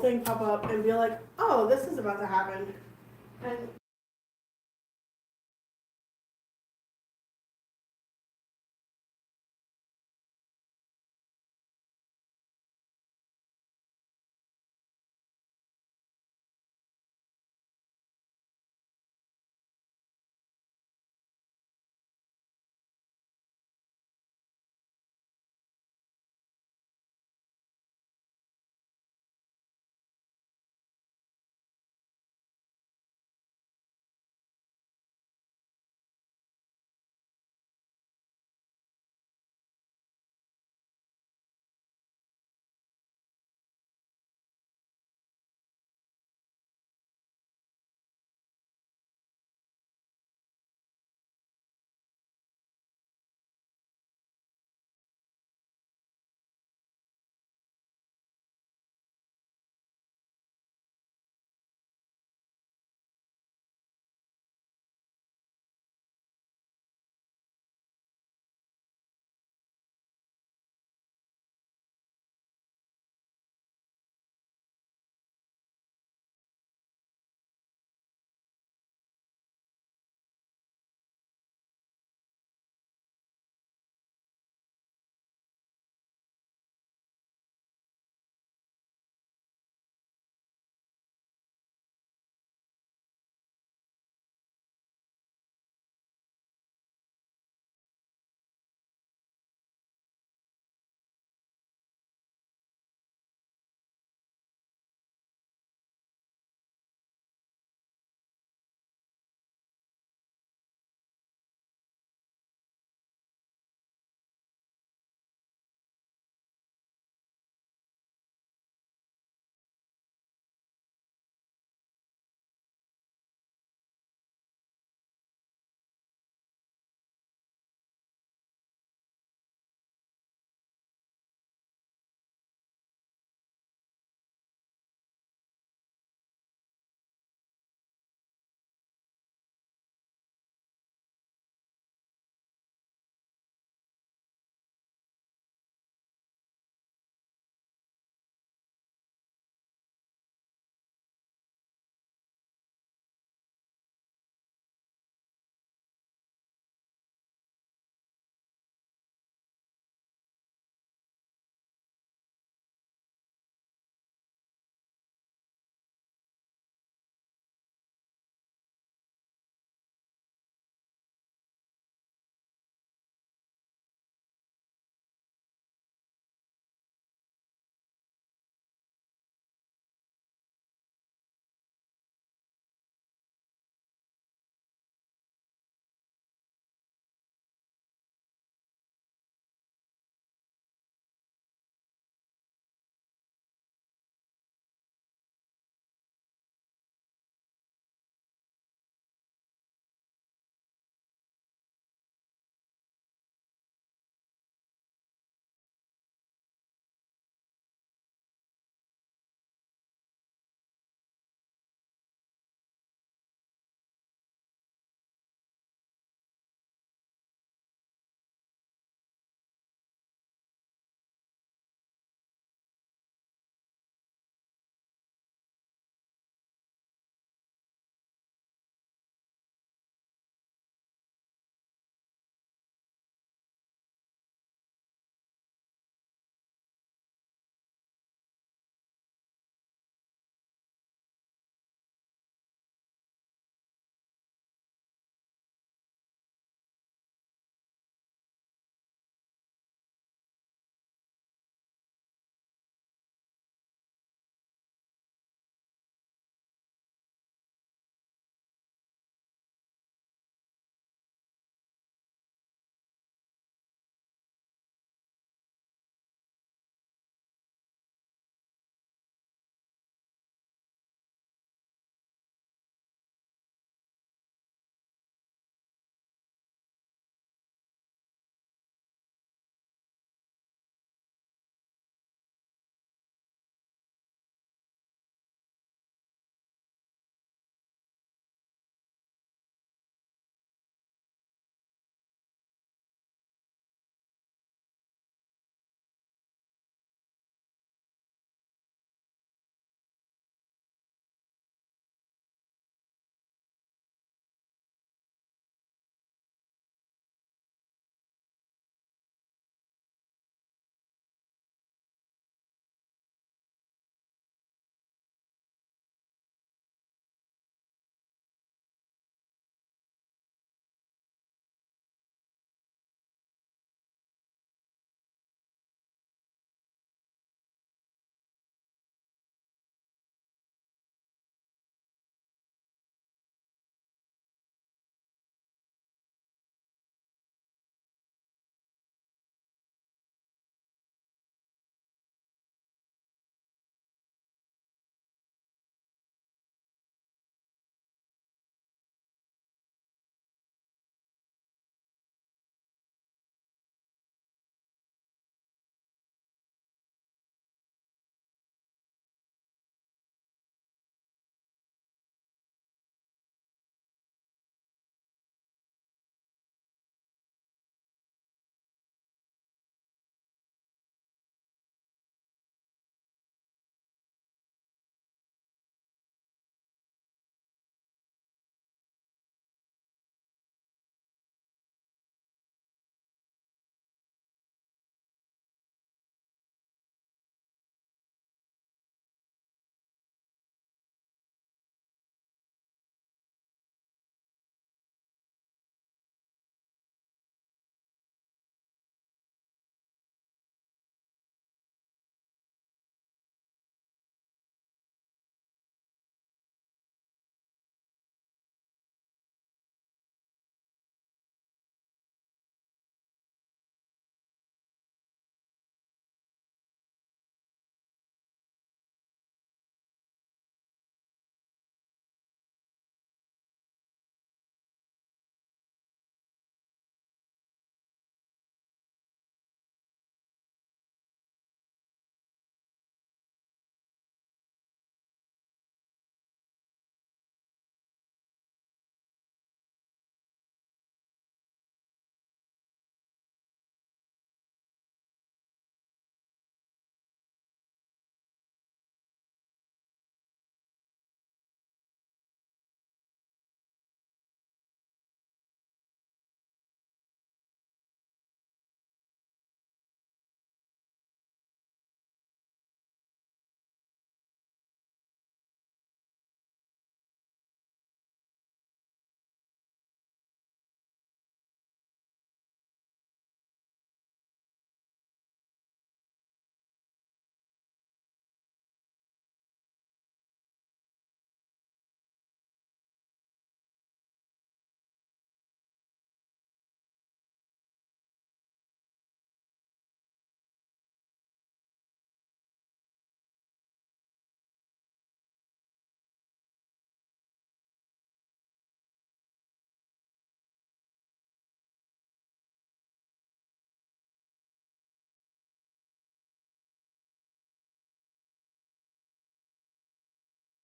thing pop up and be like, oh, this is about to happen. And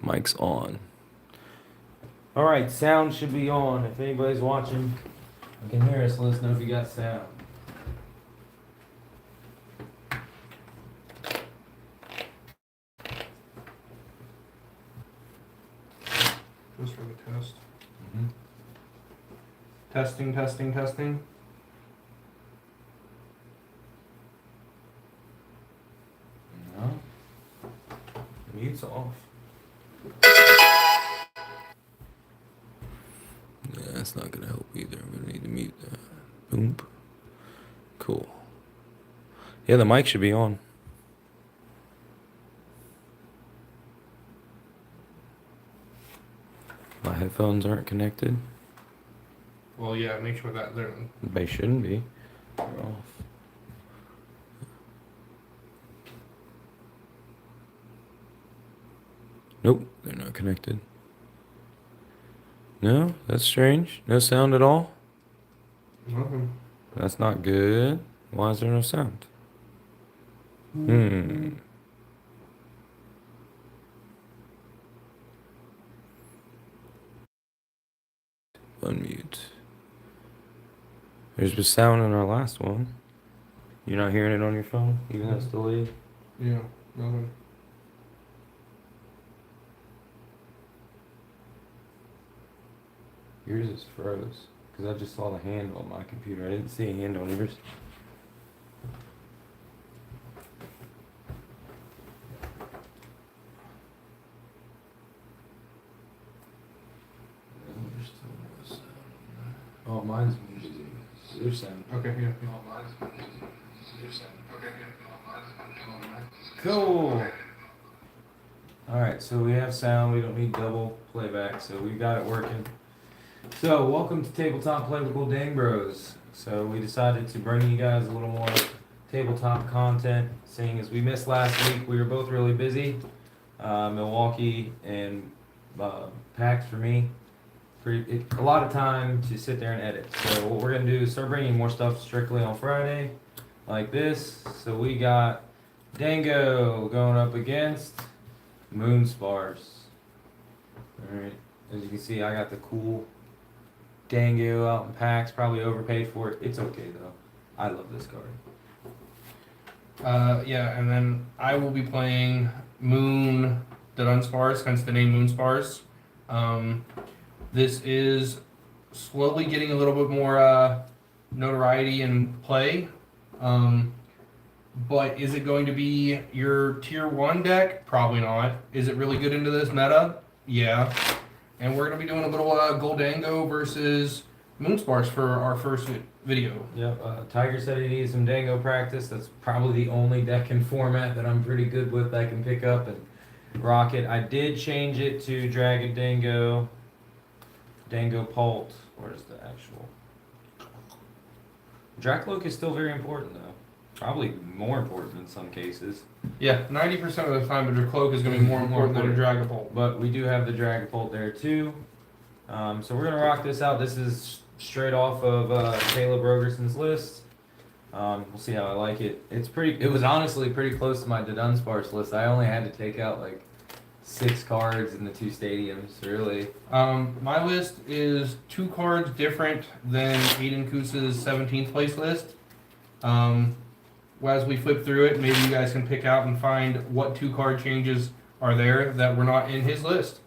Mic's on. All right, sound should be on. If anybody's watching, you can hear us. Let us know if you got sound. Just for the test. Mm-hmm. Testing, testing, testing. No. Mute's off. Yeah, that's not gonna help either. I'm gonna need to mute that. Boom. Cool. Yeah, the mic should be on. My headphones aren't connected. Well, yeah, make sure that they're. They shouldn't be. They're off. Nope, they're not connected. No, that's strange. No sound at all? Nothing. That's not good. Why is there no sound? Unmute. There's just sound in our last one. You're not hearing it on your phone, even though it's delayed? Yeah, nothing. Yours is froze. Because I just saw the hand on my computer. I didn't see a hand on yours. Oh, mine's muted. There's sound. Okay, yeah. Cool. Alright, so we have sound. We don't need double playback, so we got it working. So, welcome to Tabletop Play with Dang Bros. So, we decided to bring you guys a little more tabletop content, seeing as we missed last week. We were both really busy. Milwaukee and PAX for me. A lot of time to sit there and edit. So what we're going to do is start bringing more stuff strictly on Friday, like this. So we got Dango going up against Moonspars. Alright, as you can see, I got the cool Dango out in PAX, probably overpaid for it. It's okay though. I love this card. Yeah, and then I will be playing Moon the Dunspars, hence the name Moonspars. This is slowly getting a little bit more notoriety and play. But is it going to be your tier 1 deck? Probably not. Is it really good into this meta? Yeah. And we're going to be doing a little Goldango versus Moonspars for our first video. Yep, Tiger said he needs some Dango practice. That's probably the only deck and format that I'm pretty good with that I can pick up and rock it. I did change it to Dragon Dango. Dango Pult. Where's the actual? Dracloak is still very important though. Probably more important in some cases. Yeah, 90% of the time a Dracloak is going to be more important than a Dragapult. But we do have the Dragapult there too. So we're going to rock this out. This is straight off of Caleb Rogerson's list. We'll see how I like it. It was honestly pretty close to my Dunsparce list. I only had to take out like 6 cards in the 2 stadiums, really. My list is 2 cards different than Aiden Koose's 17th place list. As we flip through it, maybe you guys can pick out and find what 2 card changes are there that were not in his list.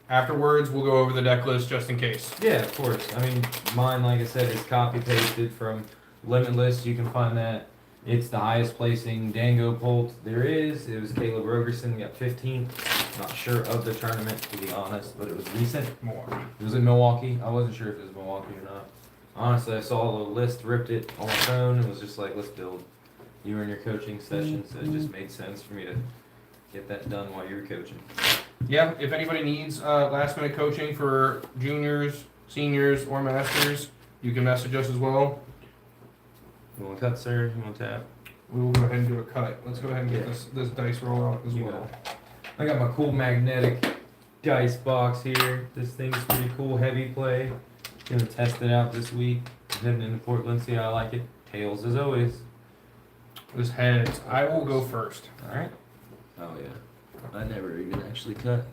Afterwards, we'll go over the deck list just in case. Yeah, of course. I mean, mine, like I said, is copy-pasted from Limitless. You can find that. It's the highest placing Dango Pult there is. It was Caleb Rogerson, got 15th. Not sure of the tournament, to be honest, but it was recent. Milwaukee. It was in Milwaukee. I wasn't sure if it was Milwaukee or not. Honestly, I saw the list, ripped it on my phone, and was just like, let's build. You were in your coaching session, so it just made sense for me to get that done while you were coaching. Yeah, if anybody needs last minute coaching for juniors, seniors, or masters, you can message us as well. You want to cut, sir? You want to tap? We will go ahead and do a cut. Let's go ahead and get this dice roll out as You well. I got my cool magnetic dice box here. This thing's pretty cool, heavy play. Gonna test it out this week. Heading into Portland, see how I like it. Tails as always. This heads. I will go first. Alright. Oh yeah. I never even actually cut.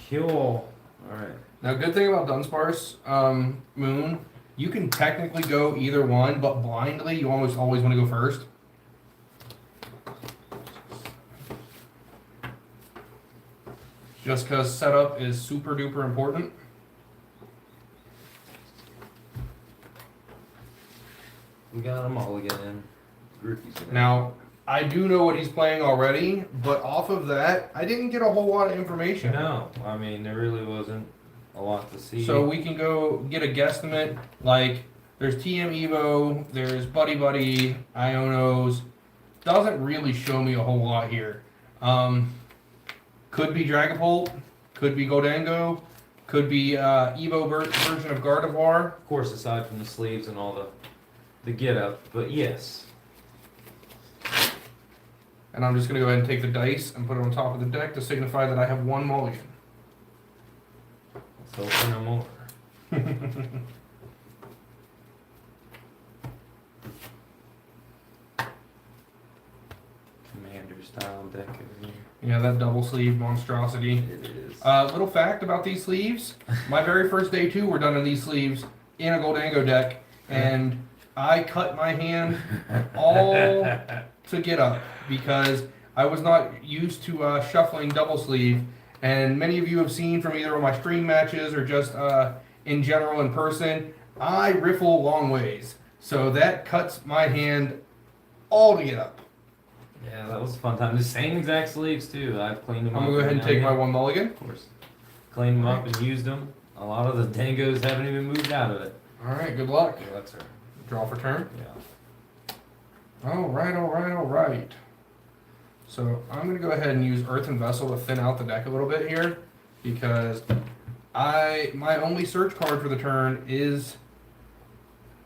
Cool. Alright. Now, good thing about Dunsparce, Moon, you can technically go either one, but blindly, you almost always want to go first. Just because setup is super duper important. We got them all again. Rookies. Now, I do know what he's playing already, but off of that, I didn't get a whole lot of information. No, I mean, there really wasn't a lot to see. So we can go get a guesstimate, like, there's TM Evo, there's Buddy Buddy, Ionos. Doesn't really show me a whole lot here. Could be Dragapult, could be Goldango, could be Evo version of Gardevoir. Of course, aside from the sleeves and all the get up, but yes. And I'm just going to go ahead and take the dice and put it on top of the deck to signify that I have one mulligan. Let's hope for no more. Commander style deck over here. Yeah, that double sleeve monstrosity. It is. Little fact about these sleeves. My very first day too were done in these sleeves in a Goldango deck. And I cut my hand all to get up because I was not used to shuffling double sleeve. And many of you have seen from either of my stream matches or just in general in person, I riffle long ways. So that cuts my hand all to get up. Yeah, that was a fun time. The same exact sleeves too. I've cleaned them up. I'm going to go ahead and take my one mulligan. Of course. Cleaned them up and used them. A lot of the dangos haven't even moved out of it. Alright, good luck. Yeah, that's her. Draw for turn. Yeah. Alright. So I'm going to go ahead and use Earthen Vessel to thin out the deck a little bit here because my only search card for the turn is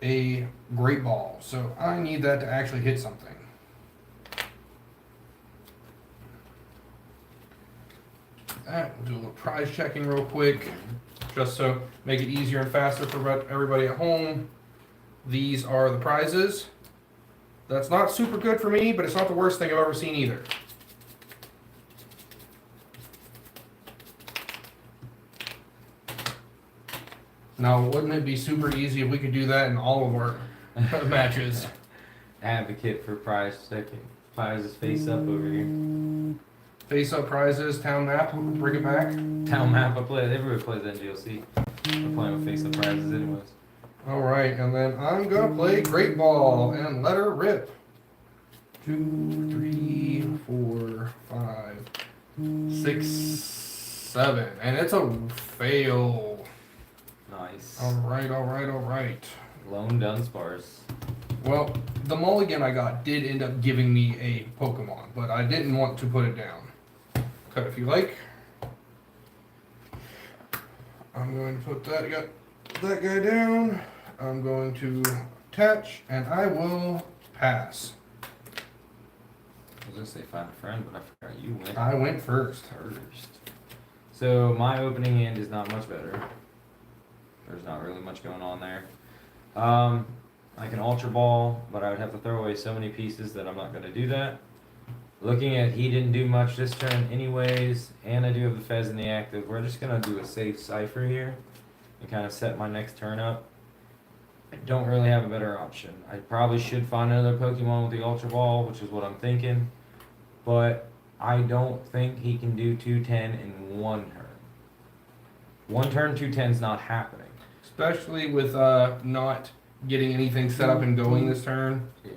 a Great Ball. So I need that to actually hit something. We'll do a little prize checking real quick just so make it easier and faster for everybody at home. These are the prizes. That's not super good for me, but it's not the worst thing I've ever seen either. Now, wouldn't it be super easy if we could do that in all of our matches? Advocate for prize checking. Prizes face up over here. Face up prizes, town map, bring it back. Town map, everybody plays NGLC. I'm playing with face up prizes anyways. Alright, and then I'm gonna play Great Ball and let her rip. 2, 3, 4, 5, 6, 7. And it's a fail. Nice. Alright. Lone Dunsparce. Well, the mulligan I got did end up giving me a Pokemon, but I didn't want to put it down. Cut if you like. I'm going to put that guy down. I'm going to attach, and I will pass. I was going to say find a friend, but I forgot you went. I went first. So my opening hand is not much better. There's not really much going on there. I can Ultra Ball, but I would have to throw away so many pieces that I'm not going to do that. Looking at he didn't do much this turn anyways, and I do have the Fez in the active. We're just going to do a safe Cypher here and kind of set my next turn up. I don't really have a better option. I probably should find another Pokemon with the Ultra Ball, which is what I'm thinking. But I don't think he can do 210 in one turn. One turn, 210's not happening. Especially with not getting anything set up and going this turn. Yeah.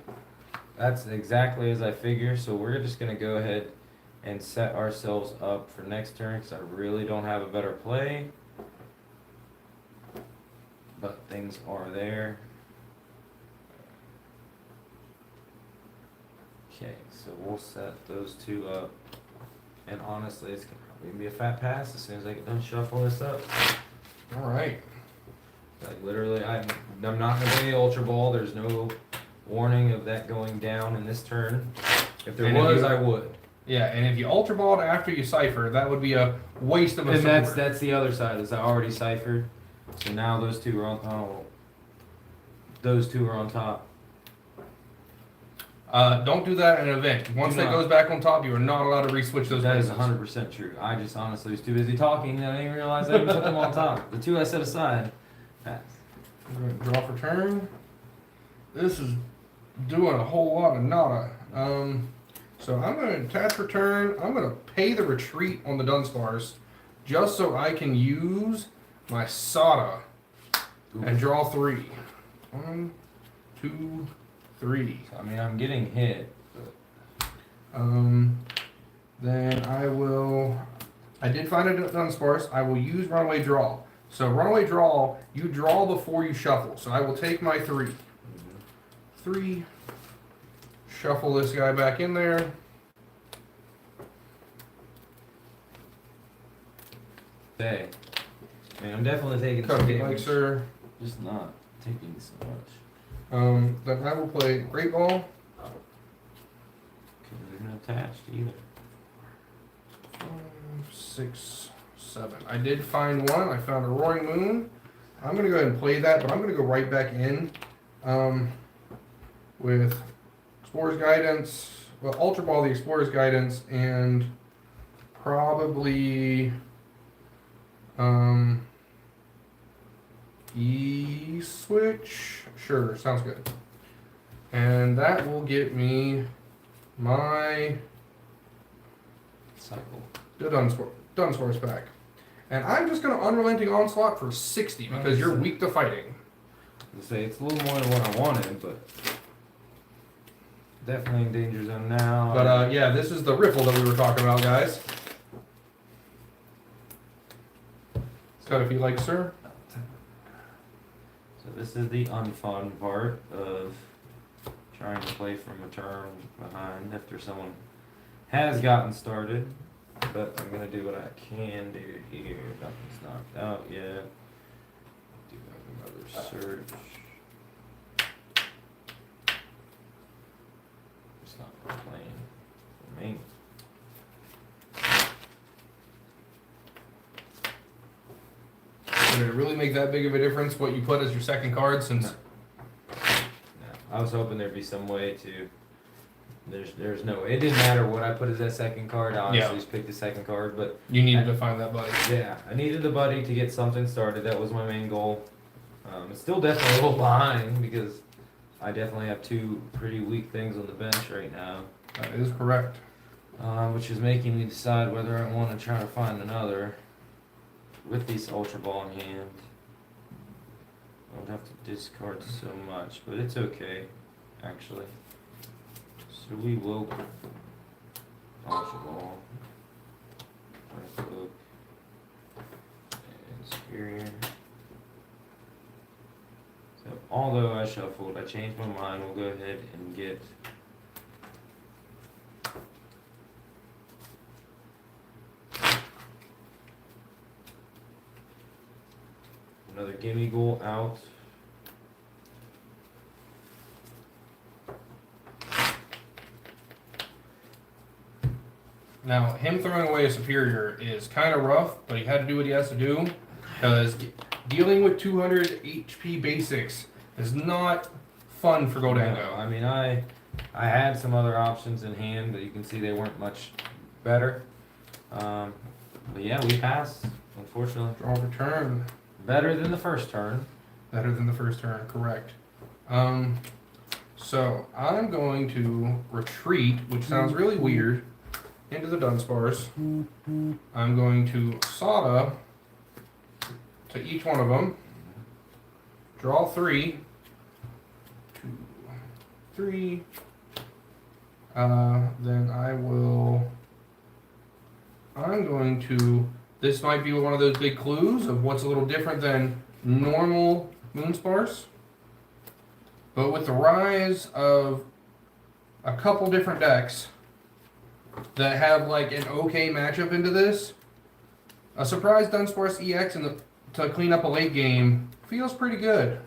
That's exactly as I figure, so we're just going to go ahead and set ourselves up for next turn because I really don't have a better play. But things are there. Okay, so we'll set those two up. And honestly, it's going to be a fat pass as soon as I get done shuffle this up. Alright. Like literally, I'm not going to play Ultra Ball. There's no warning of that going down in this turn. If there was, I would. Yeah, and if you Ultra Balled after you Cypher, that would be a waste of a And support. that's the other side, is I already ciphered. So now those two are on those two are on top. Don't do that in an event. Once Do that not. goes back on top, you are not allowed to re-switch those That is places. 100% true. I just honestly was too busy talking that I didn't realize I even put them on top. The two I set aside. Pass. I'm going to draw for turn. This is doing a whole lot of nada. So I'm going to attach return. I'm going to pay the retreat on the Dunsparce just so I can use my Sada and draw 3. 1, 2, 3. So, I mean, I'm getting hit. Then I did find a Dunsparce. I will use Runaway Draw. So Runaway Draw, you draw before you shuffle. So I will take my 3. 3. Shuffle this guy back in there. Hey. I mean, I'm definitely taking Cut some the damage. Mixer. Just not taking so much. Then I will play Great Ball. Because they're not attached either. 5, 6, 7. I did find one. I found a Roaring Moon. I'm going to go ahead and play that, but I'm going to go right back in with Explorer's Guidance. Well, Ultra Ball, the Explorer's Guidance, and probably E-Switch. Sure, sounds good. And that will get me my Cycle. the Dunsparce back. And I'm just going to Unrelenting Onslaught for 60 because you're weak to fighting. I say it's a little more than what I wanted, but definitely in danger zone now. But yeah, this is the riffle that we were talking about, guys. Cut if you like, sir. So this is the unfun part of trying to play from a turn behind after someone has gotten started. But I'm gonna do what I can do here. Nothing's knocked out yet. Do another search. It's not playing for me. Did it really make that big of a difference what you put as your second card since... No. I was hoping there'd be some way to. There's no. It didn't matter what I put as that second card. I honestly just picked the second card, but You needed to find that buddy. yeah, I needed the buddy to get something started. That was my main goal. It's still definitely a little behind because I definitely have two pretty weak things on the bench right now, That is correct. which is making me decide whether I want to try to find another with these Ultra Ball in hand. I would have to discard so much, but it's okay, actually. So we will Ultra Ball, Radford, and Superior. So although I shuffled, I changed my mind. We'll go ahead and get another gimme goal out. Now, him throwing away a Superior is kind of rough, but he had to do what he has to do because dealing with 200 HP basics is not fun for Goldango. No, I mean, I had some other options in hand, but you can see they weren't much better. But yeah, we passed, unfortunately. Draw for turn. Better than the first turn. Better than the first turn, correct. So I'm going to retreat, which sounds really weird, into the Dunsparce. I'm going to Sada to each one of them. Draw 3. 2, 3. Then I'm going to, this might be one of those big clues of what's a little different than normal Moonsparce. But with the rise of a couple different decks that have like an okay matchup into this, a surprise Dunsparce EX to clean up a late game feels pretty good.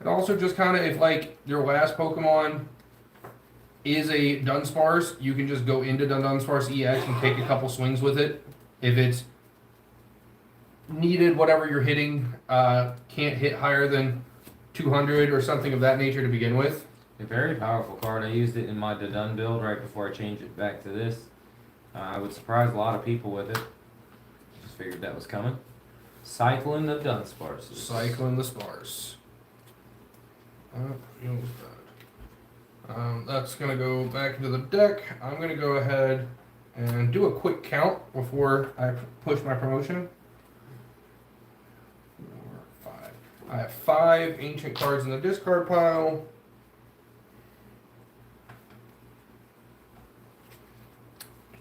It also just kind of, if like your last Pokemon is a Dunsparce, you can just go into Dunsparce EX and take a couple swings with it. If it's needed, whatever you're hitting can't hit higher than 200 or something of that nature to begin with. A very powerful card. I used it in my Dun build right before I changed it back to this. I would surprise a lot of people with it. Just figured that was coming. Cycling the Dunsparces. Cycling the Sparse. That's gonna go back into the deck. I'm gonna go ahead and do a quick count before I push my promotion. 4, 5. I have 5 ancient cards in the discard pile.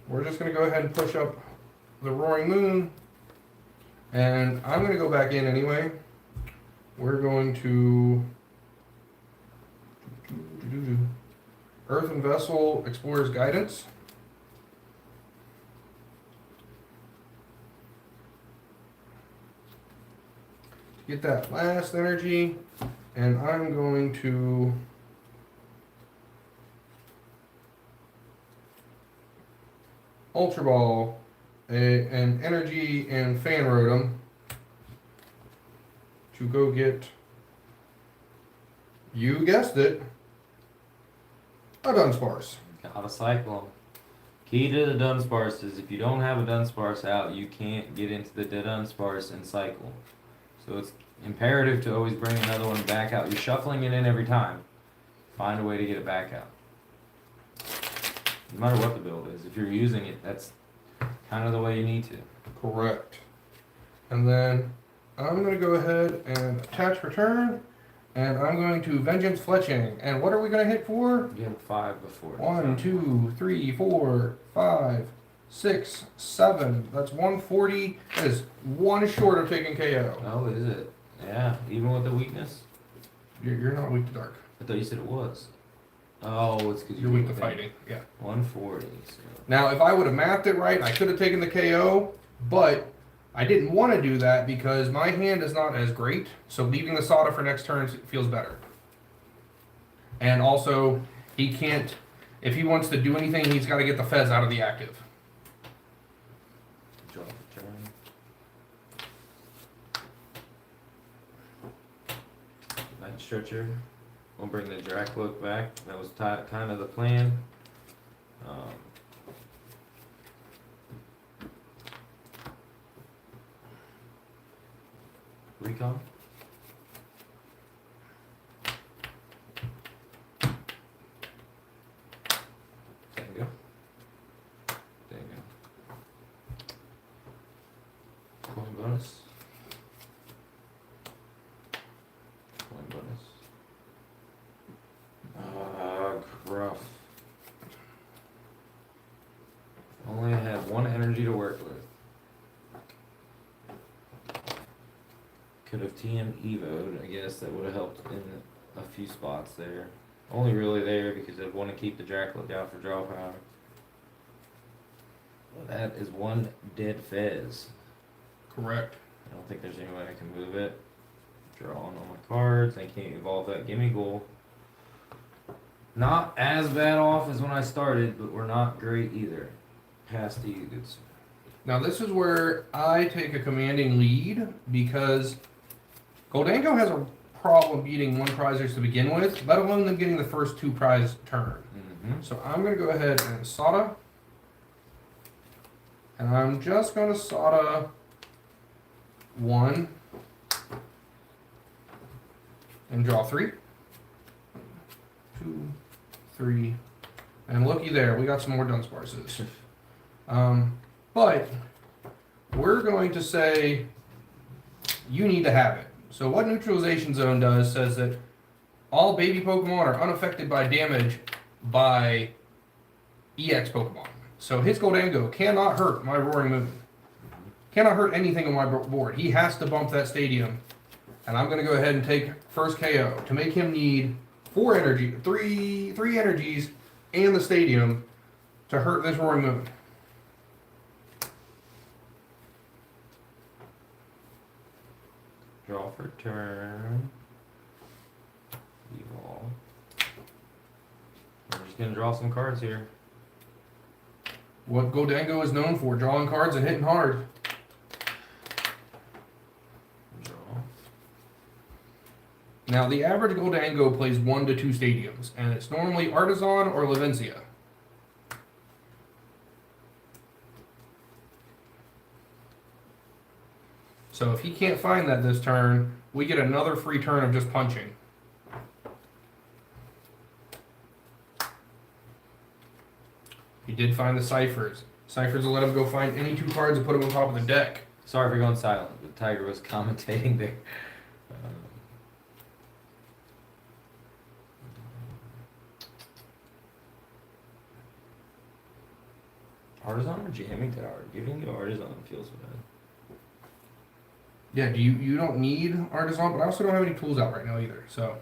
We're just gonna go ahead and push up the Roaring Moon. And I'm gonna go back in anyway. We're going to Earthen Vessel, Explorer's Guidance. To get that last energy, and I'm going to Ultra Ball, an energy and Fan Rotom to go get, you guessed it, a Dunsparce. Gotta cycle them. Key to the Dunsparce is if you don't have a Dunsparce out, you can't get into the Dunsparce and cycle. So it's imperative to always bring another one back out. You're shuffling it in every time. Find a way to get it back out. No matter what the build is. If you're using it, that's kind of the way you need to. Correct. And then I'm going to go ahead and attach return. And I'm going to Vengeance Fletching. And what are we going to hit for? You had 5 before. 1, 2, 3, 4, 5, 6, 7. That's 140. That is 1 short of taking KO. Oh, is it? Yeah, even with the weakness? You're not weak to dark. I thought you said it was. Oh, it's because You're weak to fighting. Yeah. 140. So. Now, if I would have mathed it right, I could have taken the KO, but I didn't want to do that because my hand is not as great. So leaving the Sada for next turn feels better. And also, he can't, if he wants to do anything, he's got to get the Fez out of the active. Draw the turn. Night Stretcher. We'll bring the Dracloak back. That was kind of the plan. Recon. Second go. There you go. Coin bonus. Coin bonus. Gruff. Only I have 1 energy to work with. Could have TM Evo'd, I guess that would have helped in a few spots there. Only really there because I'd want to keep the Dracloak out for draw power. Well, that is 1 dead Fez. Correct. I don't think there's any way I can move it. Draw on all my cards. I can't evolve that Gimme Goal. Not as bad off as when I started, but we're not great either. Pass to you, good sir. Now this is where I take a commanding lead because Goldango has a problem beating 1 prizers to begin with, let alone them getting the first 2 prize turn. Mm-hmm. So I'm going to go ahead and Sada. And I'm just going to Sada 1 and draw 3. 2, 3, and looky there, we got some more Dunsparces. But we're going to say you need to have it. So what Neutralization Zone does says that all baby Pokemon are unaffected by damage by EX Pokemon. So his Goldango cannot hurt my Roaring Moon. Cannot hurt anything on my board. He has to bump that stadium. And I'm going to go ahead and take first KO to make him need 4 energy, three energies and the stadium to hurt this Roaring Moon. Draw for turn. Evolve. We're just gonna draw some cards here. What Goldango is known for, drawing cards and hitting hard. Draw. Now, the average Goldango plays 1 to 2 stadiums, and it's normally Artisan or Levencia. So if he can't find that this turn, we get another free turn of just punching. He did find the ciphers. Ciphers will let him go find any 2 cards and put them on top of the deck. Sorry for going silent, but Tiger was commentating there. Artisan or jamming to art? Giving you Artisan feels bad. Yeah, you don't need Artisan, but I also don't have any tools out right now either. So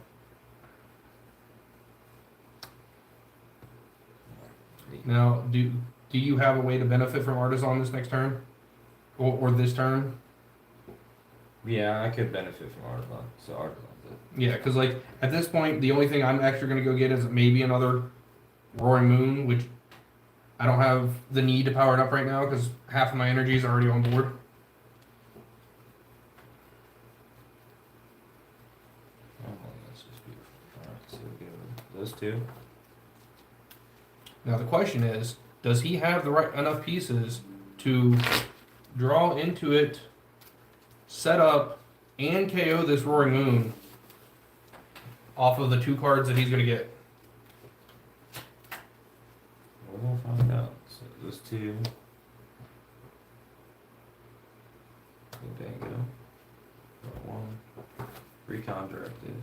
now, do you have a way to benefit from Artisan this next turn, or this turn? Yeah, I could benefit from Artisan, so Artisan's it. Yeah, because like at this point, the only thing I'm actually going to go get is maybe another Roaring Moon, which I don't have the need to power it up right now because half of my energy is already on board. Oh, that's just beautiful. Alright, so we'll give those 2. Now the question is, does he have the right enough pieces to draw into it, set up, and KO this Roaring Moon off of the 2 cards that he's going to get? We'll find out. So those 2. Bingo. 1. Recon directive.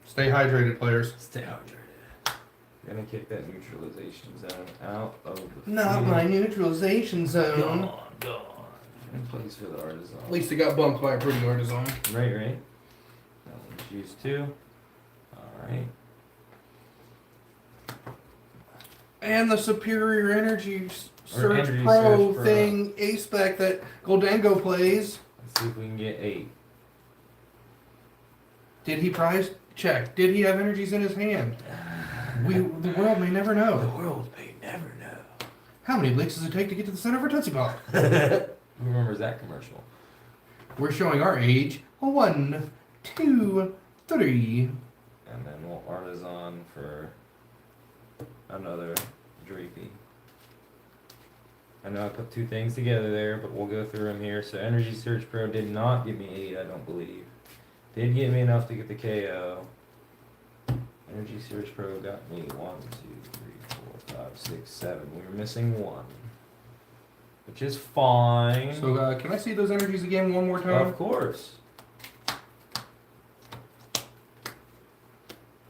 Stay hydrated, players. Stay hydrated. Gonna kick that neutralization zone out of the Not field. my neutralization zone. Gone. And plays for the Artisan. At least it got bumped by a pretty Artisan. Right. That one's used too. Alright. And the Superior Energy Search Energy Pro Search Pro. thing, A-Spec that Goldango plays. Let's see if we can get 8. Did he prize check? Did he have energies in his hand? The world may never know. world may never know. How many licks does it take to get to the center of a Tootsie Pop? Who remembers that commercial? We're showing our age. 1, 2, 3. And then we'll Artisan for another Dreepy. I know I put 2 things together there, but we'll go through them here. So Energy Search Pro did not give me 8, I don't believe. Did give me enough to get the KO. Energy Search Pro got me 1, 2, 3, 4, 5, 6, 7. We were missing 1. Which is fine. So can I see those energies again one more time? Of course.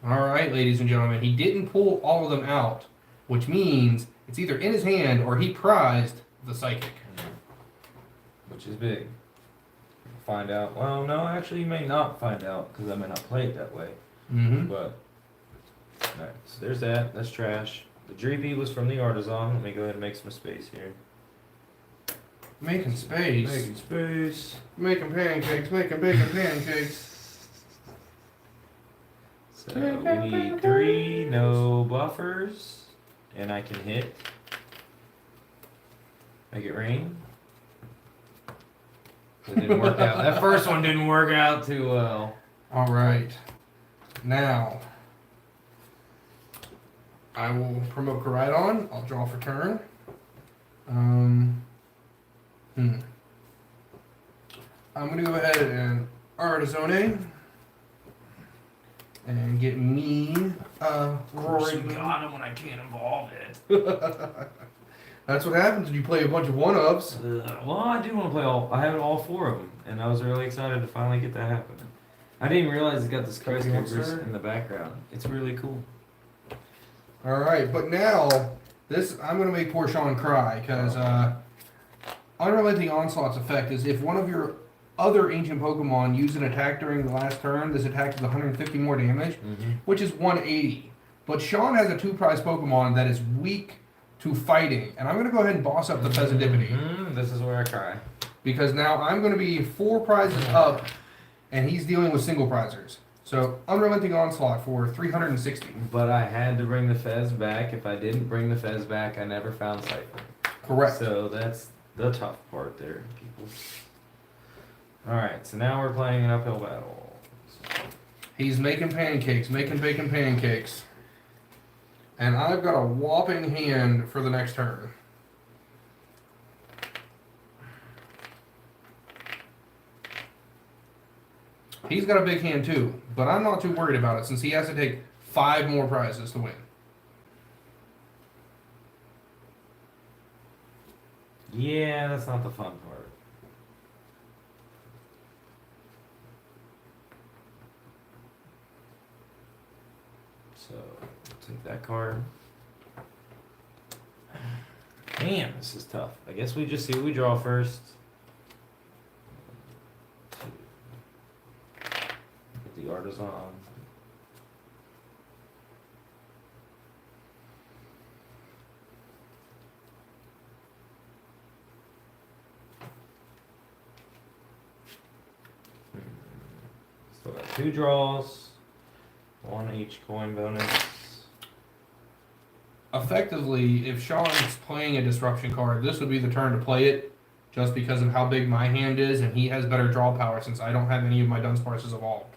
Alright, ladies and gentlemen, he didn't pull all of them out, which means it's either in his hand or he prized the Psychic. Which is big. Find out. Well, no, actually, you may not find out because I may not play it that way. Mm-hmm. But, alright, so there's that. That's trash. The Dreepy was from the Artisan. Let me go ahead and make some space here. Making space. Making space. Making pancakes, making bacon pancakes. So we need 3 no buffers. And I can hit. Make it rain. It didn't work out. That first one didn't work out too well. Alright. Now, I will promote Koraidon. I'll draw for turn. I'm going to go ahead and Artisone and get me a Roaring Moon. got him when I can't evolve it. That's what happens when you play a bunch of one-ups. Well, I do want to play all. I have all 4 of them, and I was really excited to finally get that happening. I didn't even realize it's got the skyscrapers in the background. It's really cool. Alright, but now, I'm going to make poor Shawn cry, because Unrelenting Onslaught's effect is if one of your other ancient Pokemon use an attack during the last turn, this attack does 150 more damage, which is 180. But Shawn has a 2-prize Pokemon that is weak to fighting, and I'm going to go ahead and boss up the Pheasantipity. This is where I cry. Because now I'm going to be 4 prizes up, and he's dealing with single prizers. So, Unrelenting Onslaught for 360. But I had to bring the Fez back. If I didn't bring the Fez back, I never found Cypher. Correct. So that's the tough part there, people. Alright, so now we're playing an uphill battle. He's making pancakes, making bacon pancakes. And I've got a whopping hand for the next turn. He's got a big hand too, but I'm not too worried about it since he has to take 5 more prizes to win. Yeah, that's not the fun part. So, take that card. Damn, this is tough. I guess we just see what we draw first. Get the artisan. Still got 2 draws. 1 each coin bonus. Effectively, if Shawn's playing a disruption card, this would be the turn to play it, just because of how big my hand is, and he has better draw power since I don't have any of my Dunsparces evolved.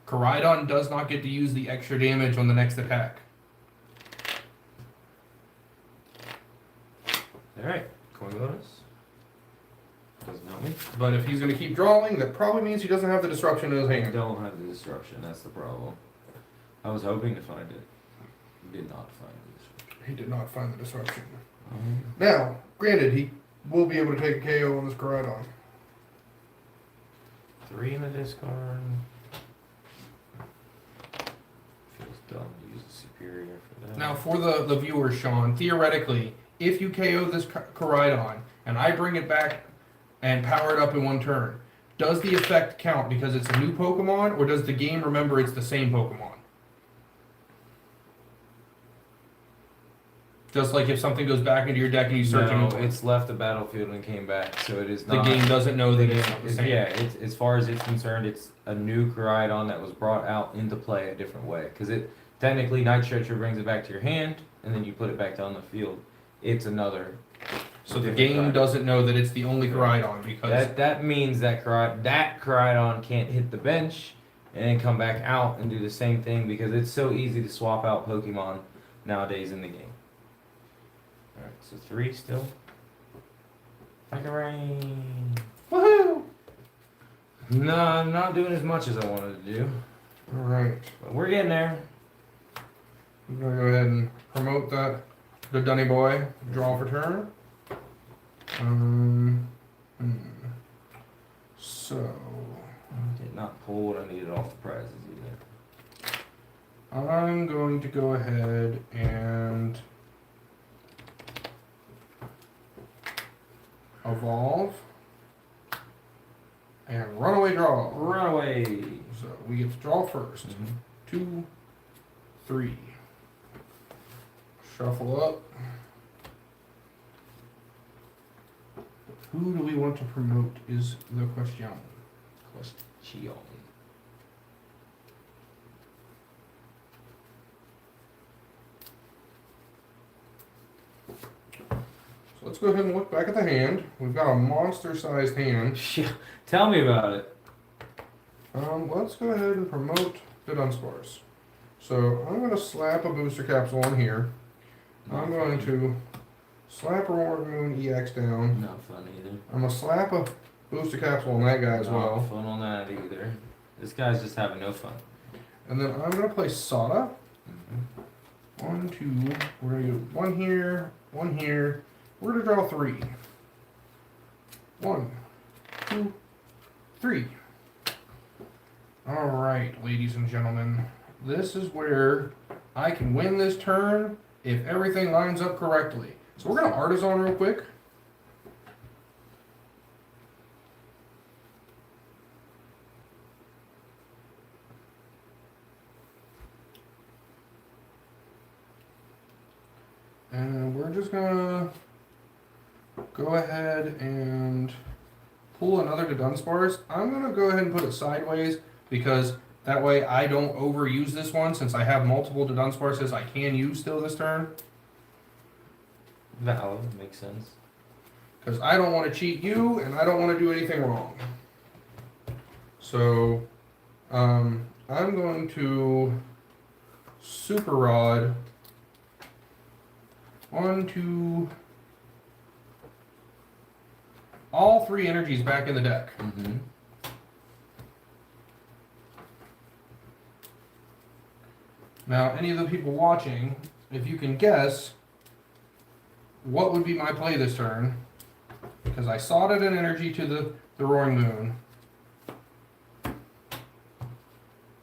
Koraidon does not get to use the extra damage on the next attack. Alright, coin bonus. Doesn't help me. But if he's going to keep drawing, that probably means he doesn't have the disruption in his I hand. don't have the disruption, that's the problem. I was hoping to find it. Did not find it. He did not find the disruption. Now, granted, he will be able to take a KO on this Koraidon. 3 in the discard. Feels dumb to use a superior for that. Now, for the viewers, Shawn, theoretically, if you KO this Koraidon and I bring it back and power it up in 1 turn, does the effect count because it's a new Pokemon, or does the game remember it's the same Pokemon? Just like if something goes back into your deck and you search No, it, it's left the battlefield and came back, so it is the not. game doesn't know that it's not the same. Yeah, it's, as far as it's concerned, it's a new Koraidon that was brought out into play a different way. Because it technically, Night Stretcher brings it back to your hand, and then you put it back down the field. It's another. So the game doesn't know that it's the only Koraidon because That means that Koraidon can't hit the bench and then come back out and do the same thing because it's so easy to swap out Pokemon nowadays in the game. Alright, so 3 still. Like a rain. woohoo! No, I'm not doing as much as I wanted to do. Alright. But we're getting there. I'm gonna go ahead and promote that the Dunny Boy draw for turn. So Did not pull what I needed off the prizes either. I'm going to go ahead and evolve and runaway draw. Runaway. So we get to draw first. 2, 3. Shuffle up. Who do we want to promote is the question. Question. So let's go ahead and look back at the hand. We've got a monster-sized hand. Tell me about it. Let's go ahead and promote the Dunsparce. So I'm going to slap a booster capsule on here. I'm going to slap a Roaring Moon EX down. Not fun either. I'm going to slap a booster capsule on that guy as well. Not fun on that either. This guy's just having no fun. And then I'm going to play Sada. 1, 2. We're going to do 1 here, 1 here. We're going to draw 3. 1, 2, 3. Alright, ladies and gentlemen. This is where I can win this turn if everything lines up correctly. So we're going to Artisan real quick. And we're just going to go ahead and pull another to Dunsparce. I'm going to go ahead and put it sideways because that way I don't overuse this one since I have multiple to Dunsparces I can use still this turn. Valid, makes sense. Because I don't want to cheat you and I don't want to do anything wrong. So, I'm going to super rod onto all 3 energies back in the deck. Mm-hmm. Now, any of the people watching, if you can guess, what would be my play this turn? Because I sodded an energy to the Roaring Moon.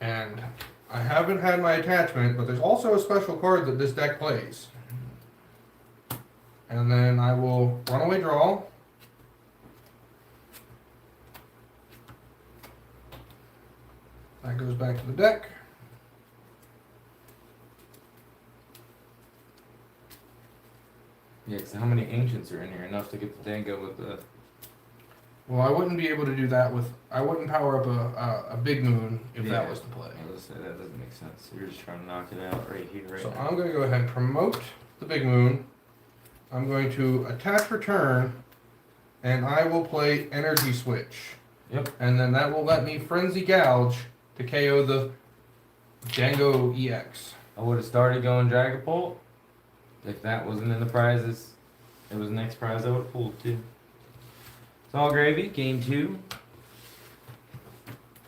And I haven't had my attachment, but there's also a special card that this deck plays. And then I will runaway draw. That goes back to the deck. Yeah, 'cause how many ancients are in here? Enough to get the Dango with the... Well, I wouldn't be able to do that with... I wouldn't power up a big moon if Yeah. that was the play. I was gonna say, that doesn't make sense. You're just trying to knock it out right here, right So now. I'm going to go ahead and promote the big moon. I'm going to attach return, and I will play energy switch. Yep. And then that will let me frenzy gouge to KO the Dango EX. I would have started going Dragapult. If that wasn't in the prizes, it was the next prize I would have pulled too. It's all gravy. Game 2.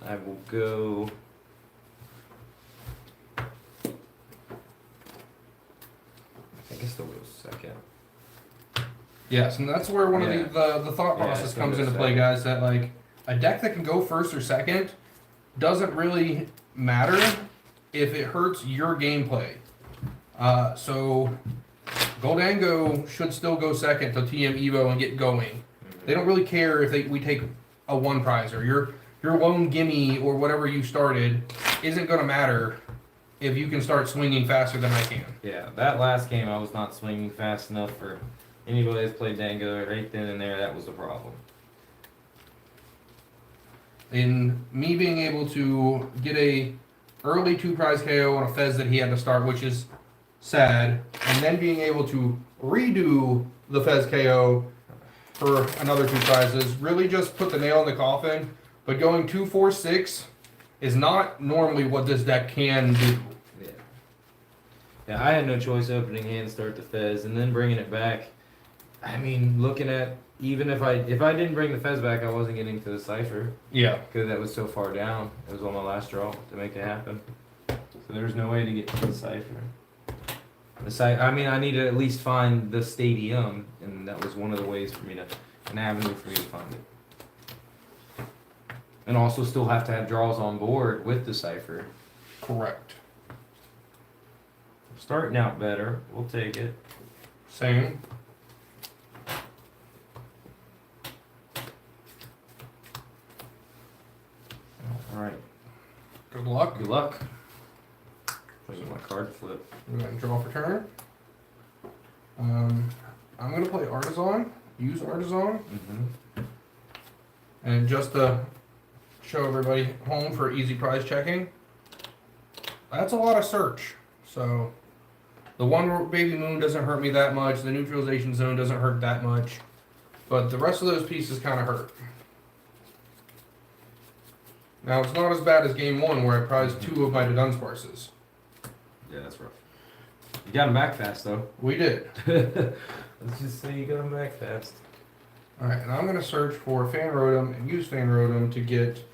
I will go... I guess the wheel's second. Yes, and that's where one Yeah. of the thought Yeah, process it's comes gonna into go play, second. guys. That like a deck that can go first or second doesn't really matter if it hurts your gameplay. So Goldango should still go second to TM Evo and get going. They don't really care if we take a 1 prize or your lone gimme or whatever you started isn't going to matter if you can start swinging faster than I can. Yeah, that last game I was not swinging fast enough for anybody that's played Dango right then and there. That was the problem. In me being able to get a early 2 prize KO on a Fez that he had to start, which is sad, and then being able to redo the Fez KO for another 2 prizes really just put the nail in the coffin. But going 2-4-6 is not normally what this deck can do. Yeah. Yeah, I had no choice opening hand, start the Fez, and then bringing it back. I mean, looking at, even if I didn't bring the Fez back, I wasn't getting to the Cypher. Yeah. Because that was so far down. It was on my last draw to make it happen. So there was no way to get to the Cypher. I mean, I needed to at least find the stadium, and that was one of the ways for me to, an avenue for me to find it. And also still have to have draws on board with the Cypher. Correct. Starting out better. We'll take it. Same. Alright. Good luck. Good luck. Wait, my card flip. We're going to draw for turn. I'm going to play Artisan. Use Artisan. Mm-hmm. And just to show everybody home for easy prize checking, that's a lot of search. So the one baby moon doesn't hurt me that much. The neutralization zone doesn't hurt that much. But the rest of those pieces kind of hurt. Now it's not as bad as game 1 where I prized 2 of my Dunsparces. Yeah, that's rough. You got him back fast, though. We did. Let's just say you got him back fast. Alright, and I'm going to search for Fan Rotom and use Fan Rotom to get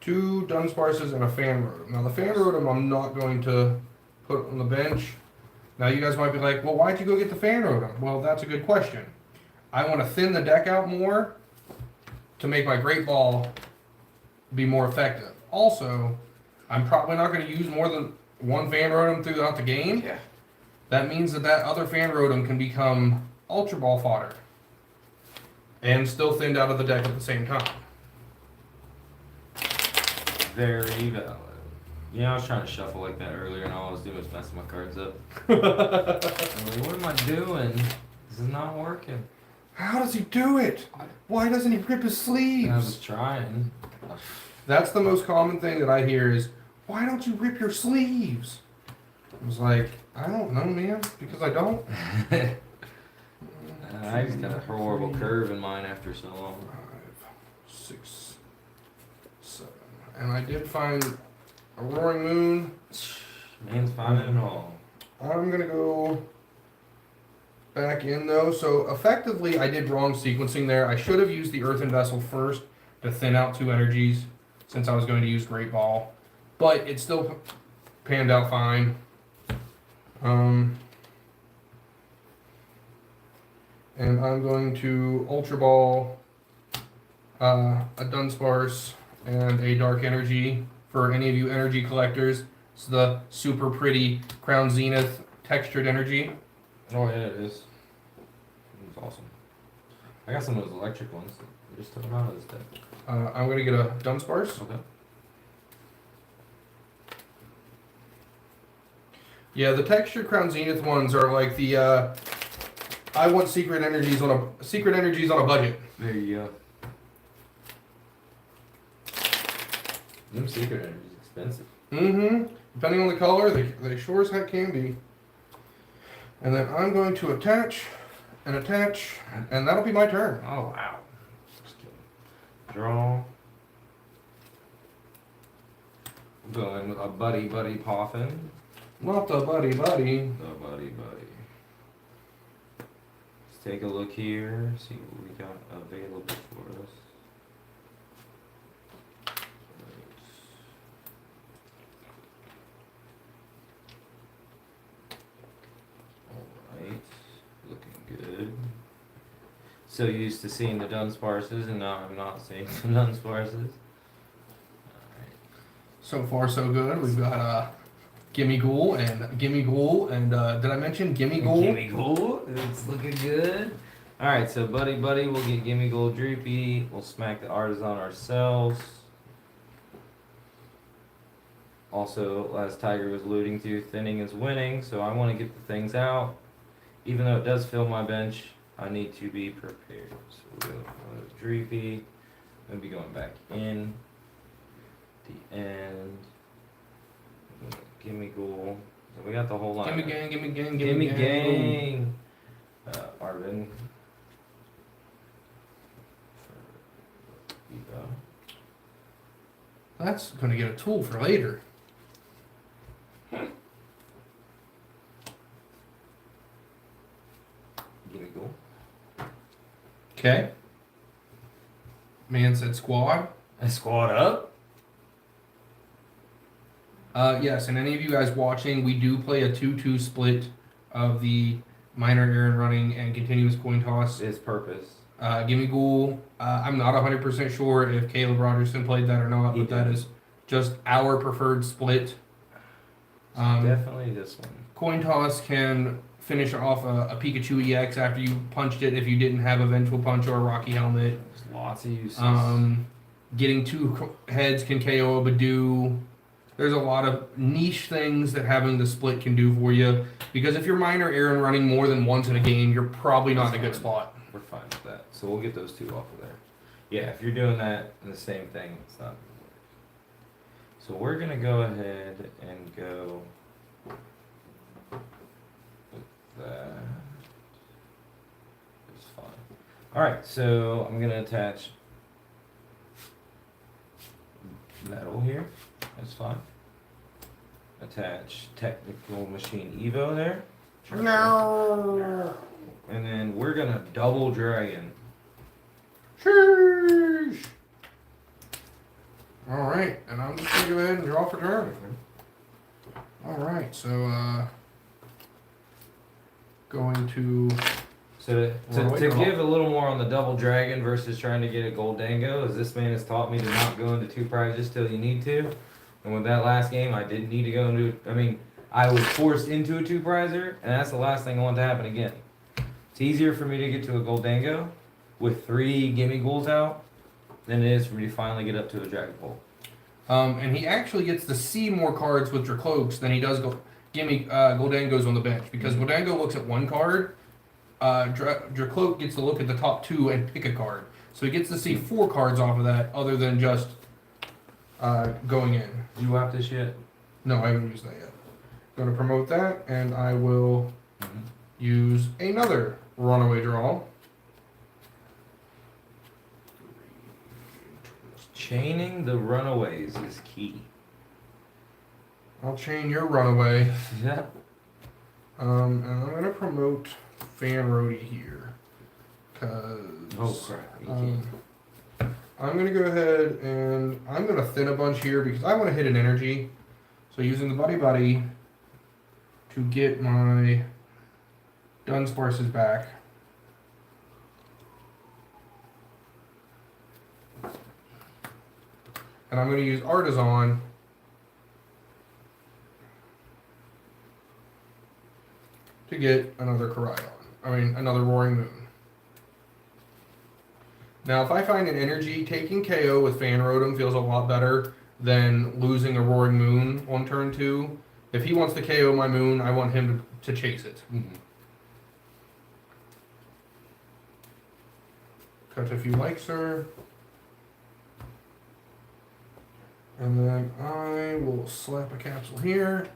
two Dunsparces and a Fan Rotom. Now the Fan Rotom I'm not going to put on the bench. Now you guys might be like, well, why'd you go get the Fan Rotom? Well, that's a good question. I want to thin the deck out more to make my Great Ball be more effective. Also, I'm probably not going to use more than one Fan Rotom throughout the game. Yeah. That means that other Fan Rotom can become Ultra Ball fodder. And still thinned out of the deck at the same time. Very valid. Yeah, I was trying to shuffle like that earlier, and all I was doing was messing my cards up. I'm like, what am I doing? This is not working. How does he do it? Why doesn't he rip his And I was sleeves? trying. That's the most common thing that I hear is, why don't you rip your sleeves? I was like, I don't know, man, because I don't. I just got a horrible curve in mine after so long. 5, 6, 7. And I did find a roaring moon. Man's finding it all. I'm gonna go back in though. So effectively, I did wrong sequencing there. I should have used the earthen vessel first to thin out 2 energies, since I was going to use Great Ball, but it still panned out fine. And I'm going to Ultra Ball a Dunsparce and a Dark Energy for any of you energy collectors. It's the super pretty Crown Zenith textured energy. Oh yeah, it is. It's awesome. I got some of those electric ones. I just took them out of this deck. I'm going to get a Dunsparce. Okay. Yeah, the textured Crown Zenith ones are like the I want secret energies on a budget. There you go. Them secret energy's expensive. Mm-hmm. Depending on the color, they sure as heck can be. And then I'm going to attach, and that'll be my turn. Oh wow. Just kidding. Draw. I'm going with a buddy Poffin. Not the buddy. The buddy. Let's take a look here, see what we got available for us. Alright, looking good. So used to seeing the Dunsparces, and now I'm not seeing the Dunsparces. So far, so good. We've got Gimme Ghoul, and did I mention Gimme Ghoul? Gimme Ghoul, it's looking good. Alright, so buddy, we'll get Gimme Ghoul Droopy. We'll smack the Artisan ourselves. Also, as Tiger was alluding to, thinning is winning, so I want to get the things out. Even though it does fill my bench, I need to be prepared. So we're going to go Droopy. I'm going to be going back in. The end. Gimme Ghoul. So we got the whole line. Gimme Gang. Gimme Gang. Arvin. Evo. That's gonna get a tool for later. Gimme Ghoul. Okay. Man said squad. A squad up. Yes, and any of you guys watching, we do play a 2-2 split of the minor errand running and continuous coin toss. Its purpose. Gimme Ghoul. I'm not 100% sure if Caleb Rogerson played that or not, but that is just our preferred split. Definitely this one. Coin toss can finish off a Pikachu EX after you punched it if you didn't have a Vengeful Punch or a Rocky Helmet. There's lots of uses. Getting 2 heads can KO a Badoo. There's a lot of niche things that having the split can do for you. Because if you're minor errand running more than once in a game, you're probably not in a good spot. We're fine with that. So we'll get those 2 off of there. Yeah, if you're doing that, the same thing, it's not gonna work. So we're gonna go ahead and go with that. It's fine. Alright, so I'm gonna attach metal here. That's fine. Attach Technical Machine Evo there. No. And then we're gonna double dragon. Sheesh. Alright, and I'm just gonna go ahead and draw for turn. Alright, so going to So to give a little more on the double dragon versus trying to get a Goldango, as this man has taught me to not go into 2 prizes till you need to. And with that last game, I didn't need to go into. I was forced into a 2-prizer, and that's the last thing I want to happen again. It's easier for me to get to a Goldango with 3 Gimme Ghouls out than it is for me to finally get up to a Dragon Ball. and he actually gets to see more cards with Dracloaks than he does Goldangos on the bench, because Goldango looks at 1 card, Dracloak gets to look at the top 2 and pick a card. So he gets to see 4 cards off of that, other than just going in. You whapped this yet? No, I haven't used that yet. Gonna promote that, and I will Mhm. use another runaway draw. Chaining the runaways is key. I'll chain your runaway. Yep. And I'm gonna promote Fan Roadie here. Cause Oh crap. You can't. I'm gonna go ahead and I'm gonna thin a bunch here because I want to hit an energy. So using the Buddy Buddy to get my Dunsparces back. And I'm gonna use Artisan to get another another Roaring Moon. Now, if I find an energy, taking KO with Fan Rotom feels a lot better than losing a Roaring Moon on turn 2. If he wants to KO my Moon, I want him to chase it. Mhm. Cut a few likes, sir. And then I will slap a capsule here.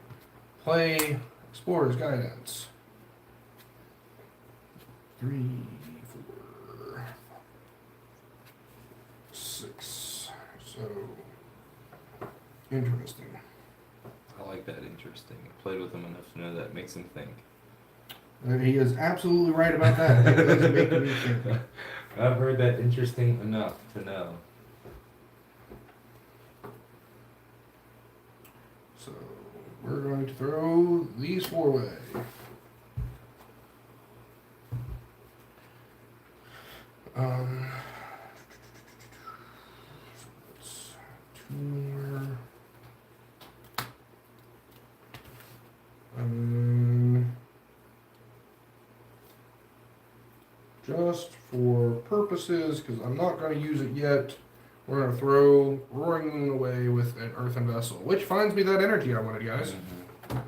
Play Explorer's Guidance. 3, 4, 6. So interesting. I like that. Interesting. I played with him enough to know that makes him think. He is absolutely right about that. It doesn't make me think. I've heard that interesting enough to know. So we're going to throw these 4 away. So that's 2 more. Just for purposes, because I'm not going to use it yet, we're going to throw Roaring Moon away with an Earthen Vessel, which finds me that energy I wanted, guys. Mhm.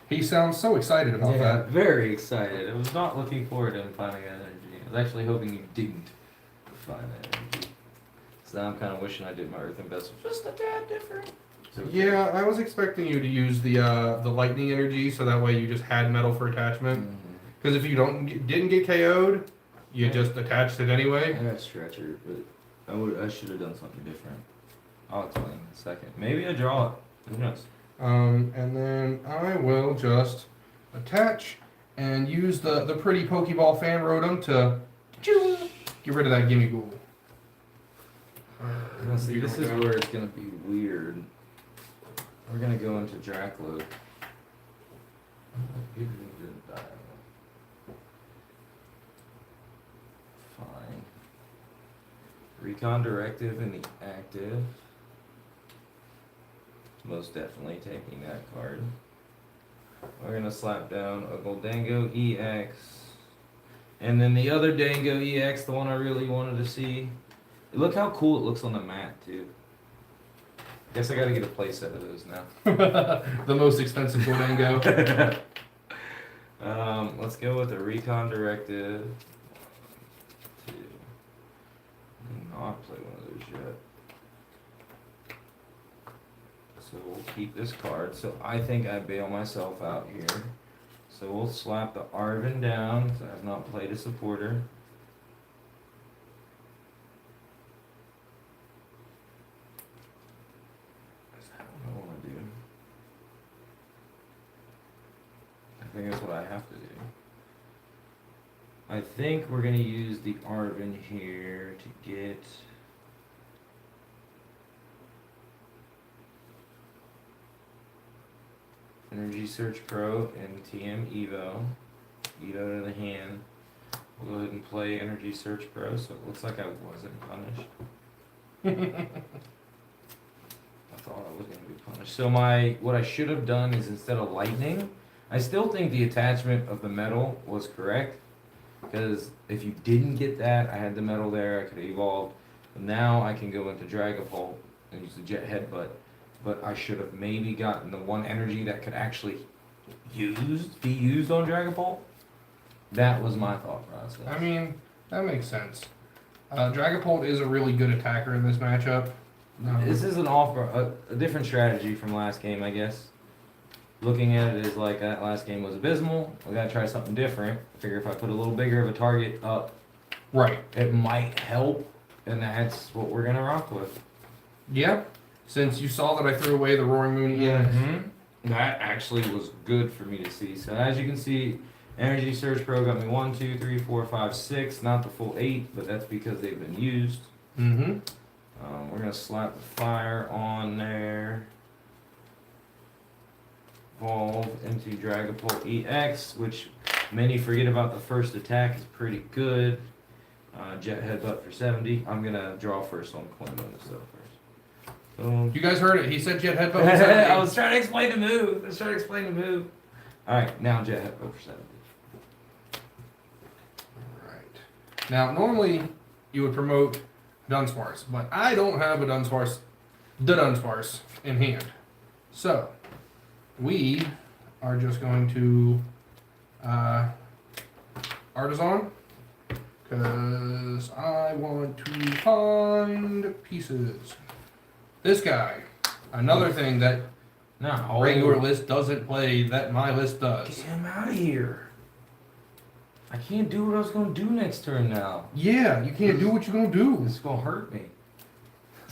He sounds so excited about Yeah, that. very excited. I was not looking forward to him finding that energy. I was actually hoping you didn't find that energy. So now I'm kind of wishing I did my Earthen Vessel just a tad different. So, Yeah, I was expecting you to use the lightning energy, so that way you just had metal for attachment. Mhm. Because if you didn't get KO'd, you just attached it anyway. I got Stretcher, but I should have done something different. I'll explain in a second. Maybe I draw it. Who knows? And then I will just attach and use the pretty Pokeball Fan Rotom to get rid of that Gimme Ghoul. Now, see, this is where it's gonna be weird. We're gonna go into Draclo. Fine. Recon Directive in the active. Most definitely taking that card. We're gonna slap down a Goldango EX. And then the other Dango EX, the one I really wanted to see. Look how cool it looks on the mat, too. Guess I gotta get a playset of those now. The most expensive Goldango. Let's go with a Recon Directive. 1, 2. Not play one of those yet. So we'll keep this card. So I think I bail myself out here. So we'll slap the Arvin down, because I have not played a supporter. I don't want to do. I think that's what I have to do. I think we're going to use the Arvin here to get... Energy Search Pro and TM Evo. Evo to the hand. We'll go ahead and play Energy Search Pro, so it looks like I wasn't punished. I thought I was going to be punished. So what I should have done is instead of lightning, I still think the attachment of the metal was correct. Because if you didn't get that, I had the metal there, I could have evolved. But now I can go into Dragapult and use the Jet Headbutt. But I should have maybe gotten the one energy that could actually be used on Dragapult. That was my thought process. I mean, that makes sense. Dragapult is a really good attacker in this matchup. This is a different strategy from last game, I guess. looking at it as like that last game was abysmal. We gotta try something different. I figure if I put a little bigger of a target up, Right. it might help, and that's what we're gonna rock with. Yeah. Since you saw that I threw away the Roaring Moon EX. That actually was good for me to see. So as you can see, Energy Surge Pro got me 1, 2, 3, 4, 5, 6. Not the full 8, but that's because they've been used. Mm-hmm. We're gonna slap the fire on there. Evolve into Dragapult EX, which many forget about. The first attack is pretty good. Jet Headbutt for 70. I'm gonna draw first on Coin Bonus though first. Boom. You guys heard it. He said Jet Headbutt. I was trying to explain the move. Alright, now Jet Headbutt for 70. Right. Now, normally you would promote Dunsparce, but I don't have a Dunsparce in hand. So, we are just going to Artisan, because I want to find pieces. This guy, another thing that No. regular list doesn't play that my list does. Get him out of here. I can't do what I was gonna do next turn now. Yeah, you can't do what you're gonna do. This is gonna hurt me.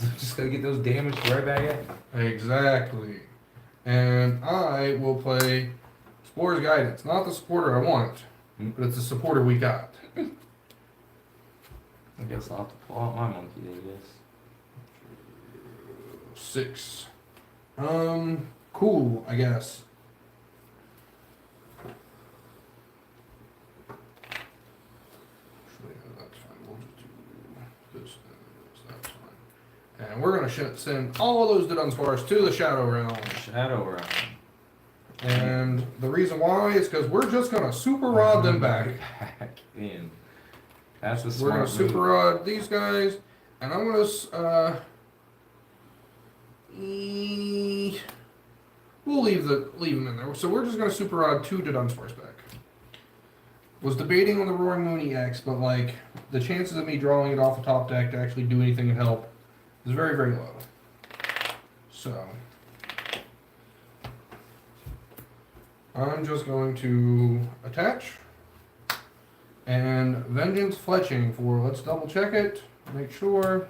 I'm just gonna get those damage right back at me. Exactly. And I will play Spore's Guidance. Not the supporter I want, but it's the supporter we got. I guess I'll have to pull out my monkey, I guess. 6. Cool, I guess. Actually, that's fine. We'll just do this. That's fine. And we're gonna send all of those Dunsparce to the Shadow Realm. Shadow Realm. And the reason why is because we're just gonna super rod them back. Back in. That's the We're smart gonna move. super rod these guys, and I'm gonna we'll leave them in there. So we're just gonna super rod 2 Dunsparce back. Was debating on the Roaring Moon EX, but like the chances of me drawing it off the top deck to actually do anything and help is very, very low. So I'm just going to attach and Vengeance Fletching for, let's double check it, make sure.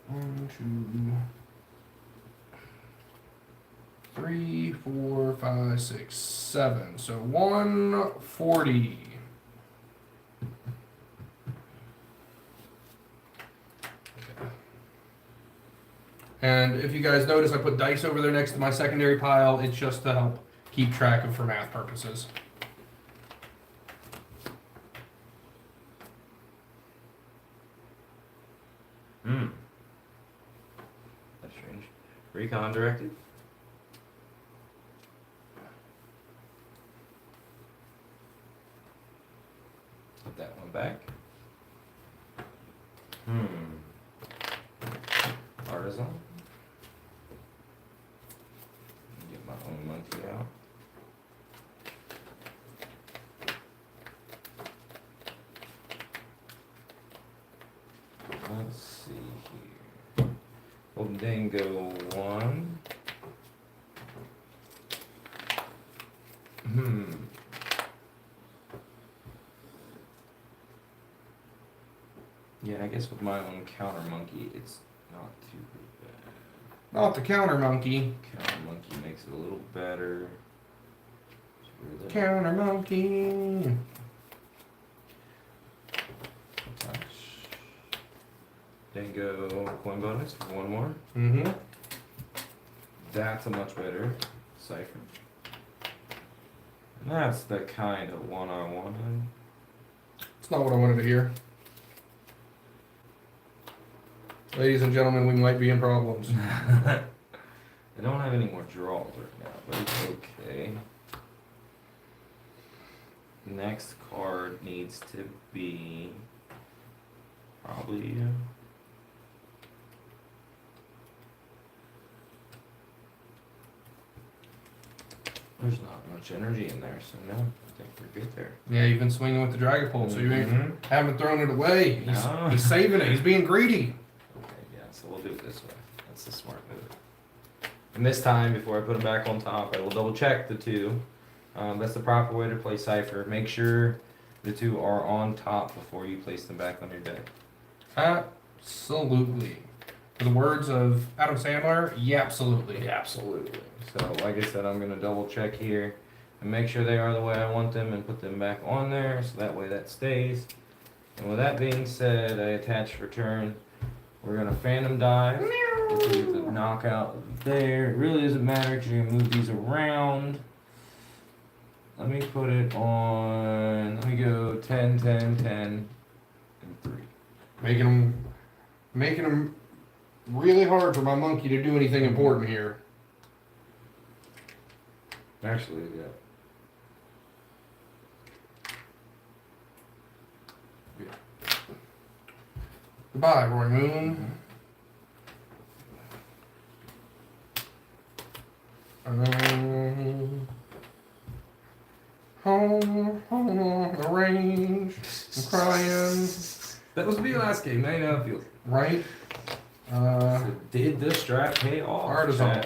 1, 2, 3, 4, 5, 6, 7. So 140. And if you guys notice, I put dice over there next to my secondary pile. It's just to help keep track of for math purposes. That's strange. Recon directed. Put that one back. Artisan. Get my own monkey out. Let's see here. Golden Dingo 1. Yeah, I guess with my own counter monkey, it's not too bad. Not the counter monkey. Counter monkey makes it a little better. Counter monkey. Touch. Dingo coin bonus for 1 more. Mm-hmm. That's a much better cipher. And that's the kind of one I wanted. It's not what I wanted to hear. Ladies and gentlemen, we might be in problems. I don't have any more draws right now, but it's okay. Next card needs to be probably there's not much energy in there, so no, I think we're good there. Yeah, you've been swinging with the Dragapult, so you haven't thrown it away. No. He's saving it. He's being greedy. Okay, yeah, so we'll do it this way. That's the smart move. And this time, before I put them back on top, I will double check the two. That's the proper way to play Cypher. Make sure the two are on top before you place them back on your deck. Absolutely. For the words of Adam Sandler, yeah, absolutely. Yeah, absolutely. So, like I said, I'm going to double check here and make sure they are the way I want them and put them back on there so that way that stays. And with that being said, I attach return. We're going to phantom dive. Get the knockout there. It really doesn't matter because you're going to move these around. Let me put it on. Let me go 10, 10, 10, and 3. Making them really hard for my monkey to do anything important here. Actually, yeah. Goodbye, Roy Moon. Home on the range. I'm crying. That was me last game. Now you know how it feels. Right? So did the strat pay off? Artisan.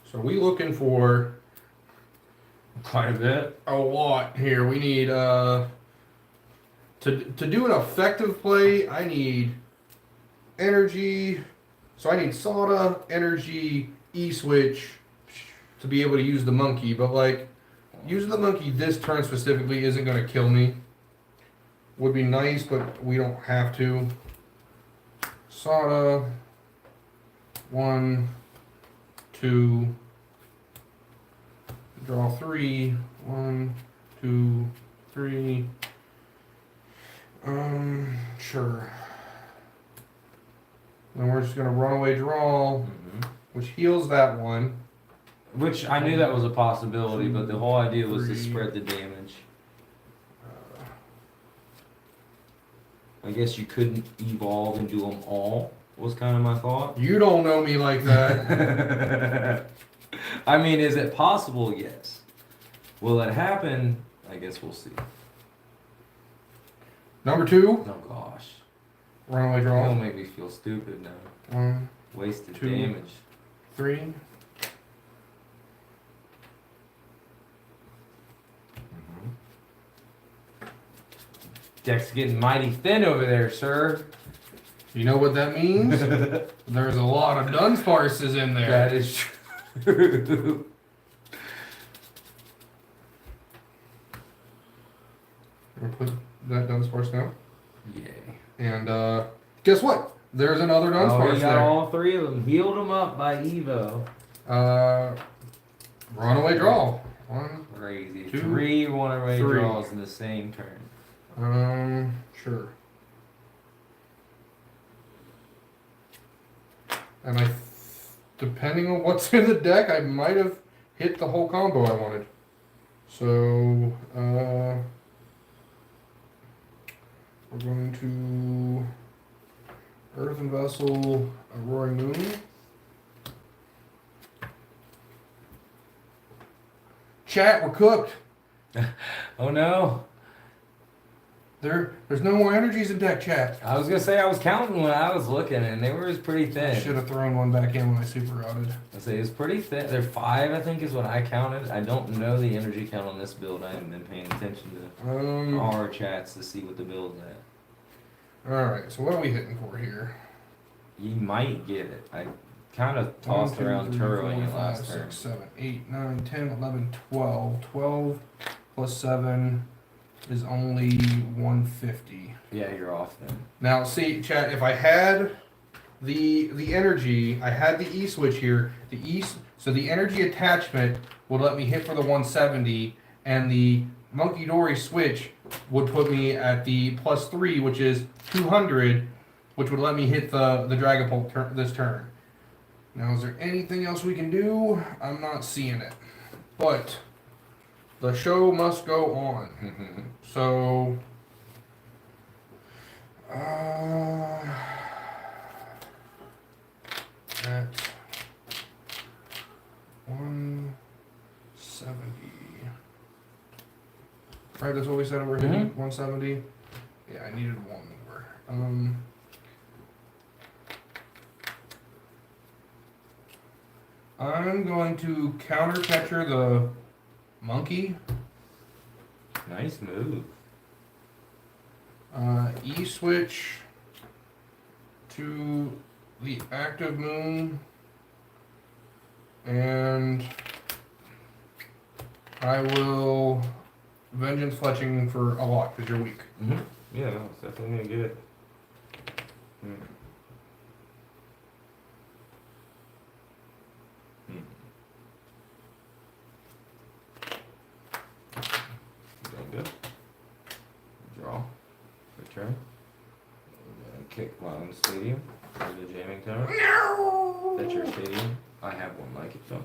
So we looking for Quite a bit. a lot here. We need to do an effective play. I need energy. So I need soda, energy, E-switch to be able to use the monkey. But like using the monkey this turn specifically isn't going to kill me. Would be nice, but we don't have to. Soda. 1, 2. Draw 3. 1, 2, 3. Sure. Then we're just gonna runaway draw, which heals that one. Which I knew that was a possibility, but the whole idea was to 3. spread the damage. I guess you couldn't evolve and do them all, was kind of my thought. You don't know me like that. I mean, is it possible? Yes. Will it happen? I guess we'll see. Number 2, Oh gosh. runaway That'll draw. make me feel stupid now. 1, Wasted 2. damage. 3. Deck's getting mighty thin over there, sir. You know what that means? There's a lot of Dunsparces in there. That is true. I'm gonna put that Dunsparce down. Yay. And guess what? There's another Oh, Dunsparce we got there. all 3 of them. Healed them up by Evo. Runaway draw. 1. Crazy. 2, 3 runaway 3. draws in the same turn. Sure. And depending on what's in the deck, I might have hit the whole combo I wanted. So, we're going to Earthen Vessel, a Roaring Moon. Chat, we're cooked. Oh no. There's no more energies in deck, chat. I was gonna say I was counting when I was looking and they were pretty I thin. should have thrown one back in when I super routed. I say it's pretty thin. They're 5, I think, is what I counted. I don't know the energy count on this build. I haven't been paying attention to our chats to see what the build's at. Alright, so what are we hitting for here? You might get it. I kind of tossed around turtling it last turn. 6, 7, 8, 9, 10, 11, 12. 12 plus 7 is only 150. Yeah, you're off then. Now, see, chat, if I had the energy, I had the E switch here. So the energy attachment would let me hit for the 170, and the Monkey Dory switch would put me at the +3, which is 200, which would let me hit the Dragapult this turn. Now, is there anything else we can do? I'm not seeing it. But the show must go on. So, at 170. Right, that's what we said over here. 170. Yeah, I needed one more. I'm going to counter catcher the monkey. Nice move. E switch to the active moon, and I will vengeance fletching for a lot because you're weak. Yeah, no, it's definitely gonna get it. Doing good. Draw. Good turn. Kick my own stadium. For the jamming tower. That's your stadium. I have one like it though.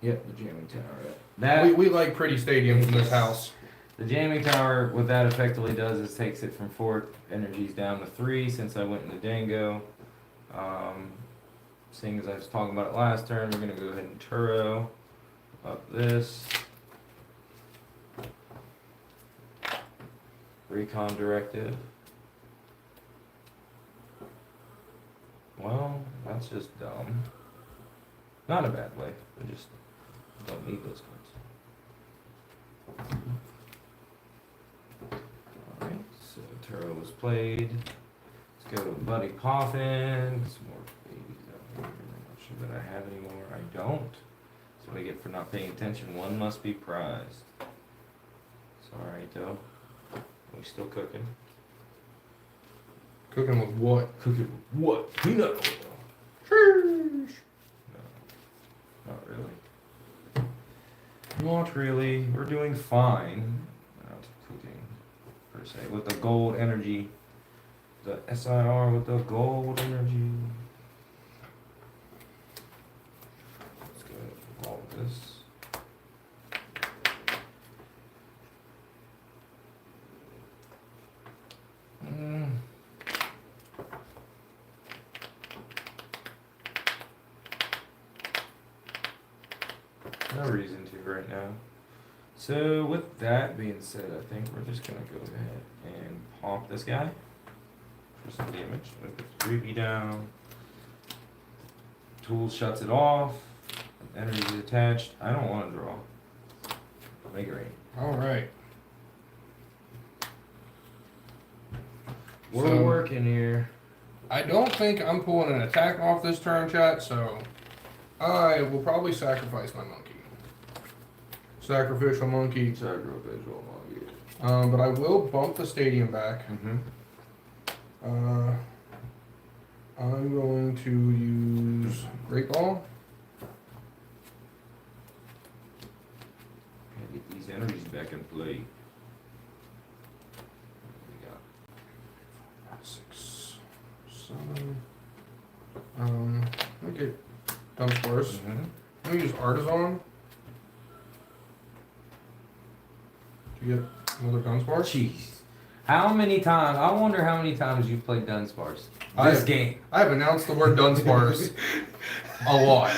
Yep, the jamming tower. That We like pretty stadiums in this house. The jamming tower, what that effectively does is takes it from 4 energies down to 3 since I went into Dango. Seeing as I was talking about it last turn, we're going to go ahead and Turo up this. Recon directive. Well, that's just dumb. Not a bad way. I just don't need those cards. Alright, so Turo was played. Let's go to Buddy Poffin. Some more babies out here. I'm not sure that I have any more. I don't. That's what I get for not paying attention. One must be prized. It's alright though. We still cooking. Cooking with what? Cooking with what? Peanut oil. Sheesh. No, not really. Not really. We're doing fine. Not cooking, per se. With the gold energy. The SIR with the gold energy. Let's go ahead and roll this. No reason to right now. So with that being said, I think we're just gonna go ahead and pop this guy for some damage. With the 3B down. Tool shuts it off. Energy is attached. I don't want to draw. Make it rain. Alright. We're So- working here. I don't think I'm pulling an attack off this turn, chat, so I will probably sacrifice my monkey. Sacrificial monkey. Sacrificial monkey. But I will bump the stadium back. I'm going to use Great Ball. Gotta get these energies back in play. We got 6, 7. Let me get Dunsparce. Let me use Artisan to get another Dunsparce. Jeez. How many times? I wonder how many times you've played Dunsparce. This game. I've announced the word Dunsparce a lot.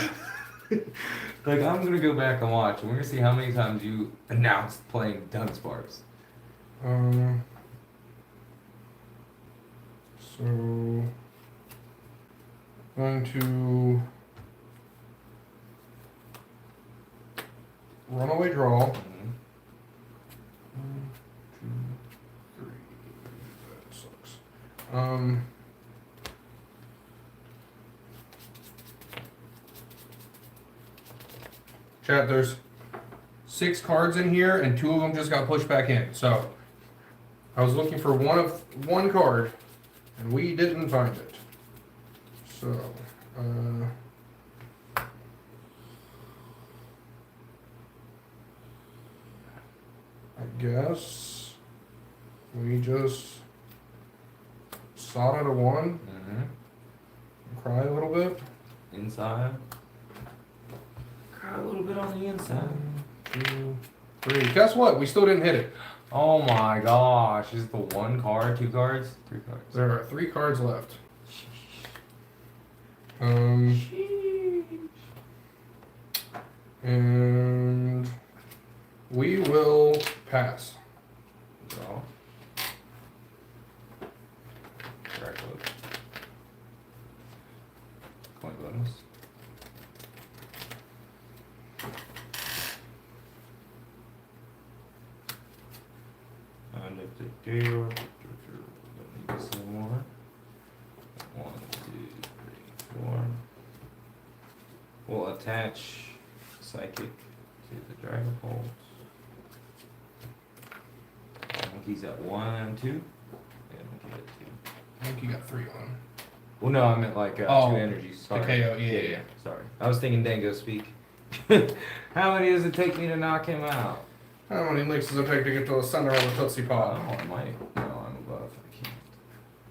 Like, I'm gonna go back and watch, and we're gonna see how many times you announced playing Dunsparce. So going to runaway draw. 1, 2, 3. That sucks. Chat, there's 6 cards in here, and 2 of them just got pushed back in. So I was looking for one card, and we didn't find it. So, I guess we just sawed it a 1, cry a little bit. Inside. Cry a little bit on the inside. 1, 2, 3. Guess what? We still didn't hit it. Oh my gosh. Is it the 1 card? 2 cards? 3 cards. There are 3 cards left. And we will Pass. Draw. Drag load. Coin bonus. And if they do, let me get some more. 1, 2, 3, 4. We'll attach Psychic to the Dragon Pulse. I think he's at 1 and 2. Yeah, I think he's at 2. I think you got 3 on. Well, no, I meant like 2 energies. Sorry. The KO, yeah. Sorry. I was thinking Dango speak. How many does it take me to knock him out? How many licks does it take to get to the center of the Tootsie Oh, Pop? I might. No, I'm above.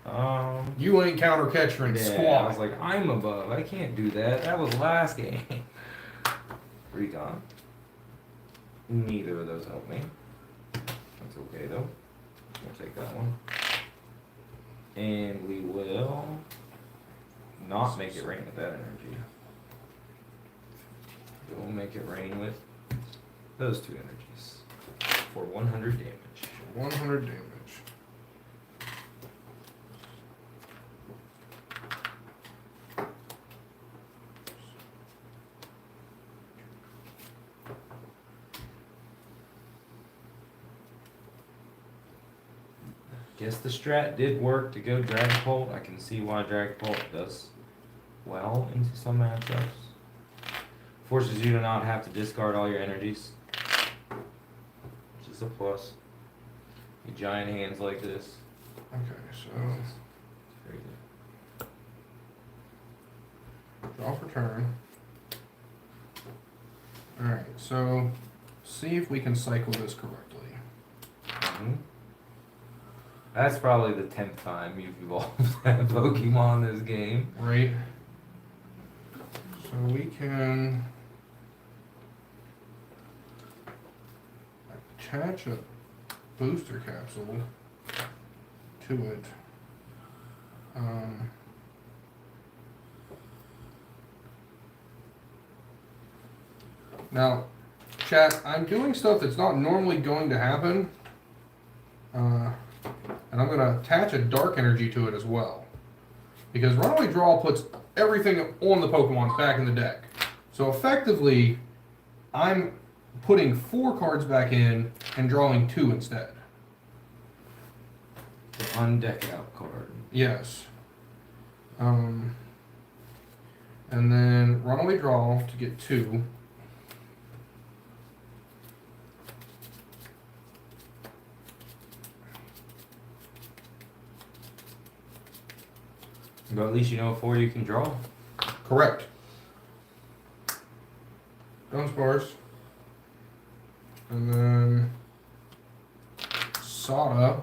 I can't. You ain't counter catcher in Yeah, squat. I was like, I'm above. I can't do that. That was last game. Recon. Neither of those help me. That's okay though. We'll take that one. And we will not make it rain with that energy. We'll make it rain with those 2 energies for 100 damage. 100 damage. Guess the strat did work to go Dragapult. I can see why Dragapult does well into some matchups. Forces you to not have to discard all your energies, which is a plus. You giant hands like this. Okay, so It's very good. draw for turn. Alright, so see if we can cycle this correctly. Mhm. That's probably the 10th time you've evolved that Pokemon this game. Right? So we can attach a booster capsule to it. Now, chat, I'm doing stuff that's not normally going to happen. And I'm going to attach a dark energy to it as well. Because Runaway Draw puts everything on the Pokemon back in the deck. So effectively, I'm putting 4 cards back in and drawing 2 instead. The undeck out card. Yes. And then Runaway Draw to get 2. But at least you know 4 you can draw. Correct. Dunsparce. And then Sada.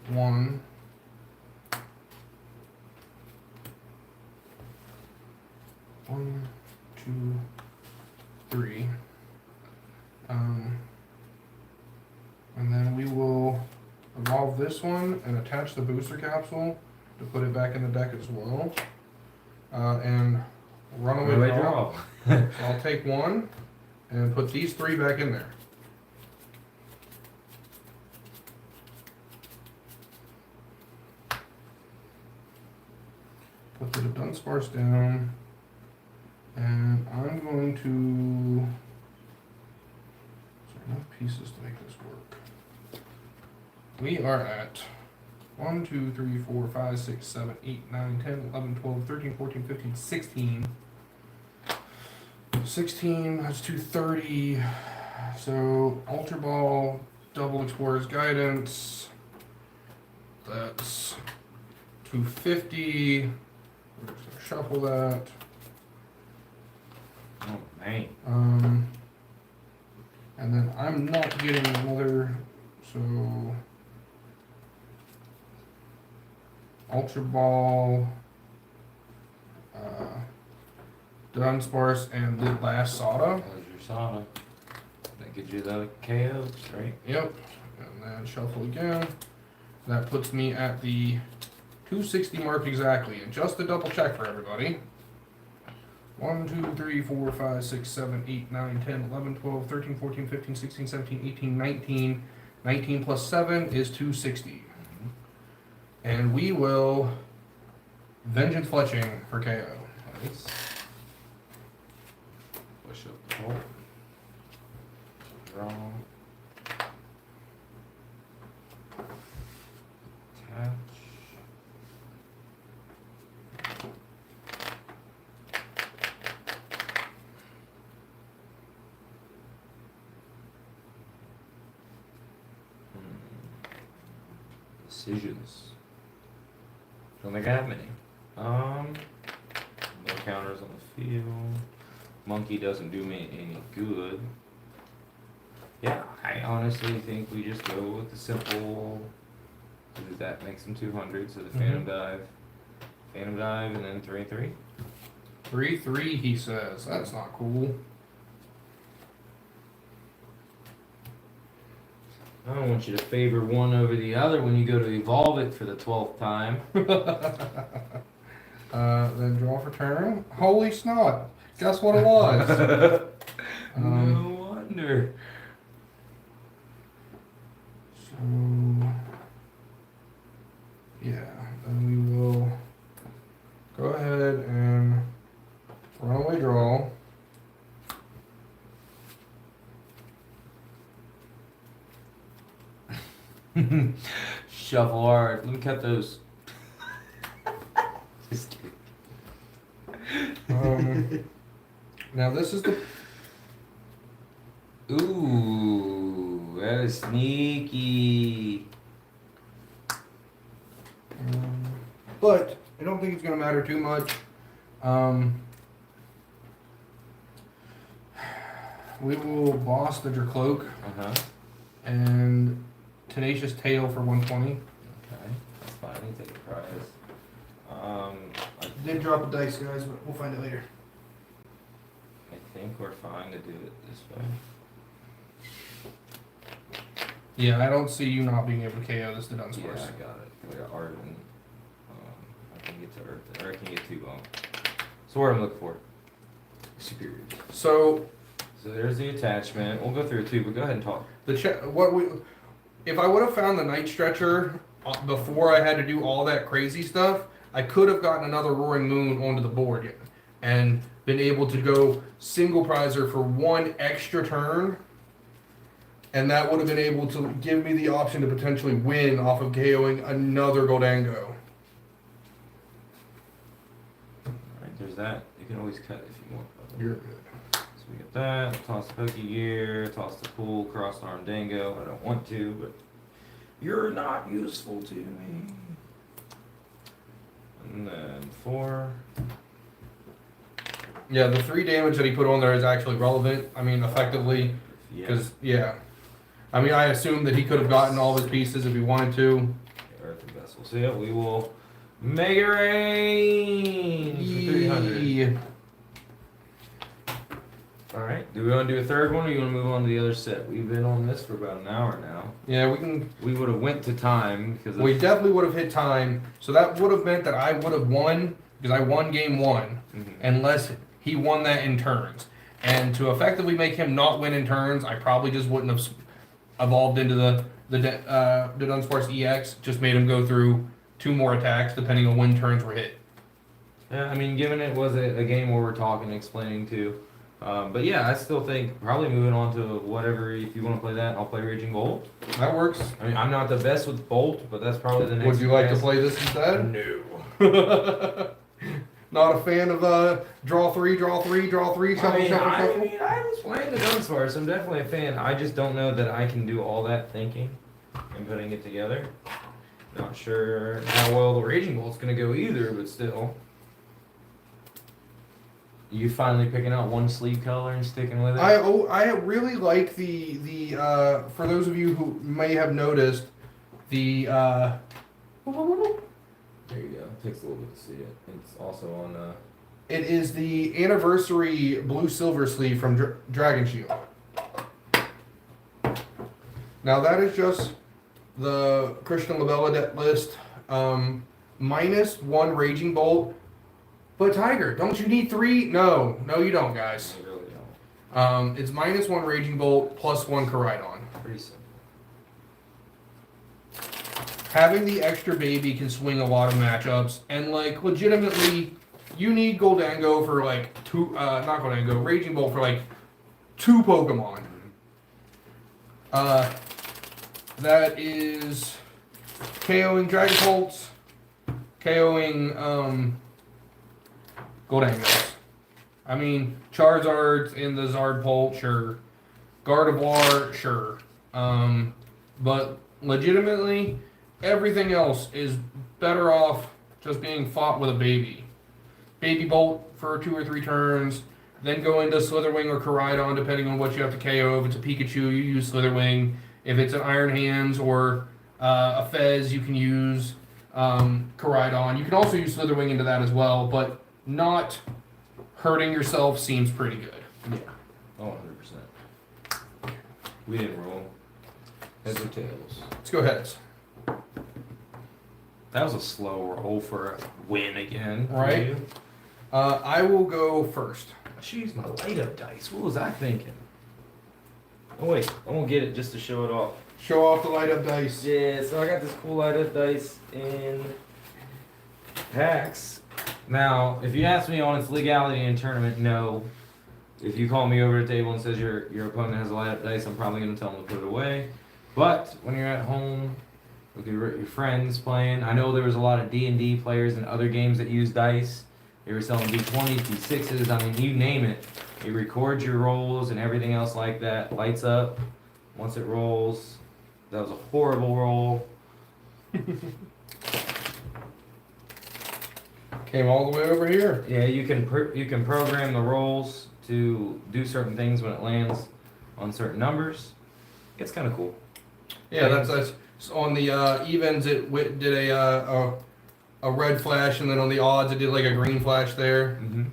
1. 1, 2, 3. And then we will evolve this one and attach the booster capsule to put it back in the deck as well. And Runaway Draw. So I'll take 1 and put these 3 back in there. Put the Dunsparce down. And I'm going to... Is there enough pieces to make this work? We are at 1, 2, 3, 4, 5, 6, 7, 8, 9, 10, 11, 12, 13, 14, 15, 16. 16, that's 230. So, Ultra Ball, Double Explorer's Guidance. That's 250. We're just going to shuffle that. Oh, man. And then I'm not getting another, so Ultra Ball, Dunsparce, and the last Sada. That was your Sada. That gives you the KOs, right? Yep. And then shuffle again. That puts me at the 260 mark exactly. And just to double check for everybody, 1, 2, 3, 4, 5, 6, 7, 8, 9, 10, 11, 12, 13, 14, 15, 16, 17, 18, 19. 19 plus 7 is 260. And we will Vengeance Fletching for KO. Nice. Push up the hole. Draw. Attach. Decisions. Don't think I have many. No counters on the field. Monkey doesn't do me any good. Yeah, I honestly think we just go with the simple. That makes them 200. So the Phantom Dive, and then 3/3. 3/3, he says. That's not cool. I don't want you to favor one over the other when you go to evolve it for the 12th time. Then draw for turn. Holy snot! Guess what it was? No wonder. So, yeah, then we will go ahead and runaway draw. Shuffle hard. Let me cut those. Just kidding. Now this is the. Ooh, that is sneaky. But I don't think it's going to matter too much. We will boss the Dracloak and Tenacious Tail for 120. Okay, that's fine. You take a prize. I Did drop a dice, guys, but we'll find it later. think we're fine to do it this way. Yeah, I don't see you not being able to KO this Yeah, Dunsparce. I got it. We got art and I can get to Earth, or I can get to so what I'm looking for. Superior. So So there's the attachment. We'll go through it too, but go ahead and talk. if I would have found the Night Stretcher before I had to do all that crazy stuff, I could have gotten another Roaring Moon onto the board and been able to go single prizer for one extra turn, and that would have been able to give me the option to potentially win off of KOing another Goldango. Alright, there's that. You can always cut if you want. You're good. So we get that. Toss the Pokey Gear. Toss the Pool. Cross Arm Dango. I don't want to, but you're not useful to me. And then 4. Yeah, the 3 damage that he put on there is actually relevant. I mean, effectively, Yeah. because I mean, I assume that he could have gotten all his pieces if he wanted to. Earth and Vessel. So yeah, we will Mega Rain for 300. Alright, do we want to do a third one or you want to move on to the other set? We've been on this for about an hour now. Yeah, we can. We would have went to time because We definitely would have hit time, so that would have meant that I would have won because I won game 1, unless he won that in turns. And to effectively make him not win in turns, I probably just wouldn't have evolved into the Dunsparce EX. Just made him go through 2 more attacks depending on when turns were hit. Yeah, I mean, given it was a game where we're talking, explaining too. But yeah, I still think probably moving on to whatever, if you want to play that, I'll play Raging Bolt. That works. I mean, I'm not the best with Bolt, but that's probably the next. Would you like to best. play this instead? No. Not a fan of draw 3, shuffle, I shuffle. mean, I was playing the Dunsparce. I'm definitely a fan. I just don't know that I can do all that thinking and putting it together. Not sure how well the Raging Bolt's going to go either, but still. You finally picking out one sleeve color and sticking with it? I really like the for those of you who may have noticed the There you go. It takes a little bit to see it. It's also on. it is the anniversary blue silver sleeve from Dragon Shield. Now that is just the Christian Labella deck list minus 1 Raging Bolt, But Tiger, don't you need 3? No, you don't, guys. I really don't. It's -1 Raging Bolt, +1 Koraidon. Pretty simple. Having the extra baby can swing a lot of matchups, and like legitimately, you need Goldango for like 2. Not Goldango, Raging Bolt for like 2 Pokemon. That is KOing Dragapults, KOing Goldangos. I mean, Charizard's in the Zardpult, sure. Gardevoir, sure. But legitimately, everything else is better off just being fought with a baby. Baby Bolt for 2 or 3 turns, then go into Slitherwing or Koraidon, depending on what you have to KO. If it's a Pikachu, you use Slitherwing. If it's an Iron Hands or a Fez, you can use Koraidon. You can also use Slitherwing into that as well, but not hurting yourself seems pretty good. Yeah. Oh, 100%. We didn't roll. Heads or tails? Let's go heads. That was a slow roll for a win again. Right. I will go first. I should use my light up dice. What was I thinking? Oh wait, I won't get it just to show it off. Show off the light up dice. Yeah, so I got this cool light up dice in packs. Now, if you ask me on its legality in tournament, no. If you call me over to the table and says your opponent has a light up dice, I'm probably going to tell them to put it away. But when you're at home with your friends playing, I know there was a lot of D&D players in other games that use dice. They were selling D20s, D6s, I mean, you name it. It records your rolls and everything else like that. Lights up once it rolls. That was a horrible roll. Came all the way over here. Yeah, you can program the rolls to do certain things when it lands on certain numbers. It's kind of cool. Yeah, that's so on the evens. It did a red flash, and then on the odds, it did like a green flash there. Mm-hmm.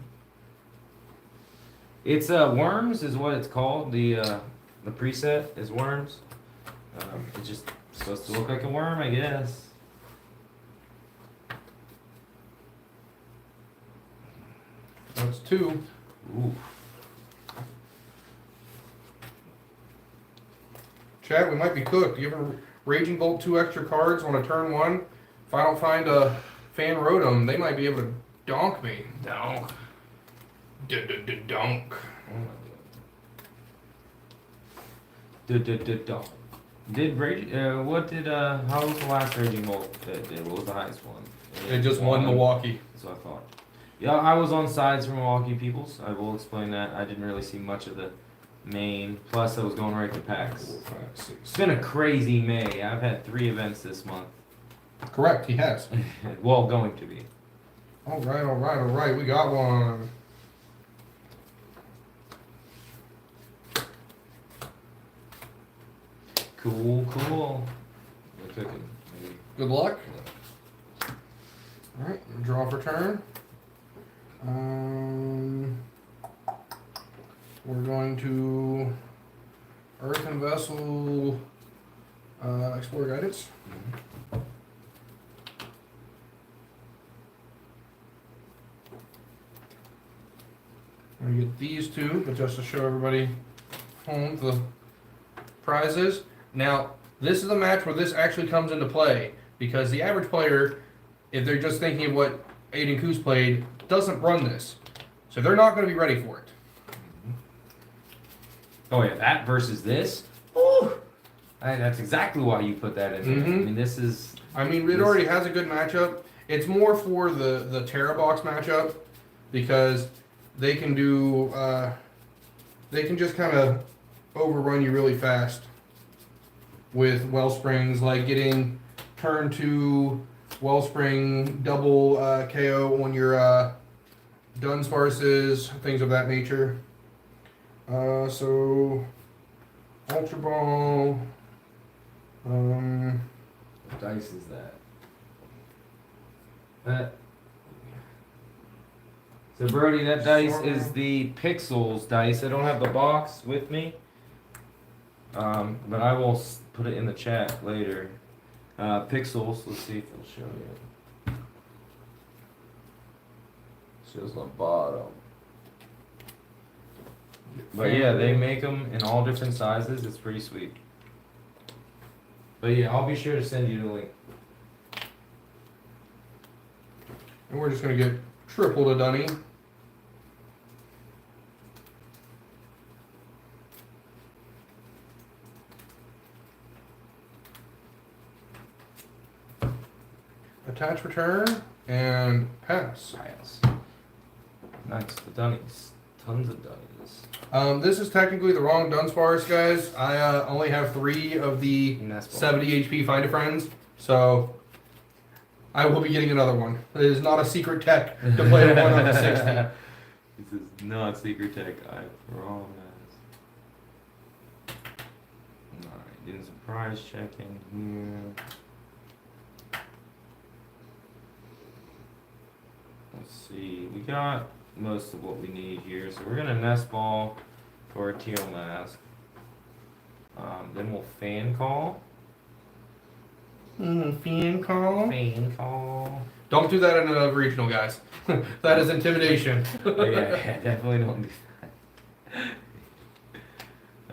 It's worms is what it's called. The preset is worms. It's just supposed to look like a worm, I guess. That's 2. Ooh. Chat, we might be cooked. You ever Raging Bolt 2 extra cards on a turn 1? If I don't find a Fan Rotom, they might be able to donk me. Donk. Donk. Donk. Did Rage? What did? How was the last Raging Bolt that did? What was the highest one? It just won Milwaukee. That's what I thought. Yeah, I was on sides for Milwaukee Peoples. I will explain that. I didn't really see much of the main. Plus, I was going right to packs. 4, 5, 6. It's been a crazy May. I've had 3 events this month. Correct, he has. Well, going to be. All right. We got one. Cool. We're cooking. Maybe. Good luck. All right, draw for turn. We're going to Earthen Vessel Explore Guidance. Mm-hmm. I'm going to get these 2, but just to show everybody home the prizes. Now, this is a match where this actually comes into play, because the average player, if they're just thinking of what Aiden Coos played, doesn't run this. So they're not going to be ready for it. Oh yeah, that versus this. Ooh, that's exactly why you put that in there. Mhm. I mean, this is. I mean, it already has a good matchup. It's more for the Terra Box matchup, because they can do they can just kind of overrun you really fast with Wellsprings, like getting turn 2 Wellspring double KO on your Dunsparces, things of that nature. So Ultra Ball. What dice is that? So Brody, that dice is the Pixels dice. I don't have the box with me, but I will put it in the chat later. Pixels. Let's see if it'll show you. Shows on bottom. But yeah, they make them in all different sizes. It's pretty sweet. But yeah, I'll be sure to send you the link. And we're just gonna get triple to Dunny. Attach, return, and pass. Piles. Nice, the Dunnies. Tons of Dunnies. This is technically the wrong Dunsparce, guys. I only have 3 of the And that's 70 HP Find a Friends, so I will be getting another one. It is not a secret tech to play the one on the 60. This is not secret tech, I promise. Alright, doing some prize checking here. Let's see, we got most of what we need here, so we're gonna nest ball for a teal mask. Then we'll fan call. Fan call. Fan call. Don't do that in a regional, guys. That is intimidation. Oh, yeah, definitely don't do that.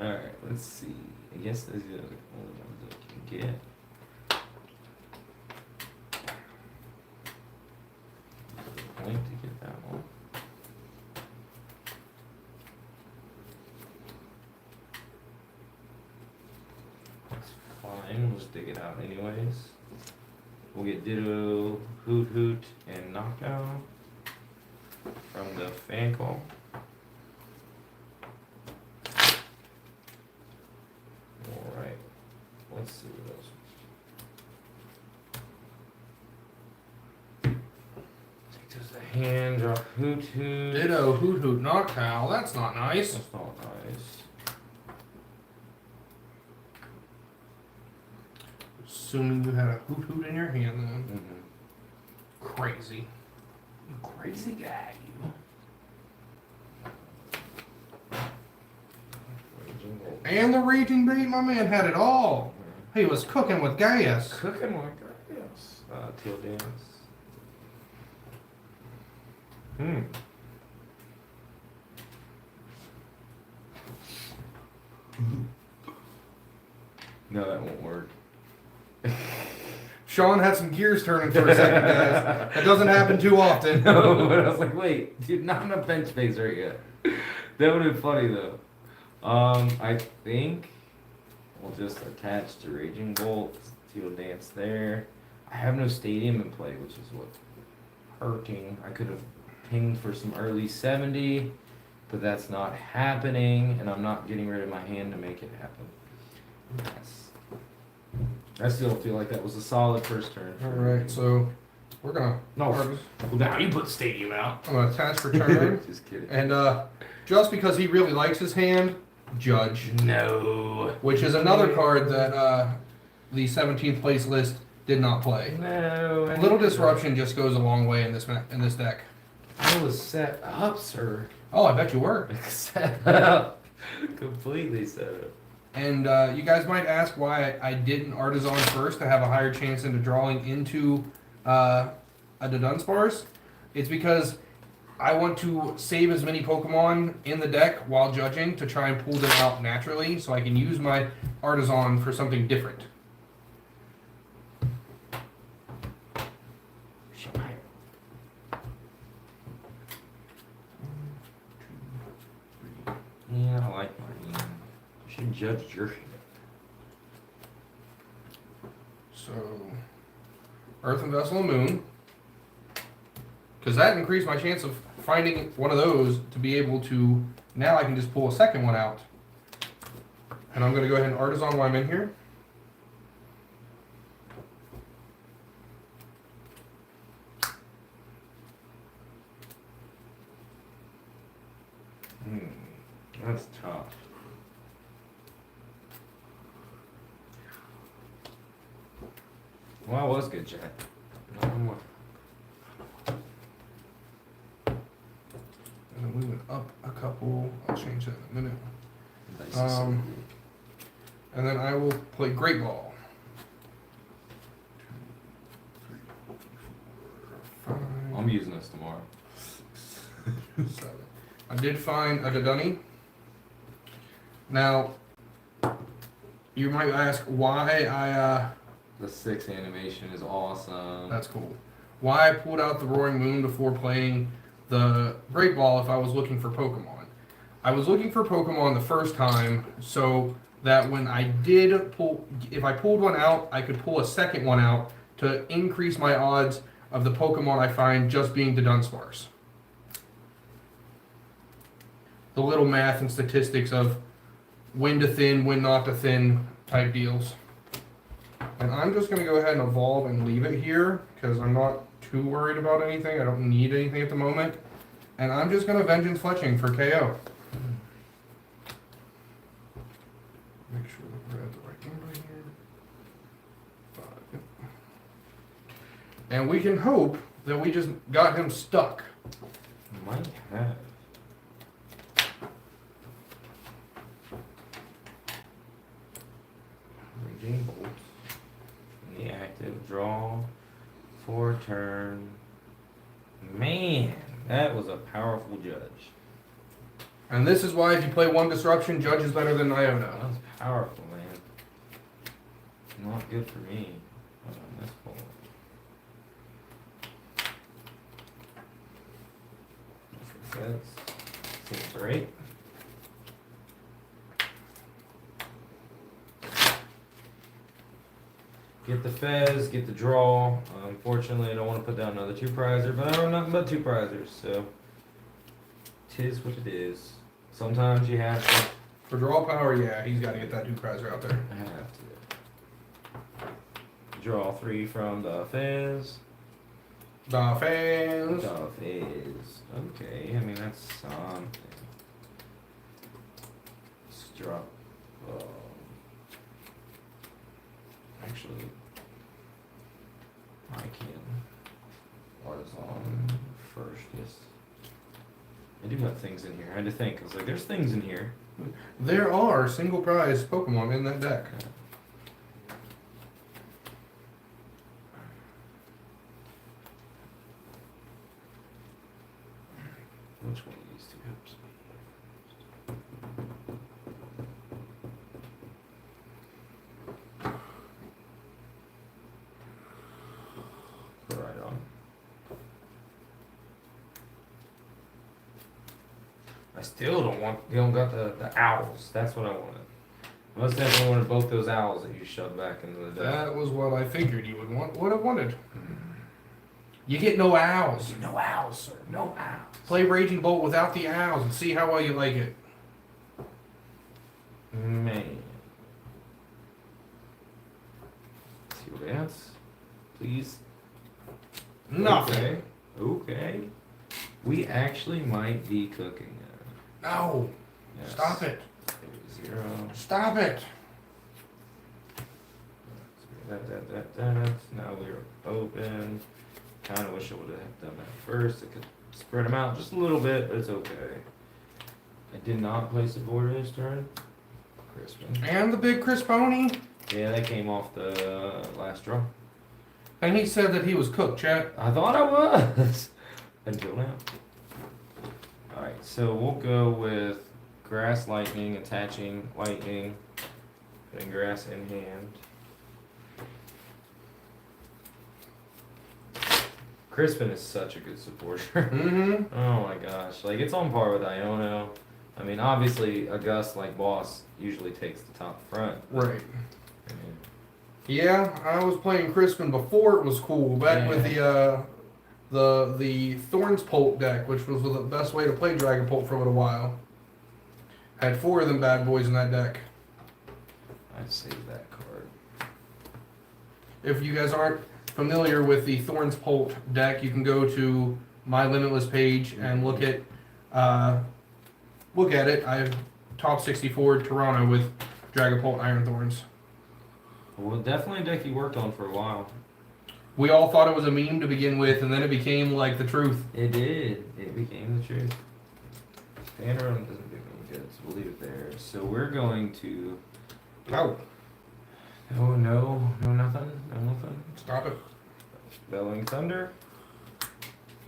Alright, let's see. I guess those are the only ones that we can get. Point to get that one. That's fine, we'll just dig it out anyways. We'll get Ditto, Hoot Hoot, and Knockout from the fan call. Alright, let's see what else. Take this a hand, drop Hoot Hoot. Ditto, Hoot Hoot, Noctowl. That's not nice. That's not nice. Assuming you had a Hoot Hoot in your hand, then. Mm-hmm. Crazy. Crazy guy, you. And the Raging Bait, my man had it all. He was cooking with gas. Cooking like that, yes. Teal dance. No, that won't work. Shawn had some gears turning for a second, guys. That doesn't happen too often. No, but I was like, wait, dude, not enough bench space right yet. That would have been funny though. I think we'll just attach the Raging Bolt, Teal Dance there. I have no stadium in play, which is what's hurting. I could have pinged for some early 70, but that's not happening, and I'm not getting rid of my hand to make it happen. I still feel like that was a solid first turn. Alright, so we're gonna. No, well, now you put stadium out. I'm gonna attach return. Just kidding. And just because he really likes his hand, Judge. No. Which is another card that the 17th place list did not play. No. A little disruption just goes a long way in this deck. I was set up, sir. Oh, I bet you were. Set up. Completely set up. And you guys might ask why I didn't Artisan first to have a higher chance into drawing into a Dunsparce. It's because I want to save as many Pokemon in the deck while judging to try and pull them out naturally so I can use my Artisan for something different. Yeah, I like mine. You should judge your hand. So, Earthen Vessel and Moon. Because that increased my chance of finding one of those to be able to... Now I can just pull a second one out. And I'm going to go ahead and Artisan while I'm in here. That's tough. Well, that was good, Jack. And then we went up a couple. I'll change that in a minute. Nice. And then I will play Great Ball. 2, 3, 4, 5, I'm using this tomorrow. 6, 7. I did find a Dodunny. Now, you might ask why I, The 6 animation is awesome. that's cool. Why I pulled out the Roaring Moon before playing the Great Ball if I was looking for Pokemon. I was looking for Pokemon the first time so that when I did pull, if I pulled one out, I could pull a second one out to increase my odds of the Pokemon I find just being the Dunsparce. The little math and statistics of when to thin, when not to thin type deals. And I'm just going to go ahead and evolve and leave it here because I'm not too worried about anything. I don't need anything at the moment. And I'm just going to Vengeance Fletching for KO. Make sure that we're at the right number here. 5. Yep. And we can hope that we just got him stuck. Might have. Raging Bolt. The active draw. 4 turn. Man, that was a powerful judge. And this is why if you play one Disruption, Judge is better than That Iona. was powerful, man. Not good for me. Hold on, this ball. Seems right. Get the Fez, get the draw. Unfortunately, I don't want to put down another 2-prizer, but I don't have nothing but 2-prizers, so tis what it is. Sometimes you have to. For draw power, yeah, he's got to get that 2-prizer out there. I have to. Draw 3 from the Fez. The fans. The Fez. Okay, I mean, that's something. Let's drop. Actually, I can. Artisan first, yes. I do have things in here. I had to think. I was like, there's things in here. There are single prize Pokemon in that deck. Which one of these two helps me? Right on. I still don't want. You don't got the owls. That's what I wanted. I must definitely wanted both those owls that you shoved back into the deck. That was what I figured you would have wanted. You get no owls. No owls, sir. No owls. Play Raging Bolt without the owls and see how well you like it. Man. See what else? Please. Nothing. Okay. We actually might be cooking now. No. Yes. Stop it. 0. Stop it. Now we're open. Kind of wish I would have done that first. I could spread them out just a little bit, but it's okay. I did not place a border this turn. Crispin. And the big Chris Pony. Yeah, that came off the last draw. And he said that he was cooked, chat. I thought I was. Until now. Alright, so we'll go with Grass Lightning, attaching Lightning, putting Grass in hand. Crispin is such a good supporter. Mm-hmm. Oh my gosh. Like, it's on par with Iono. I mean, obviously, a Gus like Boss usually takes the top front. Right. I mean, Yeah, I was playing Crispin before it was cool. Back with the Thorns Pult deck, which was the best way to play Dragon Pult for a little while. Had 4 of them bad boys in that deck. I'd save that card. If you guys aren't familiar with the Thorns Pult deck, you can go to my Limitless page and look at it. I have top 64 Toronto with Dragon Pult Iron Thorns. Well, definitely a deck he worked on for a while. We all thought it was a meme to begin with, and then it became like the truth. It did. It became the truth. Standalone doesn't do any good, so we'll leave it there. So we're going to. Oh, Oh no, no nothing, no nothing. stop it. Bellowing Thunder.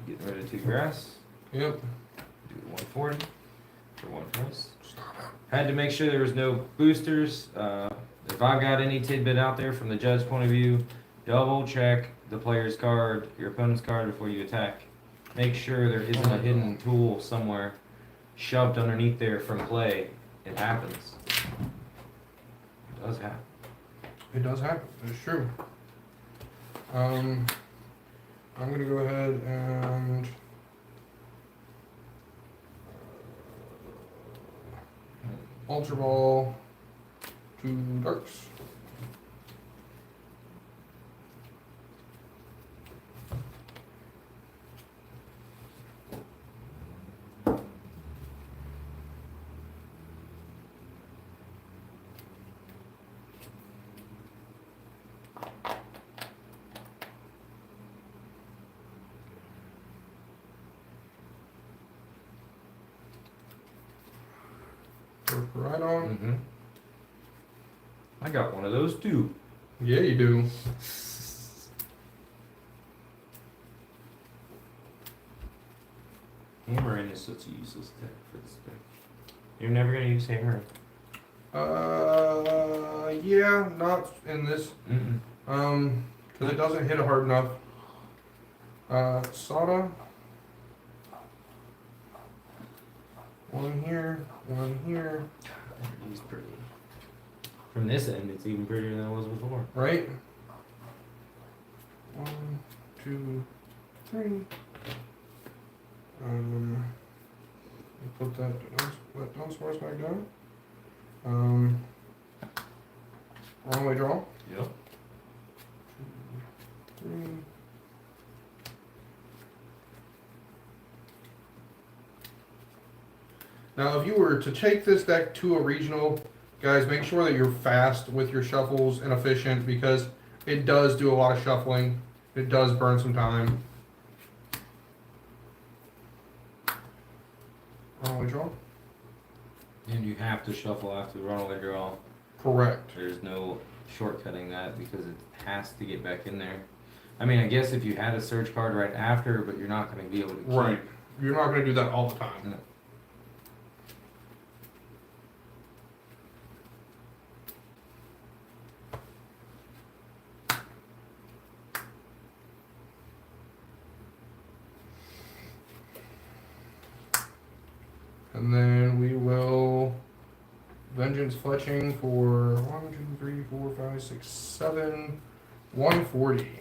Getting rid of 2 grass. Yep. Do the 140 for one price. Had to make sure there was no boosters. If I've got any tidbit out there from the judge's point of view, double check the player's card, your opponent's card before you attack. Make sure there isn't a hidden tool somewhere shoved underneath there from play. It happens. It does happen. It does happen. It's true. I'm gonna go ahead and Ultra Ball 2 darks. Right on. Mm-hmm. I got one of those too. Yeah, you do. Hammering is such a useless deck for this deck. You're never gonna use hammering. Yeah, not in this. Because it doesn't hit hard enough. Soda. One here, one here. He's pretty. From this end, it's even prettier than it was before. Right? 1, 2, 3. Put that down sparse back down. Wrong way draw. Yep. 2, 3. Now, if you were to take this deck to a regional, guys, make sure that you're fast with your shuffles and efficient because it does do a lot of shuffling. It does burn some time. Runaway draw? And you have to shuffle after the runaway draw. Correct. There's no shortcutting that because it has to get back in there. I mean, I guess if you had a search card right after, but you're not going to be able to keep. Right. You're not going to do that all the time. No. And then we will Vengeance Fletching for 1, 2, 3, 4, 5, 6, 7, 140.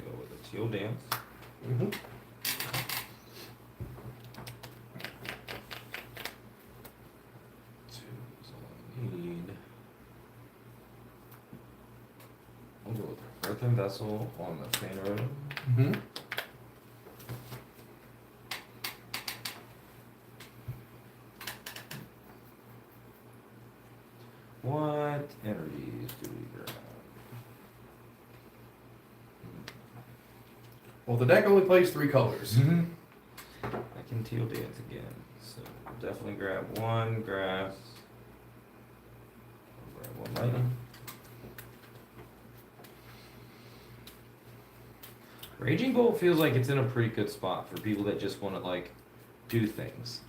Go with a teal dance. Mm-hmm. I'll go with Earthen Vessel on the fan road. Mm-hmm. What energies do we grab? Well, the deck only plays 3 colors. I can teal dance again, so I'll definitely grab one grass. I'll grab one lightning. Raging Bolt feels like it's in a pretty good spot for people that just want to like do things.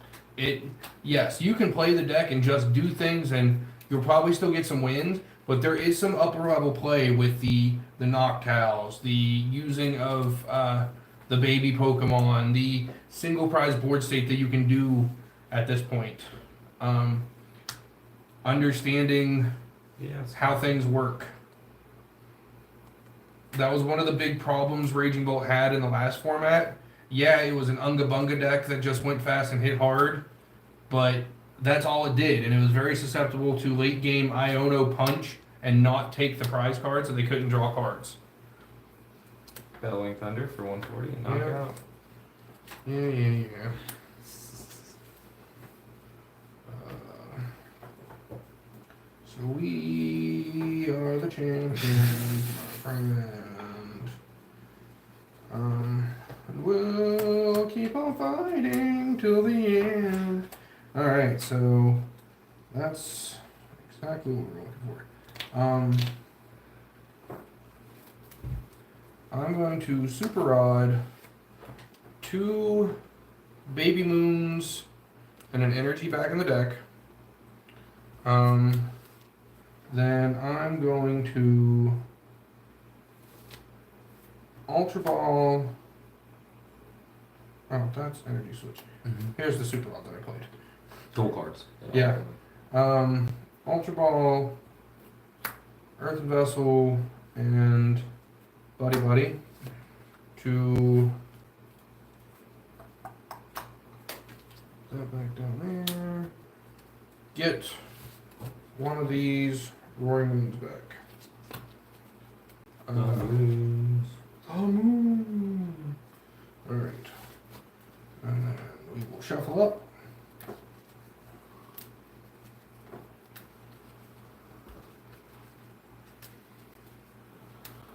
Yes, you can play the deck and just do things, and you'll probably still get some wins. But there is some upper level play with the Noctowls, the using of the baby Pokemon, the single prize board state that you can do at this point. Understanding how things work. That was one of the big problems Raging Bolt had in the last format. Yeah, it was an Unga Bunga deck that just went fast and hit hard, but that's all it did, and it was very susceptible to late game Iono punch and not take the prize card, so they couldn't draw cards. Bellowing Thunder for 140 and knockout. Yeah. So we are the champions, my friend. We'll keep on fighting till the Alright, so that's exactly what we're looking for. I'm going to super rod 2 baby moons and an energy back in the deck. Then I'm going to Ultra Ball. Oh, that's energy switch. Here's the super rod that I played. Dual cards. Yeah. Ultra Ball, Earthen Vessel, and Buddy Buddy to that back down there. Get one of these Roaring Moons back. Moons. Moon. Alright. And then we will shuffle up.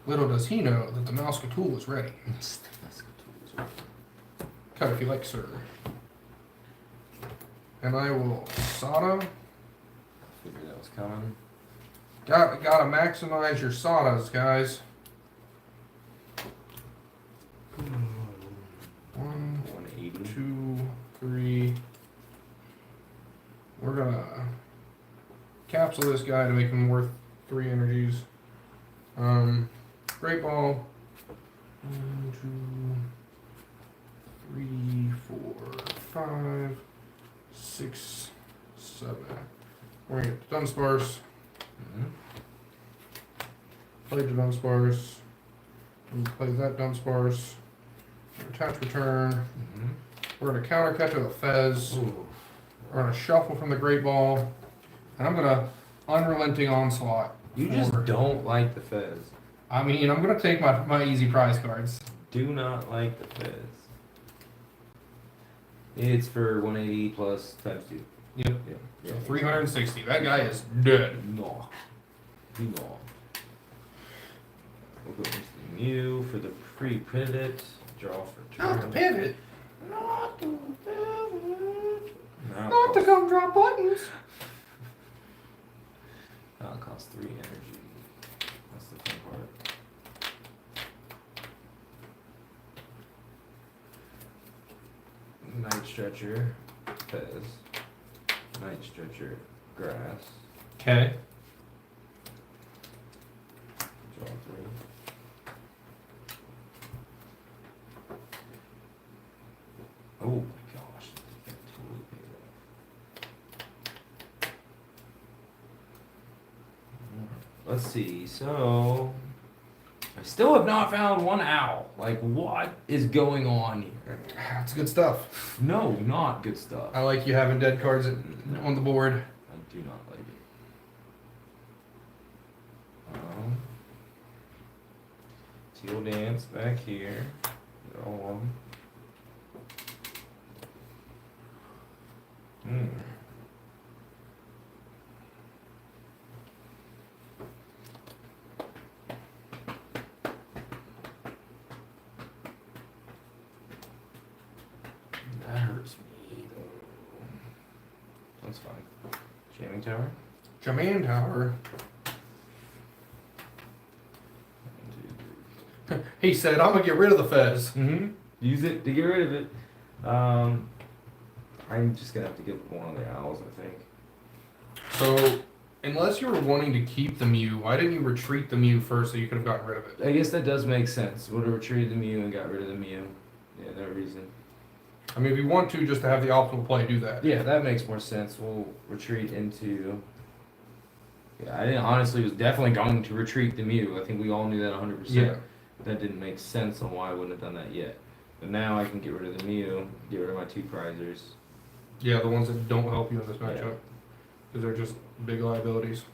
Little does he know that the Mouscatool is ready. Cut if you like, sir. And I will Sada. Figured that was coming. Gotta maximize your Sadas, guys. 1, 180. 2, 3. We're gonna capsule this guy to make him worth 3 energies. Great Ball. 1, 2, 3, 4, 5, 6, 7. We're gonna get the Dunsparce. Play the Dunsparce. And play that Dunsparce. Attach return. We're gonna counter cut to the Fez. Ooh. We're gonna shuffle from the Great Ball. And I'm gonna Unrelenting Onslaught. You just don't like the Fez. I mean, I'm gonna take my easy prize cards. Do not like the Fez. It's for 180 plus times 2. Yep. Yeah. So 360. That guy is dead. No. No. We'll go into the Mew for the pre-printed it. Draw for turn. Not the pivot. Not the pivot. Not the gumdrop buttons. That'll cost 3 energy. That's the fun part. Night Stretcher, Fez. Night Stretcher, Grass. Okay. Draw 3. Oh my gosh. I totally paid that. Let's see. So, I still have not found one owl. Like, what is going on here? That's good stuff. No, not good stuff. I like you having dead cards on the board. I do not like it. Teal Dance back here. Draw 1. That hurts me though. That's fine. Jamming Tower. Jaman Tower. He said, I'm gonna get rid of the Fez. Use it to get rid of it. I'm just gonna have to get one of the owls, I think. So, unless you were wanting to keep the Mew, why didn't you retreat the Mew first so you could have gotten rid of it? I guess that does make sense. Would have retreated the Mew and got rid of the Mew. Yeah, no reason. I mean, if you want to, just to have the optimal play, do that. Yeah, that makes more sense. We'll retreat into. Yeah, I honestly was definitely going to retreat the Mew. I think we all knew that 100%. Yeah. That didn't make sense on why I wouldn't have done that yet. But now I can get rid of the Mew, get rid of my 2 prizers. Yeah, the ones that don't help you in this matchup. Because they're just big liabilities.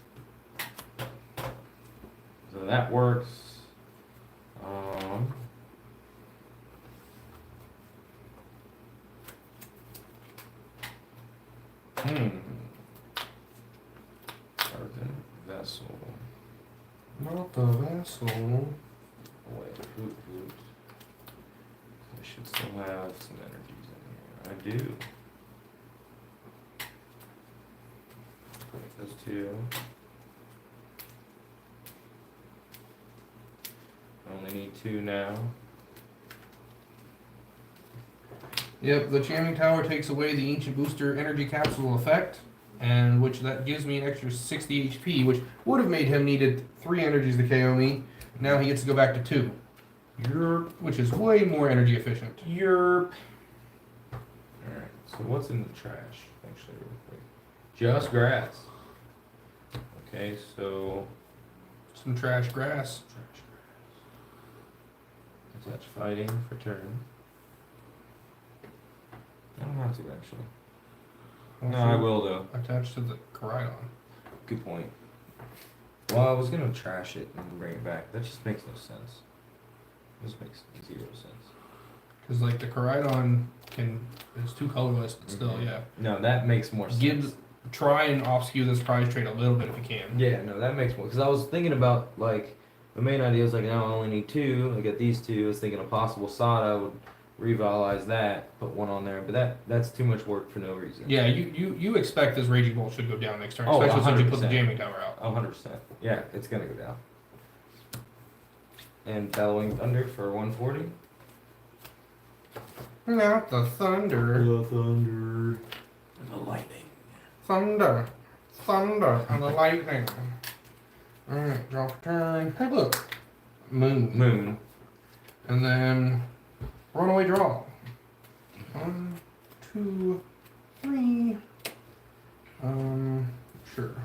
So that works. Earthen Vessel. Not the Vessel. Oh wait, hoot. I should still have some energies in here. I do. Make those two. Only need two now. Yep, the jamming tower takes away the ancient booster energy capsule effect, and which that gives me an extra 60 HP, which would have made him needed 3 energies to KO me. Now he gets to go back to 2. Yerp, which is way more energy efficient. Yerp. Alright, so what's in the trash? Actually, real quick. Just grass. Okay, so. Some trash grass. Trash grass. Attach fighting for turn. I don't have to actually. No, I will though. Attached to the Koridon. Good point. Well, I was gonna trash it and bring it back. That just makes no sense. This makes 0 sense. Because like the Koridon is 2 colorless, but still, Mhm. yeah. No, that makes more sense. Try and off-skew this prize trade a little bit if you can. Yeah, no, that makes more. Because I was thinking about like the main idea was like now I only need 2. I get these 2. I was thinking a possible Sada would revitalize that, put 1 on there, but that's too much work for no reason. Yeah, you expect this Raging Bolt should go down next turn, Oh, especially since you put the 100%. jamming tower out. 100%. Yeah, it's gonna go down. And Bellowing Thunder for 140. Not the thunder. The thunder. And the lightning. Thunder. Thunder and the lightning. Alright, draw for turn. Hey look. Moon. And then runaway draw. 1, 2, 3. Sure.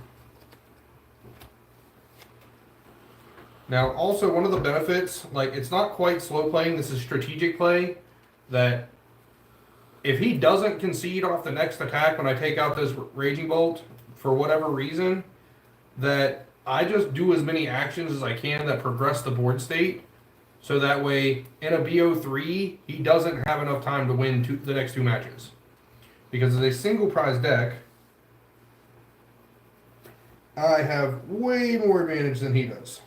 Now, also one of the benefits, like it's not quite slow playing. This is strategic play. That if he doesn't concede off the next attack when I take out this Raging Bolt for whatever reason, that I just do as many actions as I can that progress the board state. So that way, in a BO3, he doesn't have enough time to win the next 2 matches. Because as a single prize deck, I have way more advantage than he does.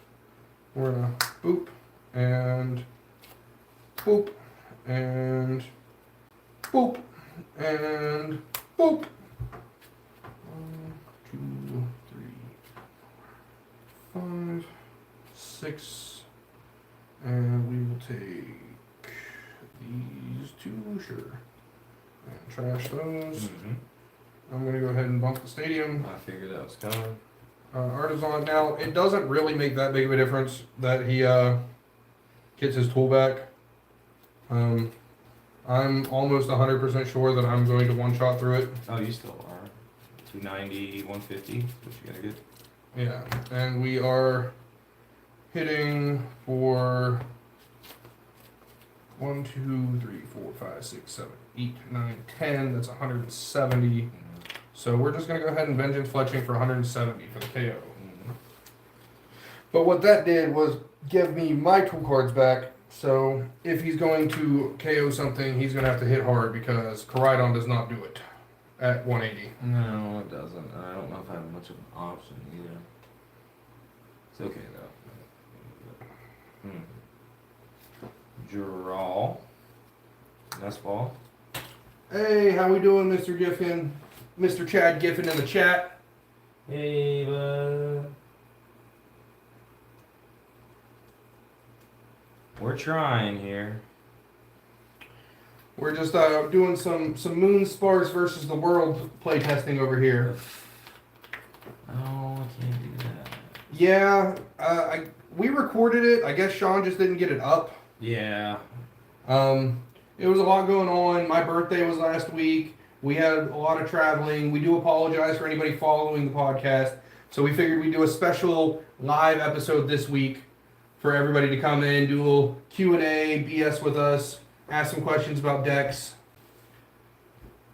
We're gonna boop, and boop, and boop, and boop. 1, 2, 3, 4, 5, 6. And we will take these 2, sure. And trash those. Mm-hmm. I'm going to go ahead and bump the stadium. I figured that was coming. Artisan. Now, it doesn't really make that big of a difference that he gets his tool back. I'm almost 100% sure that I'm going to one-shot through it. Oh, you still are. 290, 150. What you gotta get? Yeah, and we are hitting for 1, 2, 3, 4, 5, 6, 7, 8, 9, 10. That's 170. So we're just going to go ahead and Vengeance Fletching for 170 for the KO. Mm-hmm. But what that did was give me my tool cards back. So if he's going to KO something, he's going to have to hit hard because Koridon does not do it at 180. No, it doesn't. I don't know if I have much of an option either. It's okay though. Draw. Nice ball. Hey, how we doing, Mr. Giffen? Mr. Chad Giffen in the chat. Hey, bud. We're trying here. We're just doing some Moon Sparse versus the World play testing over here. Oh, I can't do that. Yeah, we recorded it. I guess Shawn just didn't get it up. Yeah. It was a lot going on. My birthday was last week. We had a lot of traveling. We do apologize for anybody following the podcast. So we figured we'd do a special live episode this week for everybody to come in, do a little Q&A, BS with us, ask some questions about decks.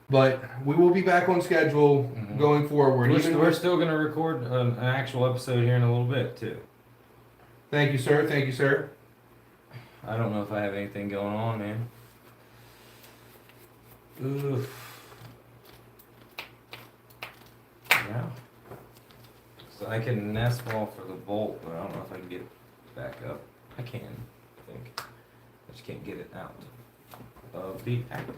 But we will be back on schedule going forward. We're still going to record an actual episode here in a little bit, too. Thank you, sir. Thank you, sir. I don't know if I have anything going on, man. Oof. Yeah. So I can nest ball for the bolt, but I don't know if I can get it back up. I can, I think. I just can't get it out of the active.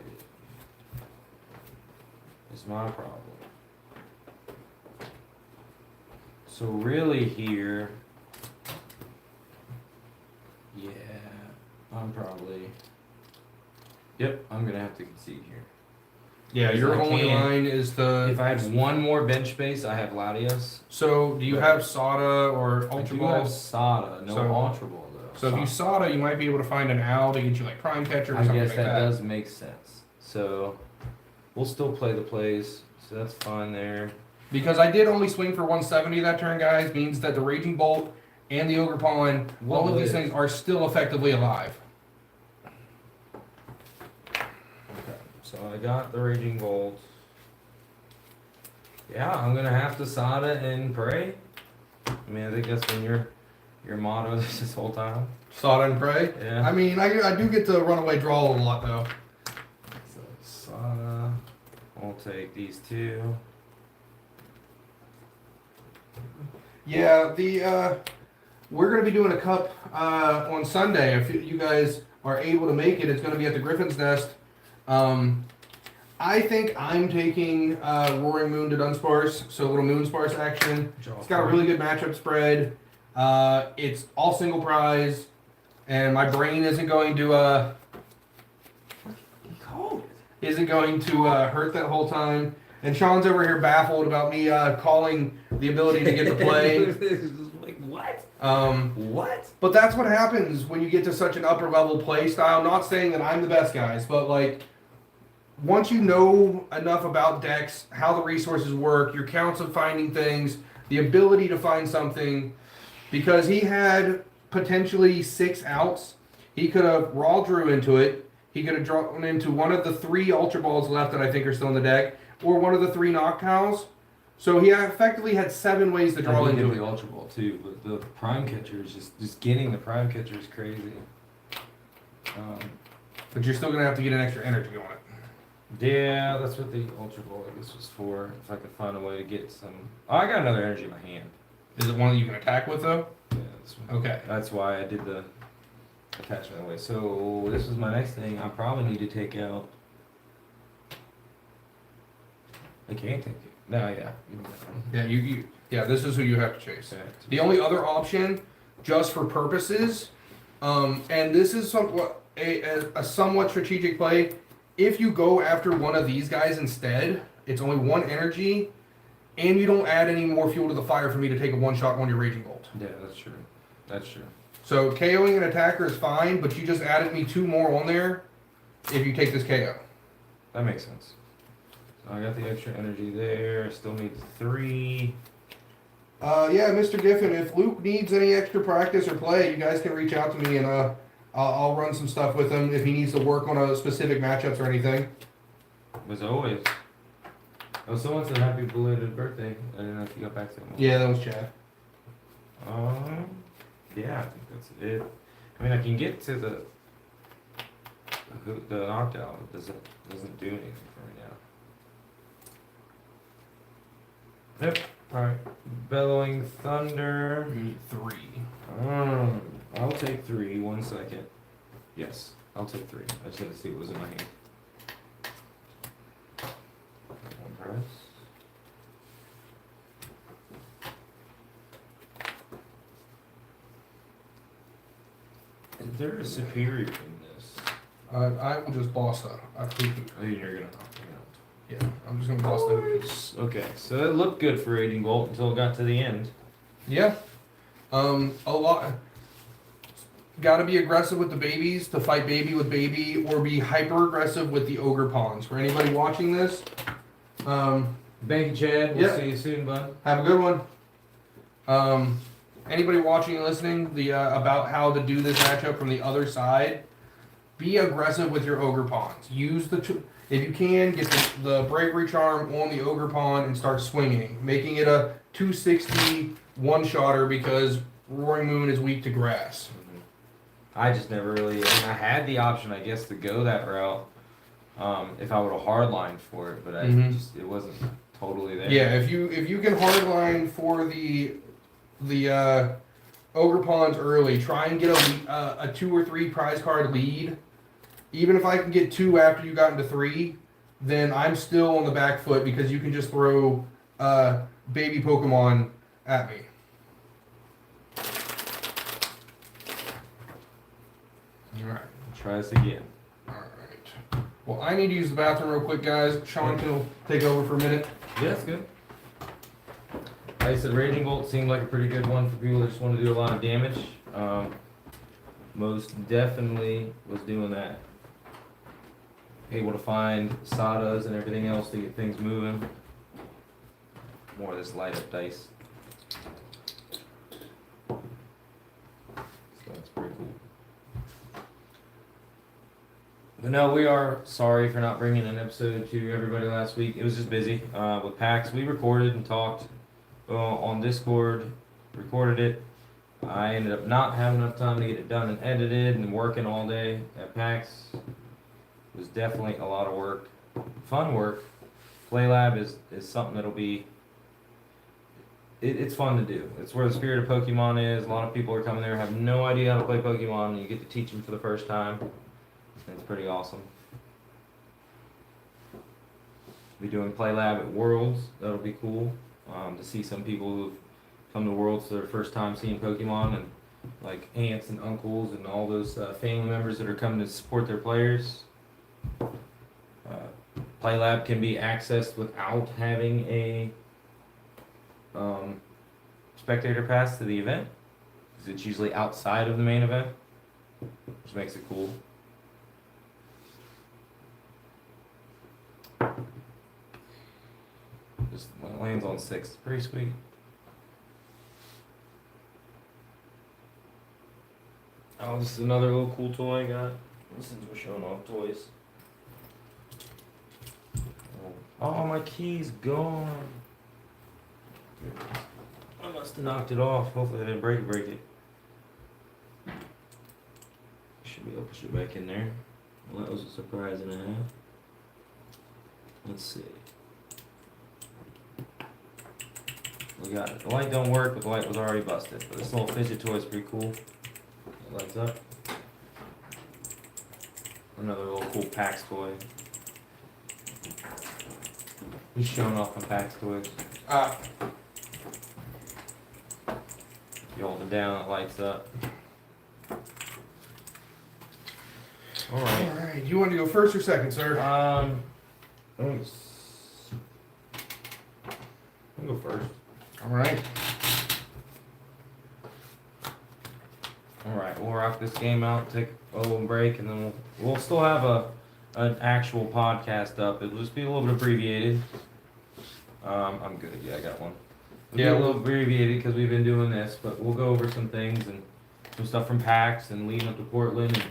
It's not a problem. So really here, yeah, I'm probably, yep, I'm gonna have to concede here. Yeah, Because your I only can't- line is the. If I had one more bench space, I have Latios. So do you have Sada or I Ultra do have Ball? Sada, no So- Ultra Ball though. So if you Sada, you might be able to find an owl to get you like Prime Catcher or I something guess like that that. does make sense. So we'll still play the plays, so that's fine there. Because I did only swing for 170 that turn, guys, means that the Raging Bolt and the Ogre Pawn, all of these things are still effectively alive. Okay, so I got the Raging Bolt. Yeah, I'm gonna have to Sada and pray. I mean, I think that's been your motto this whole time. Sada and Pray. Yeah. I mean, I do get to runaway draw a lot though. So Sada, we'll take these two. Yeah, we're gonna be doing a cup on Sunday. If you guys are able to make it, it's gonna be at the Griffin's Nest. I think I'm taking Roaring Moon to Dunsparce, so a little Moon Sparse action. It's got a really good matchup spread. It's all single prize, and my brain isn't going to hurt that whole time. And Sean's over here baffled about me calling the ability to get to play. Like what? What? But that's what happens when you get to such an upper level play style. Not saying that I'm the best, guys, but like once you know enough about decks, how the resources work, your counts of finding things, the ability to find something, because he had potentially 6 outs. He could have raw drew into it. He could have drawn into one of the 3 Ultra Balls left that I think are still in the deck, or one of the 3 Noctowls. So he effectively had 7 ways to draw into it. The Ultra Ball too, but the Prime Catcher is just getting the Prime Catcher is crazy. But you're still gonna have to get an extra energy on it. Yeah, that's what the Ultra Ball I guess was for. If I could find a way to get some. Oh, I got another energy in my hand. Is it one that you can attack with though? Yeah, this one. Okay. That's why I did the attachment away. So this is my next thing. I probably need to take out. I can't take it. No, yeah. Yeah, this is who you have to chase. Okay. The only other option, just for purposes, and this is a somewhat strategic play. If you go after one of these guys instead, it's only 1 energy, and you don't add any more fuel to the fire for me to take a 1-shot on your Raging Bolt. Yeah, that's true. That's true. So KOing an attacker is fine, but you just added me 2 more on there if you take this KO. That makes sense. So I got the extra energy there. I still need 3. Yeah, Mr. Giffen, if Luke needs any extra practice or play, you guys can reach out to me and I'll run some stuff with him if he needs to work on a specific matchups or anything. As always. Oh, someone said happy belated birthday. I didn't know if you got back to him. Yeah, that was Chad. Yeah, I think that's it. I mean, I can get to the knockdown. It doesn't do anything for me now. Yep. All right. Bellowing Thunder. You need 3. I'll take 3. 1 second. Yes, I'll take 3. I just had to see what was in my hand. 1 press. Is there a superior in this? I will just boss that. I think. Oh, you're gonna knock me out. Yeah, I'm just gonna boss that. Okay, so it looked good for Raging Bolt until it got to the end. Yeah. A lot. Got to be aggressive with the babies to fight baby with baby, or be hyper aggressive with the ogre pawns. For anybody watching this, Thank you, Chad. We'll Yeah. see you soon, bud. have a good one. Anybody watching and listening, about how to do this matchup from the other side, be aggressive with your ogre pawns. Use if you can, get the bravery charm on the ogre pawn and start swinging, making it a 260 1-shotter because Roaring Moon is weak to grass. I just never really. I mean, I had the option, I guess, to go that route if I would have hardlined for it, but it wasn't totally there. Yeah, if you can hardline for the ogre pawns early, try and get a 2 or 3 prize card lead. Even if I can get 2 after you got into 3, then I'm still on the back foot because you can just throw baby Pokemon at me. Alright. Try this again. Alright. Well, I need to use the bathroom real quick, guys. Shawn can take over for a minute. Yeah, that's good. Like I said, Raging Bolt seemed like a pretty good one for people that just want to do a lot of damage. Most definitely was doing that. Able to find Sadas and everything else to get things moving. More of this light up dice. So that's pretty cool. But no, we are sorry for not bringing an episode to everybody last week. It was just busy with PAX. We recorded and talked on Discord, recorded it. I ended up not having enough time to get it done and edited, and working all day at PAX. It was definitely a lot of work. Fun work. Play Lab is something that'll be... It's fun to do. It's where the spirit of Pokemon is. A lot of people are coming there, have no idea how to play Pokemon, and you get to teach them for the first time. It's pretty awesome. Be doing Play Lab at Worlds. That'll be cool to see some people who've come to Worlds for their first time seeing Pokemon, and like aunts and uncles and all those family members that are coming to support their players. Play Lab can be accessed without having a spectator pass to the event, because it's usually outside of the main event, which makes it cool. Just when it lands on 6, it's pretty sweet. Oh, this is another little cool toy I got. Since we're showing off toys. Oh, my key's gone. I must have knocked it off. Hopefully I didn't break it. Should be able to push it back in there. Well, that was a surprise and a half. Let's see. We got it. The light don't work, but the light was already busted. But this little fidget toy is pretty cool. It lights up. Another little cool PAX toy. He's showing off my PAX toys. You hold it down, it lights up. Alright. Alright, you want to go first or second, sir? I'll go first. Alright. Alright, we'll rock this game out, take a little break, and then we'll still have an actual podcast up. It'll just be a little bit abbreviated. I'm good. Yeah, I got one. It'll be a little abbreviated because we've been doing this, but we'll go over some things and some stuff from PAX and leading up to Portland and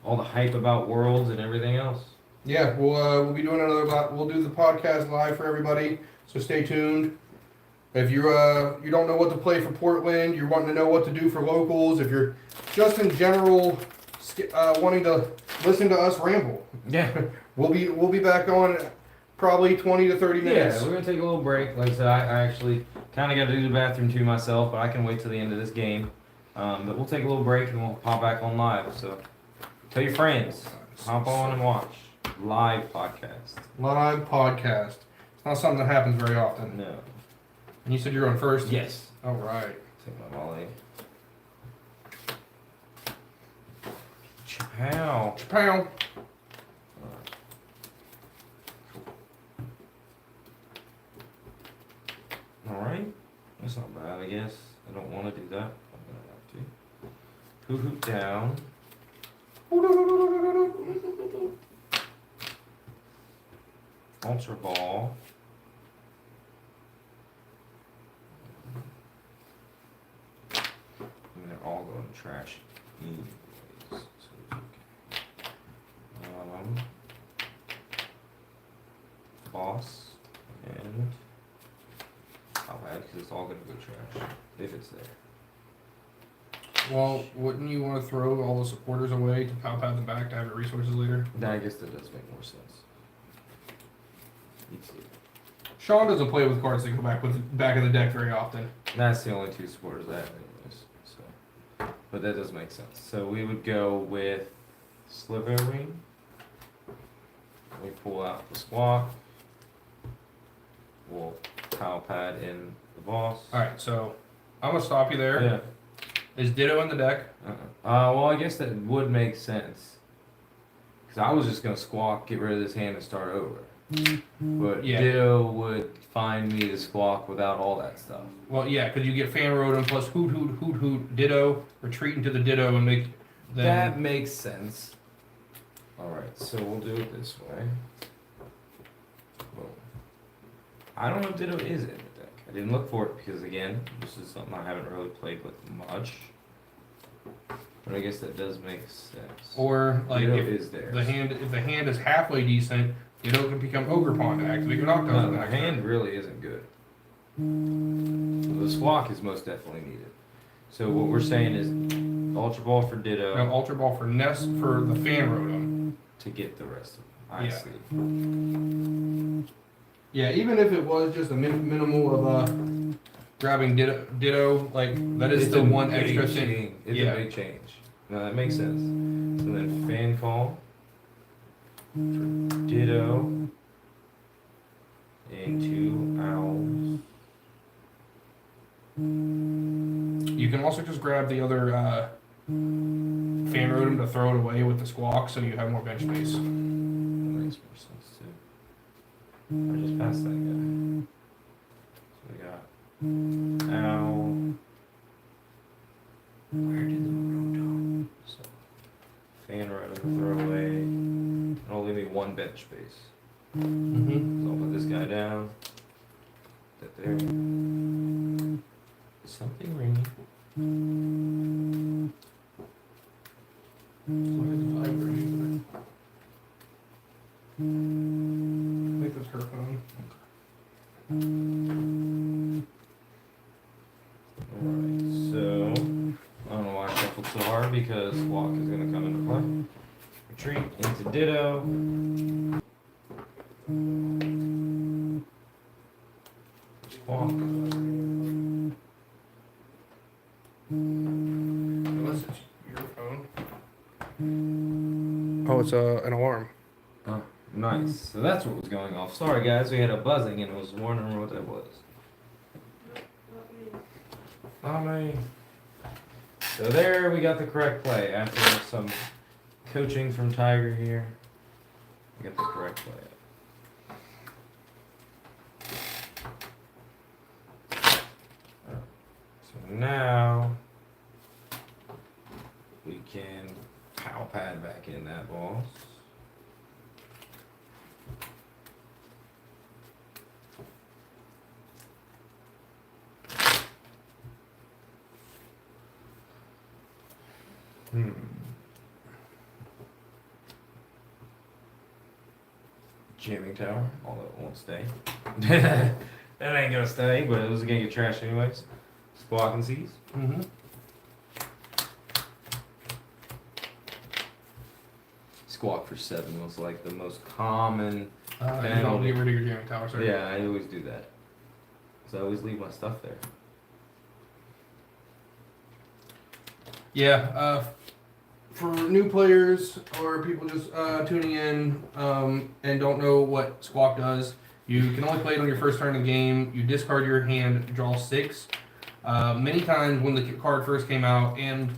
all the hype about Worlds and everything else. Yeah, we'll be doing we'll do the podcast live for everybody, so stay tuned. If you you don't know what to play for Portland, you're wanting to know what to do for locals, if you're just in general wanting to listen to us ramble, Yeah. we'll be back on probably 20 to 30 minutes. Yeah, we're gonna take a little break. Like I said, I actually kind of got to do the bathroom too myself, but I can wait till the end of this game. But we'll take a little break and we'll pop back on live. So tell your friends, hop on and watch live podcast. Live podcast. It's not something that happens very often. No. And you said you're on first? Yes. All right. Take my volley. Chapow. Chapow. Alright. That's not bad, I guess. I don't want to do that. I'm gonna have to. Hoo-hoot down. Ultra ball. And they're all going to trash anyways, so it's okay. Boss and I'll add because it's all going to go trash if it's there. Well, wouldn't you want to throw all the supporters away to pop out the back to have your resources later? I guess that does make more sense. You'd see. Shawn doesn't play with cards that go back in the deck very often. That's the only two supporters I have anyways. So, but that does make sense. So we would go with Slithering. We pull out the Squawk. We'll power pad in the boss. Alright, so I'm gonna stop you there. Yeah. Is Ditto in the deck? Well, I guess that would make sense. Because I was just going to squawk, get rid of this hand, and start over. But Yeah. Ditto would find me the squawk without all that stuff. Well, yeah, because you get Fan Rotom plus Hoot Hoot Hoot Hoot Ditto, retreat into the Ditto and make them... That makes sense. Alright, so we'll do it this way. Boom. I don't know if Ditto is in the deck. I didn't look for it because, again, this is something I haven't really played with much. But I guess that does make sense. Or, like, Ditto if is there. if the hand is halfway decent, Ditto can become Ogre Pawn to activate your Noctowl. No, the hand really isn't good. So the squawk is most definitely needed. So what we're saying is Ultra Ball for Ditto Now, Ultra Ball for Nest for the Fan Rotom. to get the rest of them. I Yeah. see. Yeah, even if it was just a minimal of grabbing Ditto, like, that is It's still a one big extra thing. change. It's Yeah. a big change. No, that makes sense. So then Fan Call for Ditto into Owls. You can also just grab the other Fan Rotom to throw it away with the Squawk so you have more bench space. That makes more sense too. I just passed that guy. So we got Owl. Where did the Rotom? So Fan Rotom throw away. And it'll leave me one bench space. Mm-hmm. So I'll put this guy down. That there. Something ringing. I think that's her phone. Alright, so I don't know why I shuffled so hard because Walk is going to come into play. Retreat into Ditto. Squawk. Unless it's your phone. Oh, it's an alarm. Oh, nice. So that's what was going off. Sorry guys, we had a buzzing and I was wondering what that was. Mommy. So there we got the correct play after some coaching from Tiger here. We got the correct play. So now we can pow pad back in that boss. Jamming tower, although it won't stay. That ain't gonna stay, but it was gonna get trashed anyways. Squawk and seize. Mm-hmm. Squawk for 7 was like the most common. You don't get rid of your jamming tower, sorry. Yeah, I always do that. Cause I always leave my stuff there. Yeah, for new players or people just tuning in and don't know what Squawk does, you can only play it on your first turn of the game. You discard your hand, draw 6. Many times when the card first came out and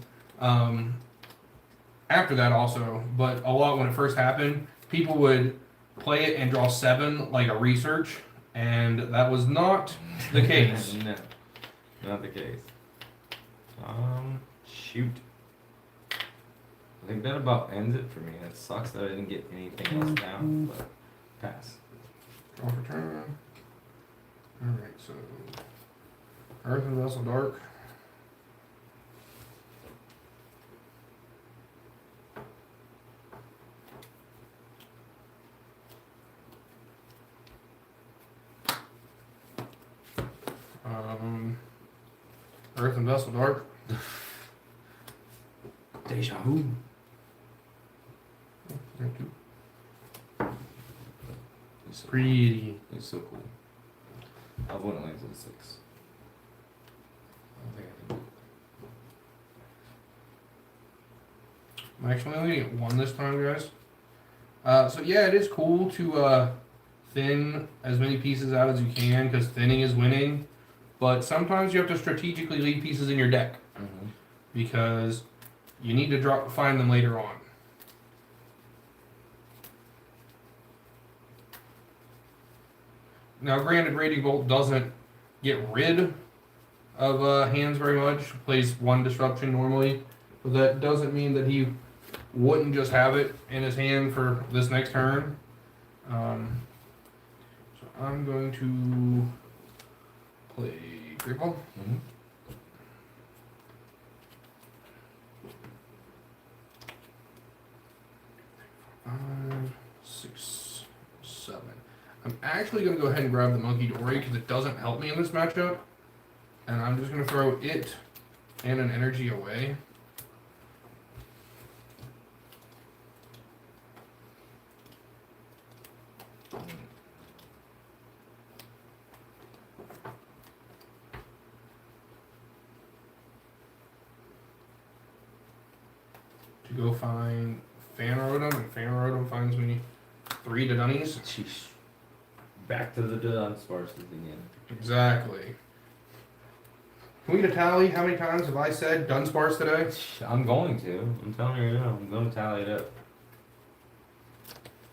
after that also, but a lot when it first happened, people would play it and draw 7 like a research, and that was not the case. No, not the case. Shoot. I think that about ends it for me. That sucks that I didn't get anything else down, but pass. Draw for turn. Alright, so Earth and Vessel Dark. Earth and Vessel Dark. Deja vu. Thank you. It's so, Pretty. it's so cool. I wouldn't land to the 6. I don't think I can do it. I'm actually only get 1 this time, guys. So yeah, it is cool to thin as many pieces out as you can because thinning is winning. But sometimes you have to strategically leave pieces in your deck because you need to find them later on. Now, granted, Raging Bolt doesn't get rid of hands very much. Plays one disruption normally, but that doesn't mean that he wouldn't just have it in his hand for this next turn. So I'm going to play Great Ball. 5, 6, 7. I'm actually going to go ahead and grab the Monkey Dory because it doesn't help me in this matchup. And I'm just going to throw it and an energy away. To go find Phanrodon, and Phanrodon finds me 3 Dodonnies. Sheesh. Back to the Dunsparce again. Exactly. Can we get a tally? How many times have I said Dunsparce today? I'm going to. I'm telling you right now. I'm going to tally it up.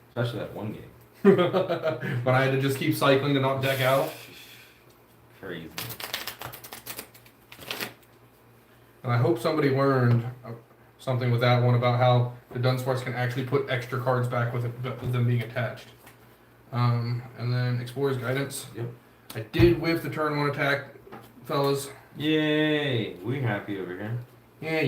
Especially that one game. But I had to just keep cycling to not deck out. Crazy. And I hope somebody learned something with that one about how the Dunsparce can actually put extra cards back with them being attached. And then Explorer's Guidance. Yep. I did whiff the turn 1 attack, fellas. Yay! We're happy over here. Yeah.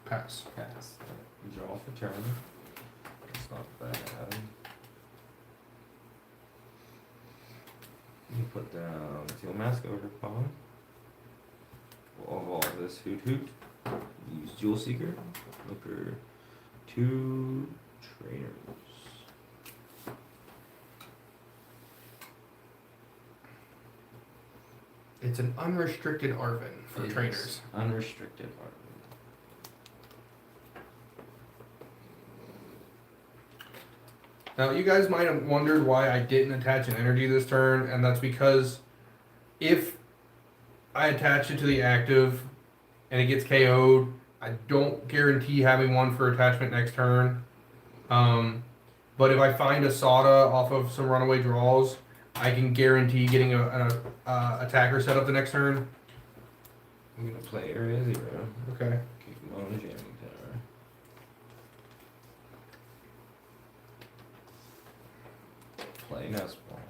Pass. Pass. Draw for turn. It's not bad. You put down Teal Mask over pawn. We'll evolve this Hoot. Use Jewel Seeker. Look for 2 trainers. It's an unrestricted Arven for trainers. Unrestricted Arven. Now, you guys might have wondered why I didn't attach an energy this turn, and that's because if I attach it to the active and it gets KO'd, I don't guarantee having one for attachment next turn. But if I find a Sada off of some runaway draws, I can guarantee getting an attacker set up the next turn. I'm gonna play Area 0. Okay. Keep him on jamming tower. Play Nest Bomb.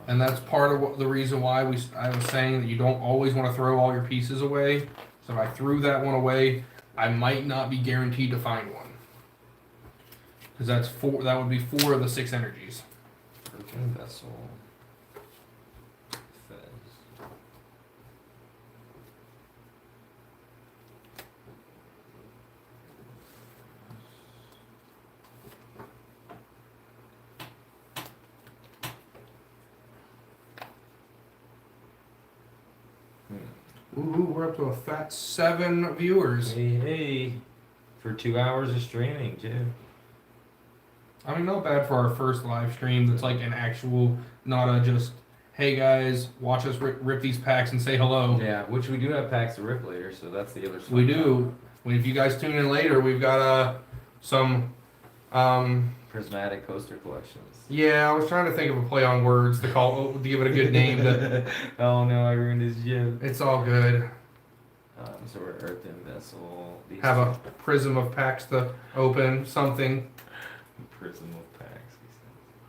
And that's part of the reason why I was saying that you don't always want to throw all your pieces away. So if I threw that one away, I might not be guaranteed to find one. Because that would be 4 of the 6 energies. Broken Vessel. Fez. Ooh, we're up to a fat 7 viewers. Hey. For 2 hours of streaming, too. I mean, not bad for our first live stream that's like an actual, not a just, hey guys, watch us rip these packs and say hello. Yeah, which we do have packs to rip later, so that's the other side. We do. If you guys tune in later, we've got some Prismatic poster collections. Yeah, I was trying to think of a play on words to give it a good name. Oh no, I ruined his joke. It's all good. So we're Earthen Vessel. These Have a prism of packs to open, something. Prism of packs.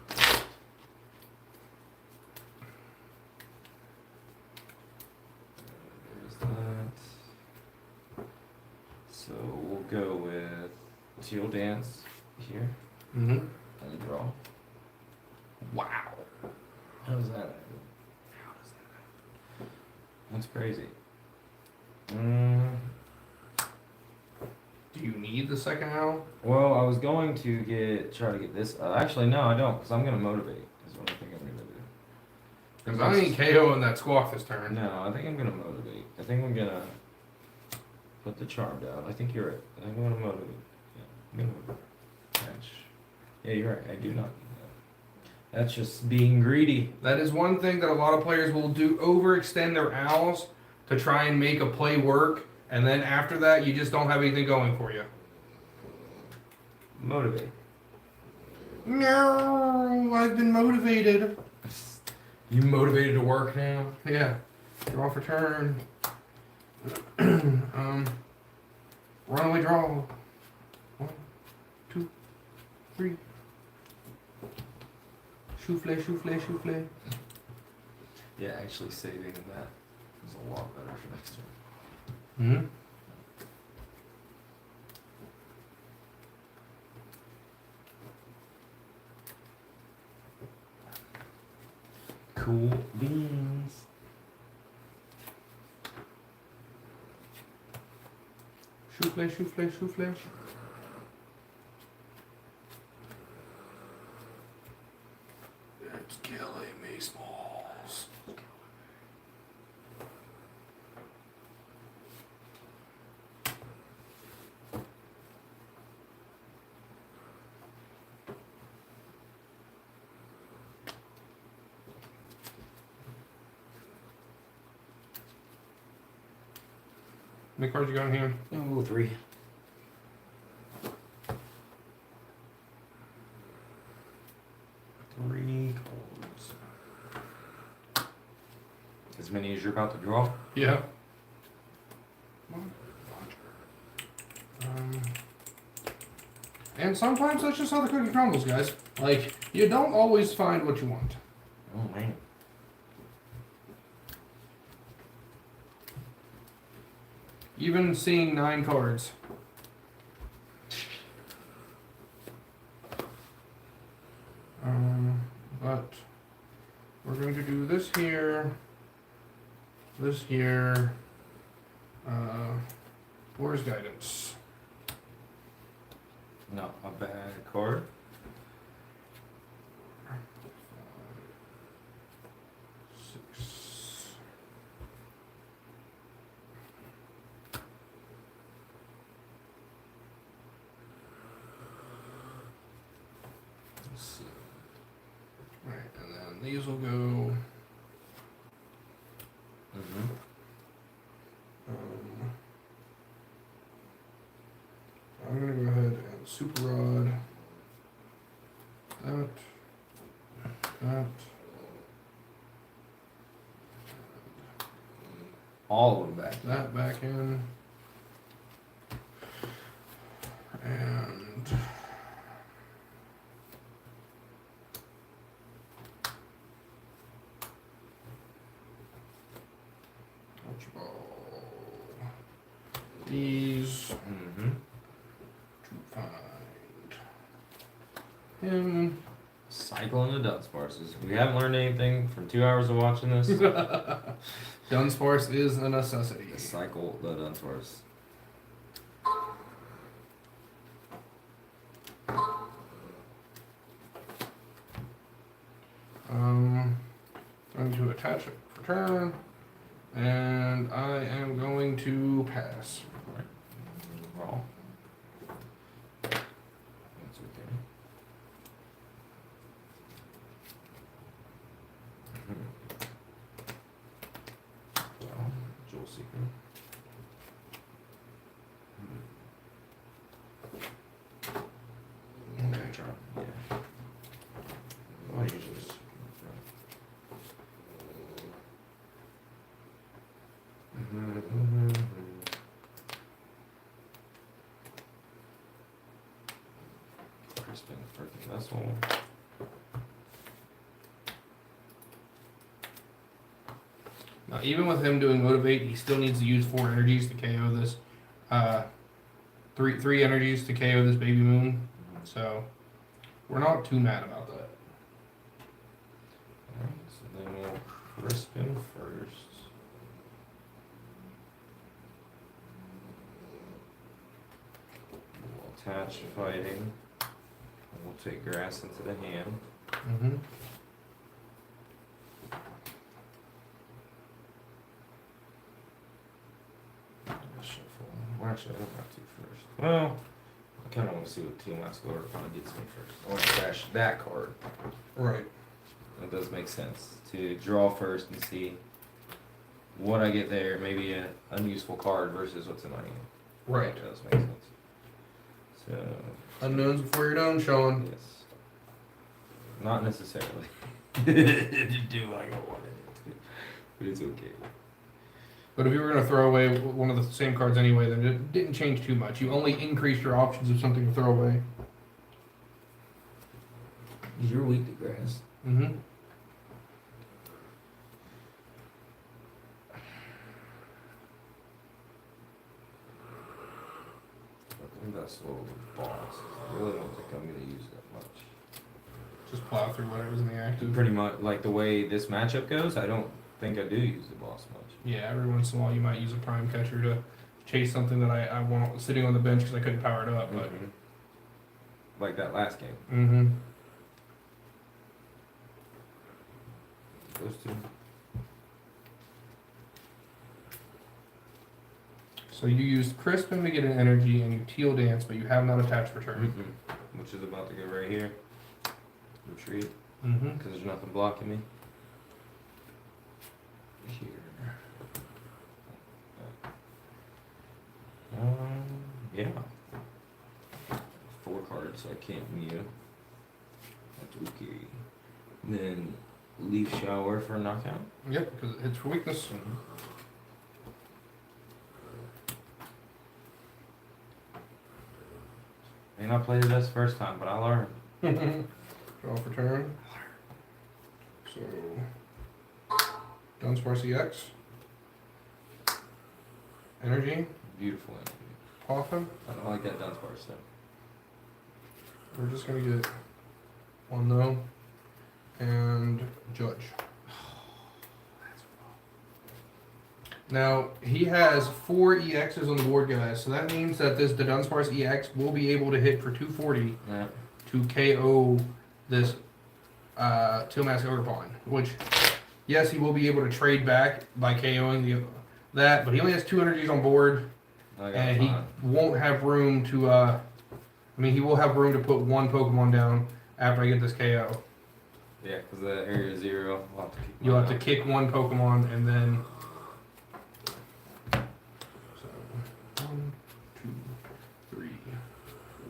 He said. There's that. So we'll go with Teal Dance here. Mm-hmm. And a draw. Wow. How does that? That's crazy. Do you need the second owl? Well, I was going to try to get this. Actually, no, I don't, because I'm gonna motivate. Is what I think I'm gonna do. Because I ain't KO in that squawk this turn. No, I think I'm gonna motivate. I think I'm gonna put the charm down. I think you're right. I think I'm gonna motivate. Yeah, I'm gonna motivate. Yeah, you're right. I do not need that. That's just being greedy. That is one thing that a lot of players will do: overextend their owls to try and make a play work, and then after that, you just don't have anything going for you. Motivate. No, I've been motivated. You motivated to work now? Yeah. Draw for turn. Runaway draw. 1, 2, 3. Souffle, souffle, souffle. Yeah, actually saving that is a lot better for next turn. Mm-hmm. Cool beans. Souffle, souffle, souffle. It's killing me, Smalls. How many cards you got in here? Oh, 3. Three cards. As many as you're about to draw? Yeah. And sometimes that's just how the cookie crumbles, guys. Like, you don't always find what you want. Oh, man. Even seeing 9 cards. But we're going to do this here, this here. Where's guidance? Not a bad card. 5, 6. Let's see. Right, and then these will go. Mm-hmm. I'm gonna go ahead and super rod that. All of them back. That back in. And Archibald. These Mm-hmm. to find him. Cycling the Dunsparces. We haven't learned anything from 2 hours of watching this. Dunsparce is a necessity. Cycle the Dunsparce. Going to attach it for turn, and I am going to pass. Raw. That's okay. Well, Jewel Seeker. Okay, try. Yeah. I usually just. Crispin freaking vessel. Now, even with him doing motivate, he still needs to use 4 energies to KO this. Three energies to KO this baby moon. So We're not too mad about that. Alright, so then we'll Crispin first. We'll attach fighting. And we'll take grass into the hand. Mm-hmm. Shuffle. Well, actually, I don't have to first. Well, I kind of want to see what Teal Mask Order kind of gets me first. I want to crash that card. Right. It does make sense to draw first and see what I get there. Maybe an unuseful card versus what's in my hand. Right. That does make sense. So, Unknowns before you're done, Sean. yes. Not necessarily. You do like I wanted it to. But it's okay. But if you were going to throw away one of the same cards anyway, then it didn't change too much. You only increased your options of something to throw away. You're weak to grass. Mm-hmm. I think that's a little boss. I really don't think I'm going to use that much. Just plow through whatever's in the active. Pretty much like the way this matchup goes, I don't think I do use the boss much. Yeah, every once in a while you might use a prime catcher to chase something that I want sitting on the bench because I couldn't power it up. But Like that last game. mm-hmm. Those two. So you used Crispin to get an energy and you teal dance, but you have not attached return. Which is about to go right here. Retreat. Mm-hmm. Because there's nothing blocking me. Here. Yeah. 4 cards, so I can't mute. That's okay. Then Leaf Shower for a knockout. Yep, because it hits for weakness. May not play the best first time, but I learned. Draw for turn. So, Dunsparce EX. Energy. Beautiful energy. Poffin. I don't like that Dunsparce stuff. We're just going to get one though. And Judge. Now, he has 4 EXs on the board, guys. So that means that the Dunsparce EX will be able to hit for 240 Yeah. to KO this Teal Mask Ogre Pawn. Which, yes, he will be able to trade back by KOing that, but he only has 2 energies on board. And he won't have room to, he will have room to put 1 Pokemon down after I get this KO. Yeah, because the area 0, I'll have to keep You'll have to kick 1 Pokemon and then. So, 1, 2, 3,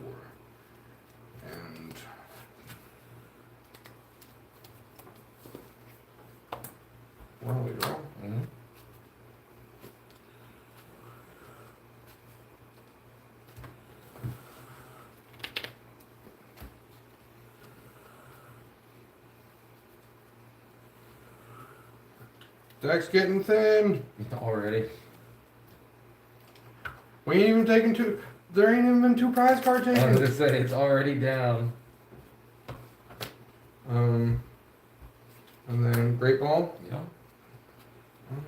4. And. Where do we draw? Mm-hmm. Deck's getting thin. Already. We ain't even taking 2. There ain't even been 2 prize cards I was taken. gonna say it's already down. And then Great Ball. Yeah. 1,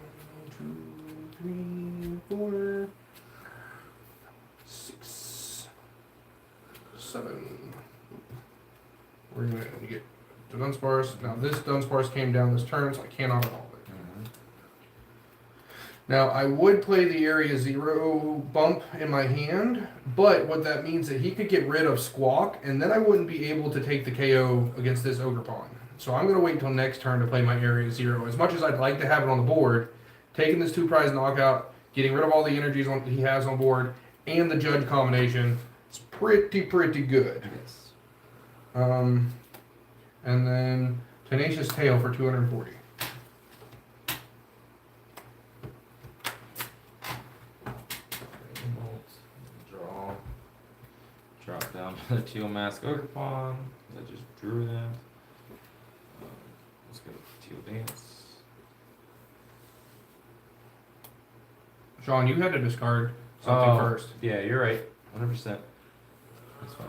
2, 3, 4, 6, 7. We're gonna get the Dunsparce. Now this Dunsparce came down this turn, so I cannot evolve it. Now I would play the area 0 bump in my hand, but what that means is that he could get rid of Squawk, and then I wouldn't be able to take the KO against this Ogre Pawn. So I'm gonna wait till next turn to play my area 0. As much as I'd like to have it on the board, taking this 2 prize knockout, getting rid of all the energies he has on board, and the Judge combination, it's pretty good. Yes. And then Tenacious Tail for 240. Draw. Drop down to the Teal Mask Ogre Pawn. I just drew that. Let's go with Teal Dance. Sean, you had to discard something first. Yeah, you're right. 100%. That's fine.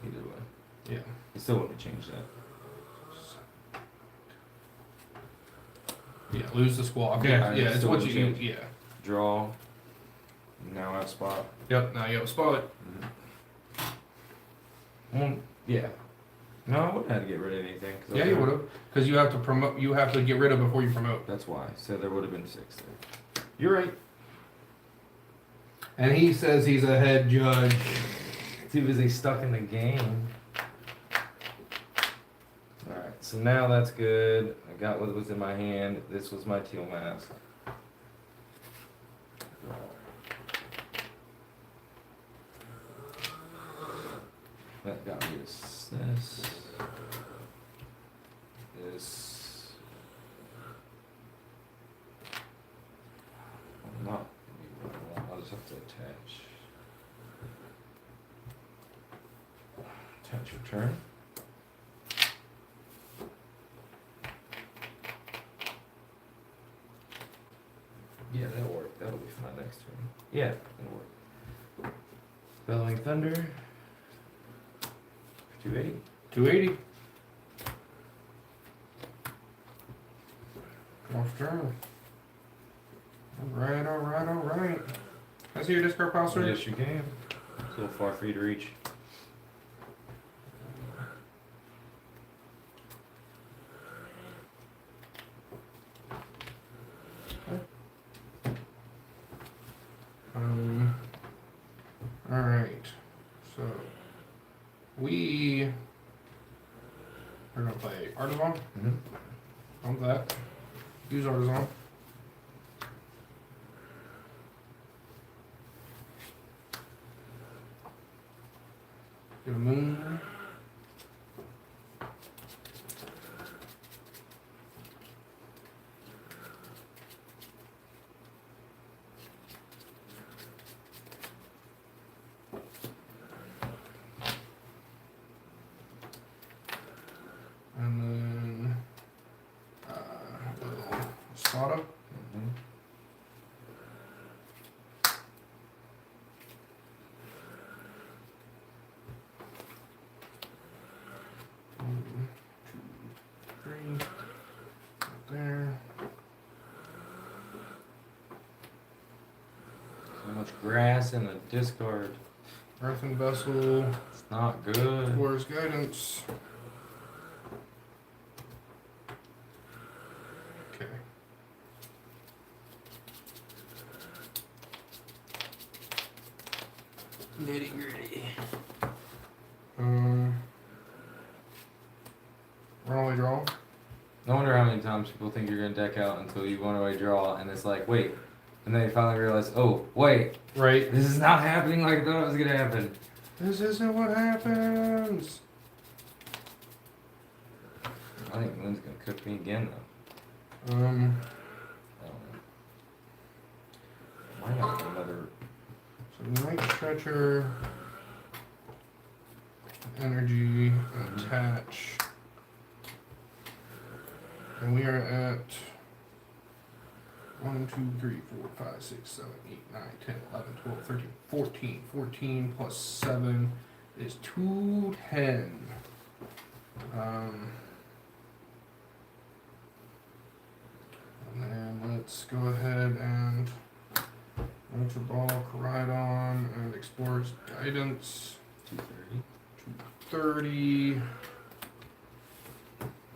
Either way. Yeah. He still wouldn't change that. Yeah, lose the squawk. Yeah, Yeah, it's still what wouldn't you change. yeah. Draw. Now I have spot. Yep, now you have a spot. Well, yeah. No, I wouldn't have to get rid of anything. Yeah, you would have. Because you have to promote. You have to get rid of before you promote. That's why. So there would have been 6 there. You're right. And he says he's a head judge. Too busy stuck in the game. Alright, so now that's good. I got what was in my hand. This was my teal mask. That got me this. This. Not. I'll just have to attach. Attach return. Yeah, that'll work. That'll be fine next turn. Yeah, that'll work. Bellowing Thunder. 280. 280. Off turn. Alright, alright, alright. Can I see your discard pile, sir? Yes, you can. It's a little far for you to reach. Alright. So we are gonna play Artisan. On that. Use Artisan. Get a moon. And then little Spada. One, two, three. Right there. So much grass in the discard. Earthen Vessel. It's not good. War's Guidance. Okay. Nitty gritty. Runaway draw. No wonder how many times people think you're gonna deck out until you run away draw, and it's like, wait, and then you finally realize, oh, wait, Right. this is not happening like I thought it was gonna happen. This isn't what happens. I think Moon's gonna cook me again though. Um. I don't know. Why not another? So Night Stretcher. Energy. Attach. And we are at 1, 2, 3, 4, 5, 6, 7, 8, 9, 10, 11, 12, 13, 14. 14 plus 7 is 210. And then let's go ahead and Ultra Ball, Koridon, and Explorer's Guidance. 230. 230.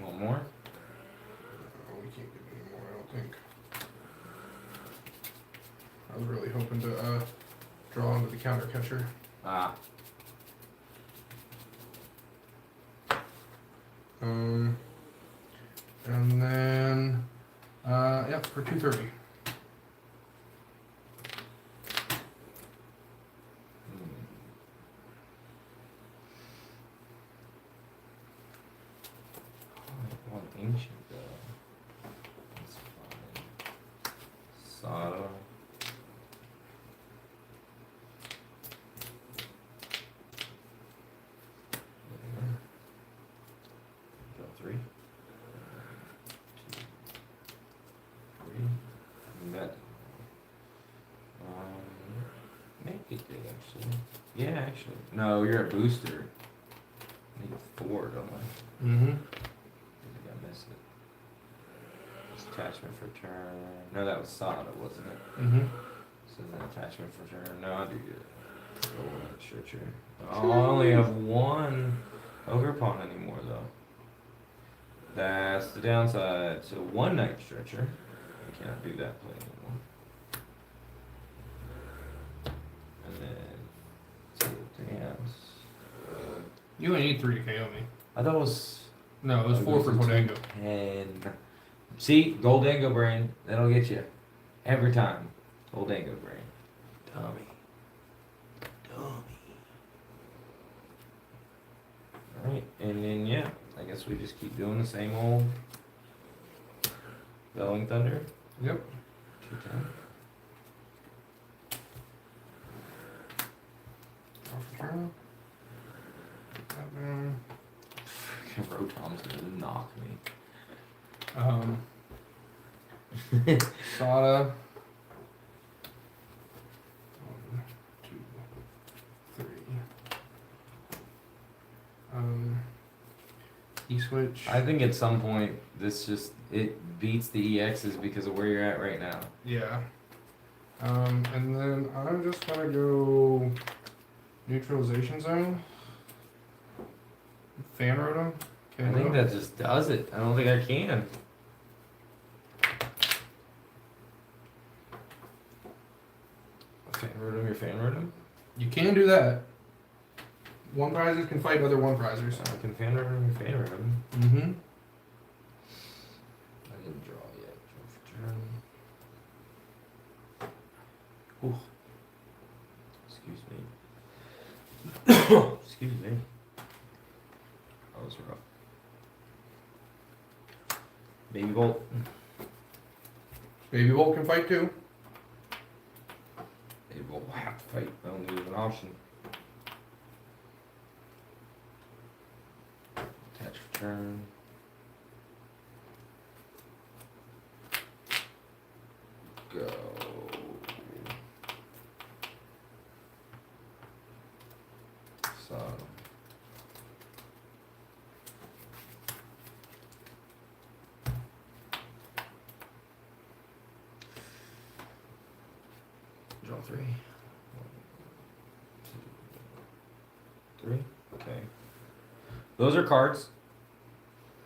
One more. We can't get any more, I don't think. I was really hoping to draw into the counter catcher. Ah. And then yep, for 230. One ancient though. That's fine. Sada. Draw 3. 2, 3. That. Maybe it did actually. Yeah, actually. No, you're at booster. I need 4. 4, don't I? Mm-hmm. I think I missed it. Attachment for turn. No, that was Sada, wasn't it? Mm-hmm. So then attachment for turn. No, I do get it. Sure. Oh, I only have 1 ogre pawn anymore, though. That's the downside. So 1 night stretcher. I cannot do that play anymore. And then 2 dams. You only need 3 to KO me. I thought it was No, it was 4 for Podango. 10. See, Goldango brain. That'll get you every time. Goldango brain. Dummy. Alright, and then yeah, I guess we just keep doing the same old Belling Thunder. Yep. 210. Draw for turn. Rotom's gonna knock me. Sada. 1, 2, 3. E-switch. I think at some point it beats the EXs because of where you're at right now. Yeah. And then I'm just gonna go neutralization zone. Fan rotom. I think that just does it. I don't think I can. Fan rotom, your fan rotom? You can do that. One prizers can fight other one prizers. I can fan rotom, your fan rotom. Mm-hmm. I didn't draw yet. Draw for turn. Ooh. Excuse me. Excuse me. That was rough. Baby Bolt. Baby Bolt can fight too. Baby Bolt will have to fight. I don't need an option. Attach for turn. Go. So. Draw 3. 1, 2, 3. Okay. Those are cards.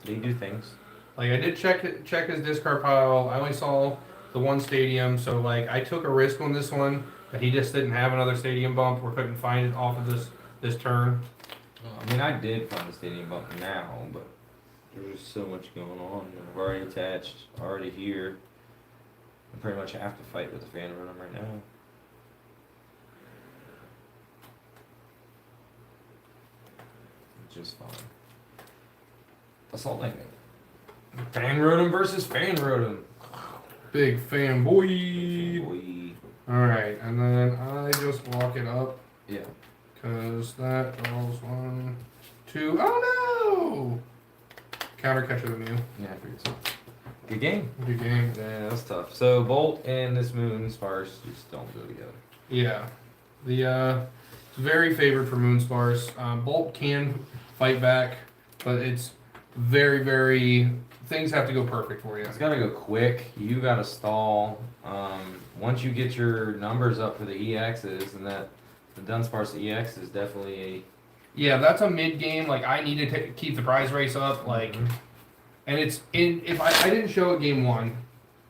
They do things. Like I did check his discard pile. I only saw the one stadium, so like I took a risk on this one, but he just didn't have another stadium bump or couldn't find it off of this turn. I mean, I did find the stadium bump now, but there's just so much going on. I've already attached, already here. I pretty much have to fight with the fan room right now. Just fine. Assault Lightning. Fan Rotom versus Fan Rotom. Big fan boy. Boy. All right, and then I just walk it up. Yeah. Cause that draws 1, 2. Oh no! Counter catcher the meal. Yeah, I figured so. Good game. Good game. Yeah, that's tough. So Bolt and this Moon Sparse just don't go together. Yeah, the it's very favored for Moonspars. Bolt can fight back, but it's very things have to go perfect for you. It's gotta go quick. You gotta stall. Once you get your numbers up for the EXs, and that the Dunsparce EX is definitely a. Yeah, that's a mid game. Like I need to keep the prize race up. Like, and it's in. If I didn't show it game 1,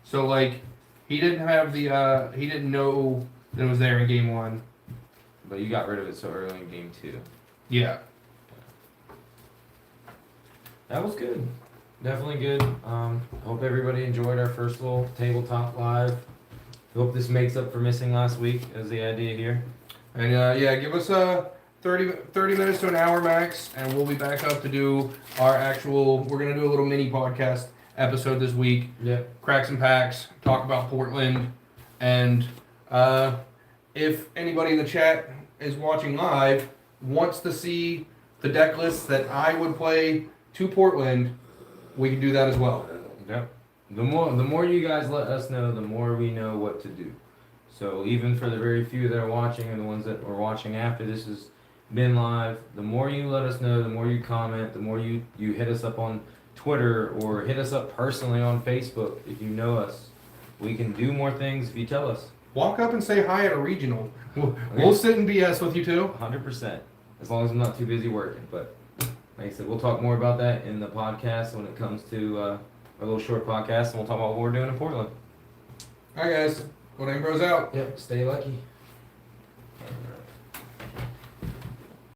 so like he didn't have the he didn't know that it was there in game 1. But you got rid of it so early in game 2. Yeah. That was good. Definitely good. Hope everybody enjoyed our first little tabletop live. Hope this makes up for missing last week, is the idea here. And yeah, give us 30 minutes to an hour max, and we'll be back up to do our actual. We're gonna do a little mini podcast episode this week. Yeah. Cracks and packs. Talk about Portland, and if anybody in the chat is watching live wants to see the deck lists that I would play to Portland, we can do that as well. Yep. The more you guys let us know, the more we know what to do. So even for the very few that are watching and the ones that are watching after this is been live. The more you let us know, the more you comment, the more you hit us up on Twitter or hit us up personally on Facebook if you know us. We can do more things if you tell us. Walk up and say hi at a regional. We'll sit and BS with you too. 100%. As long as I'm not too busy working. But like I said, we'll talk more about that in the podcast when it comes to our little short podcast, and we'll talk about what we're doing in Portland. All right, guys. Go Dang Bros out. Yep. Stay lucky.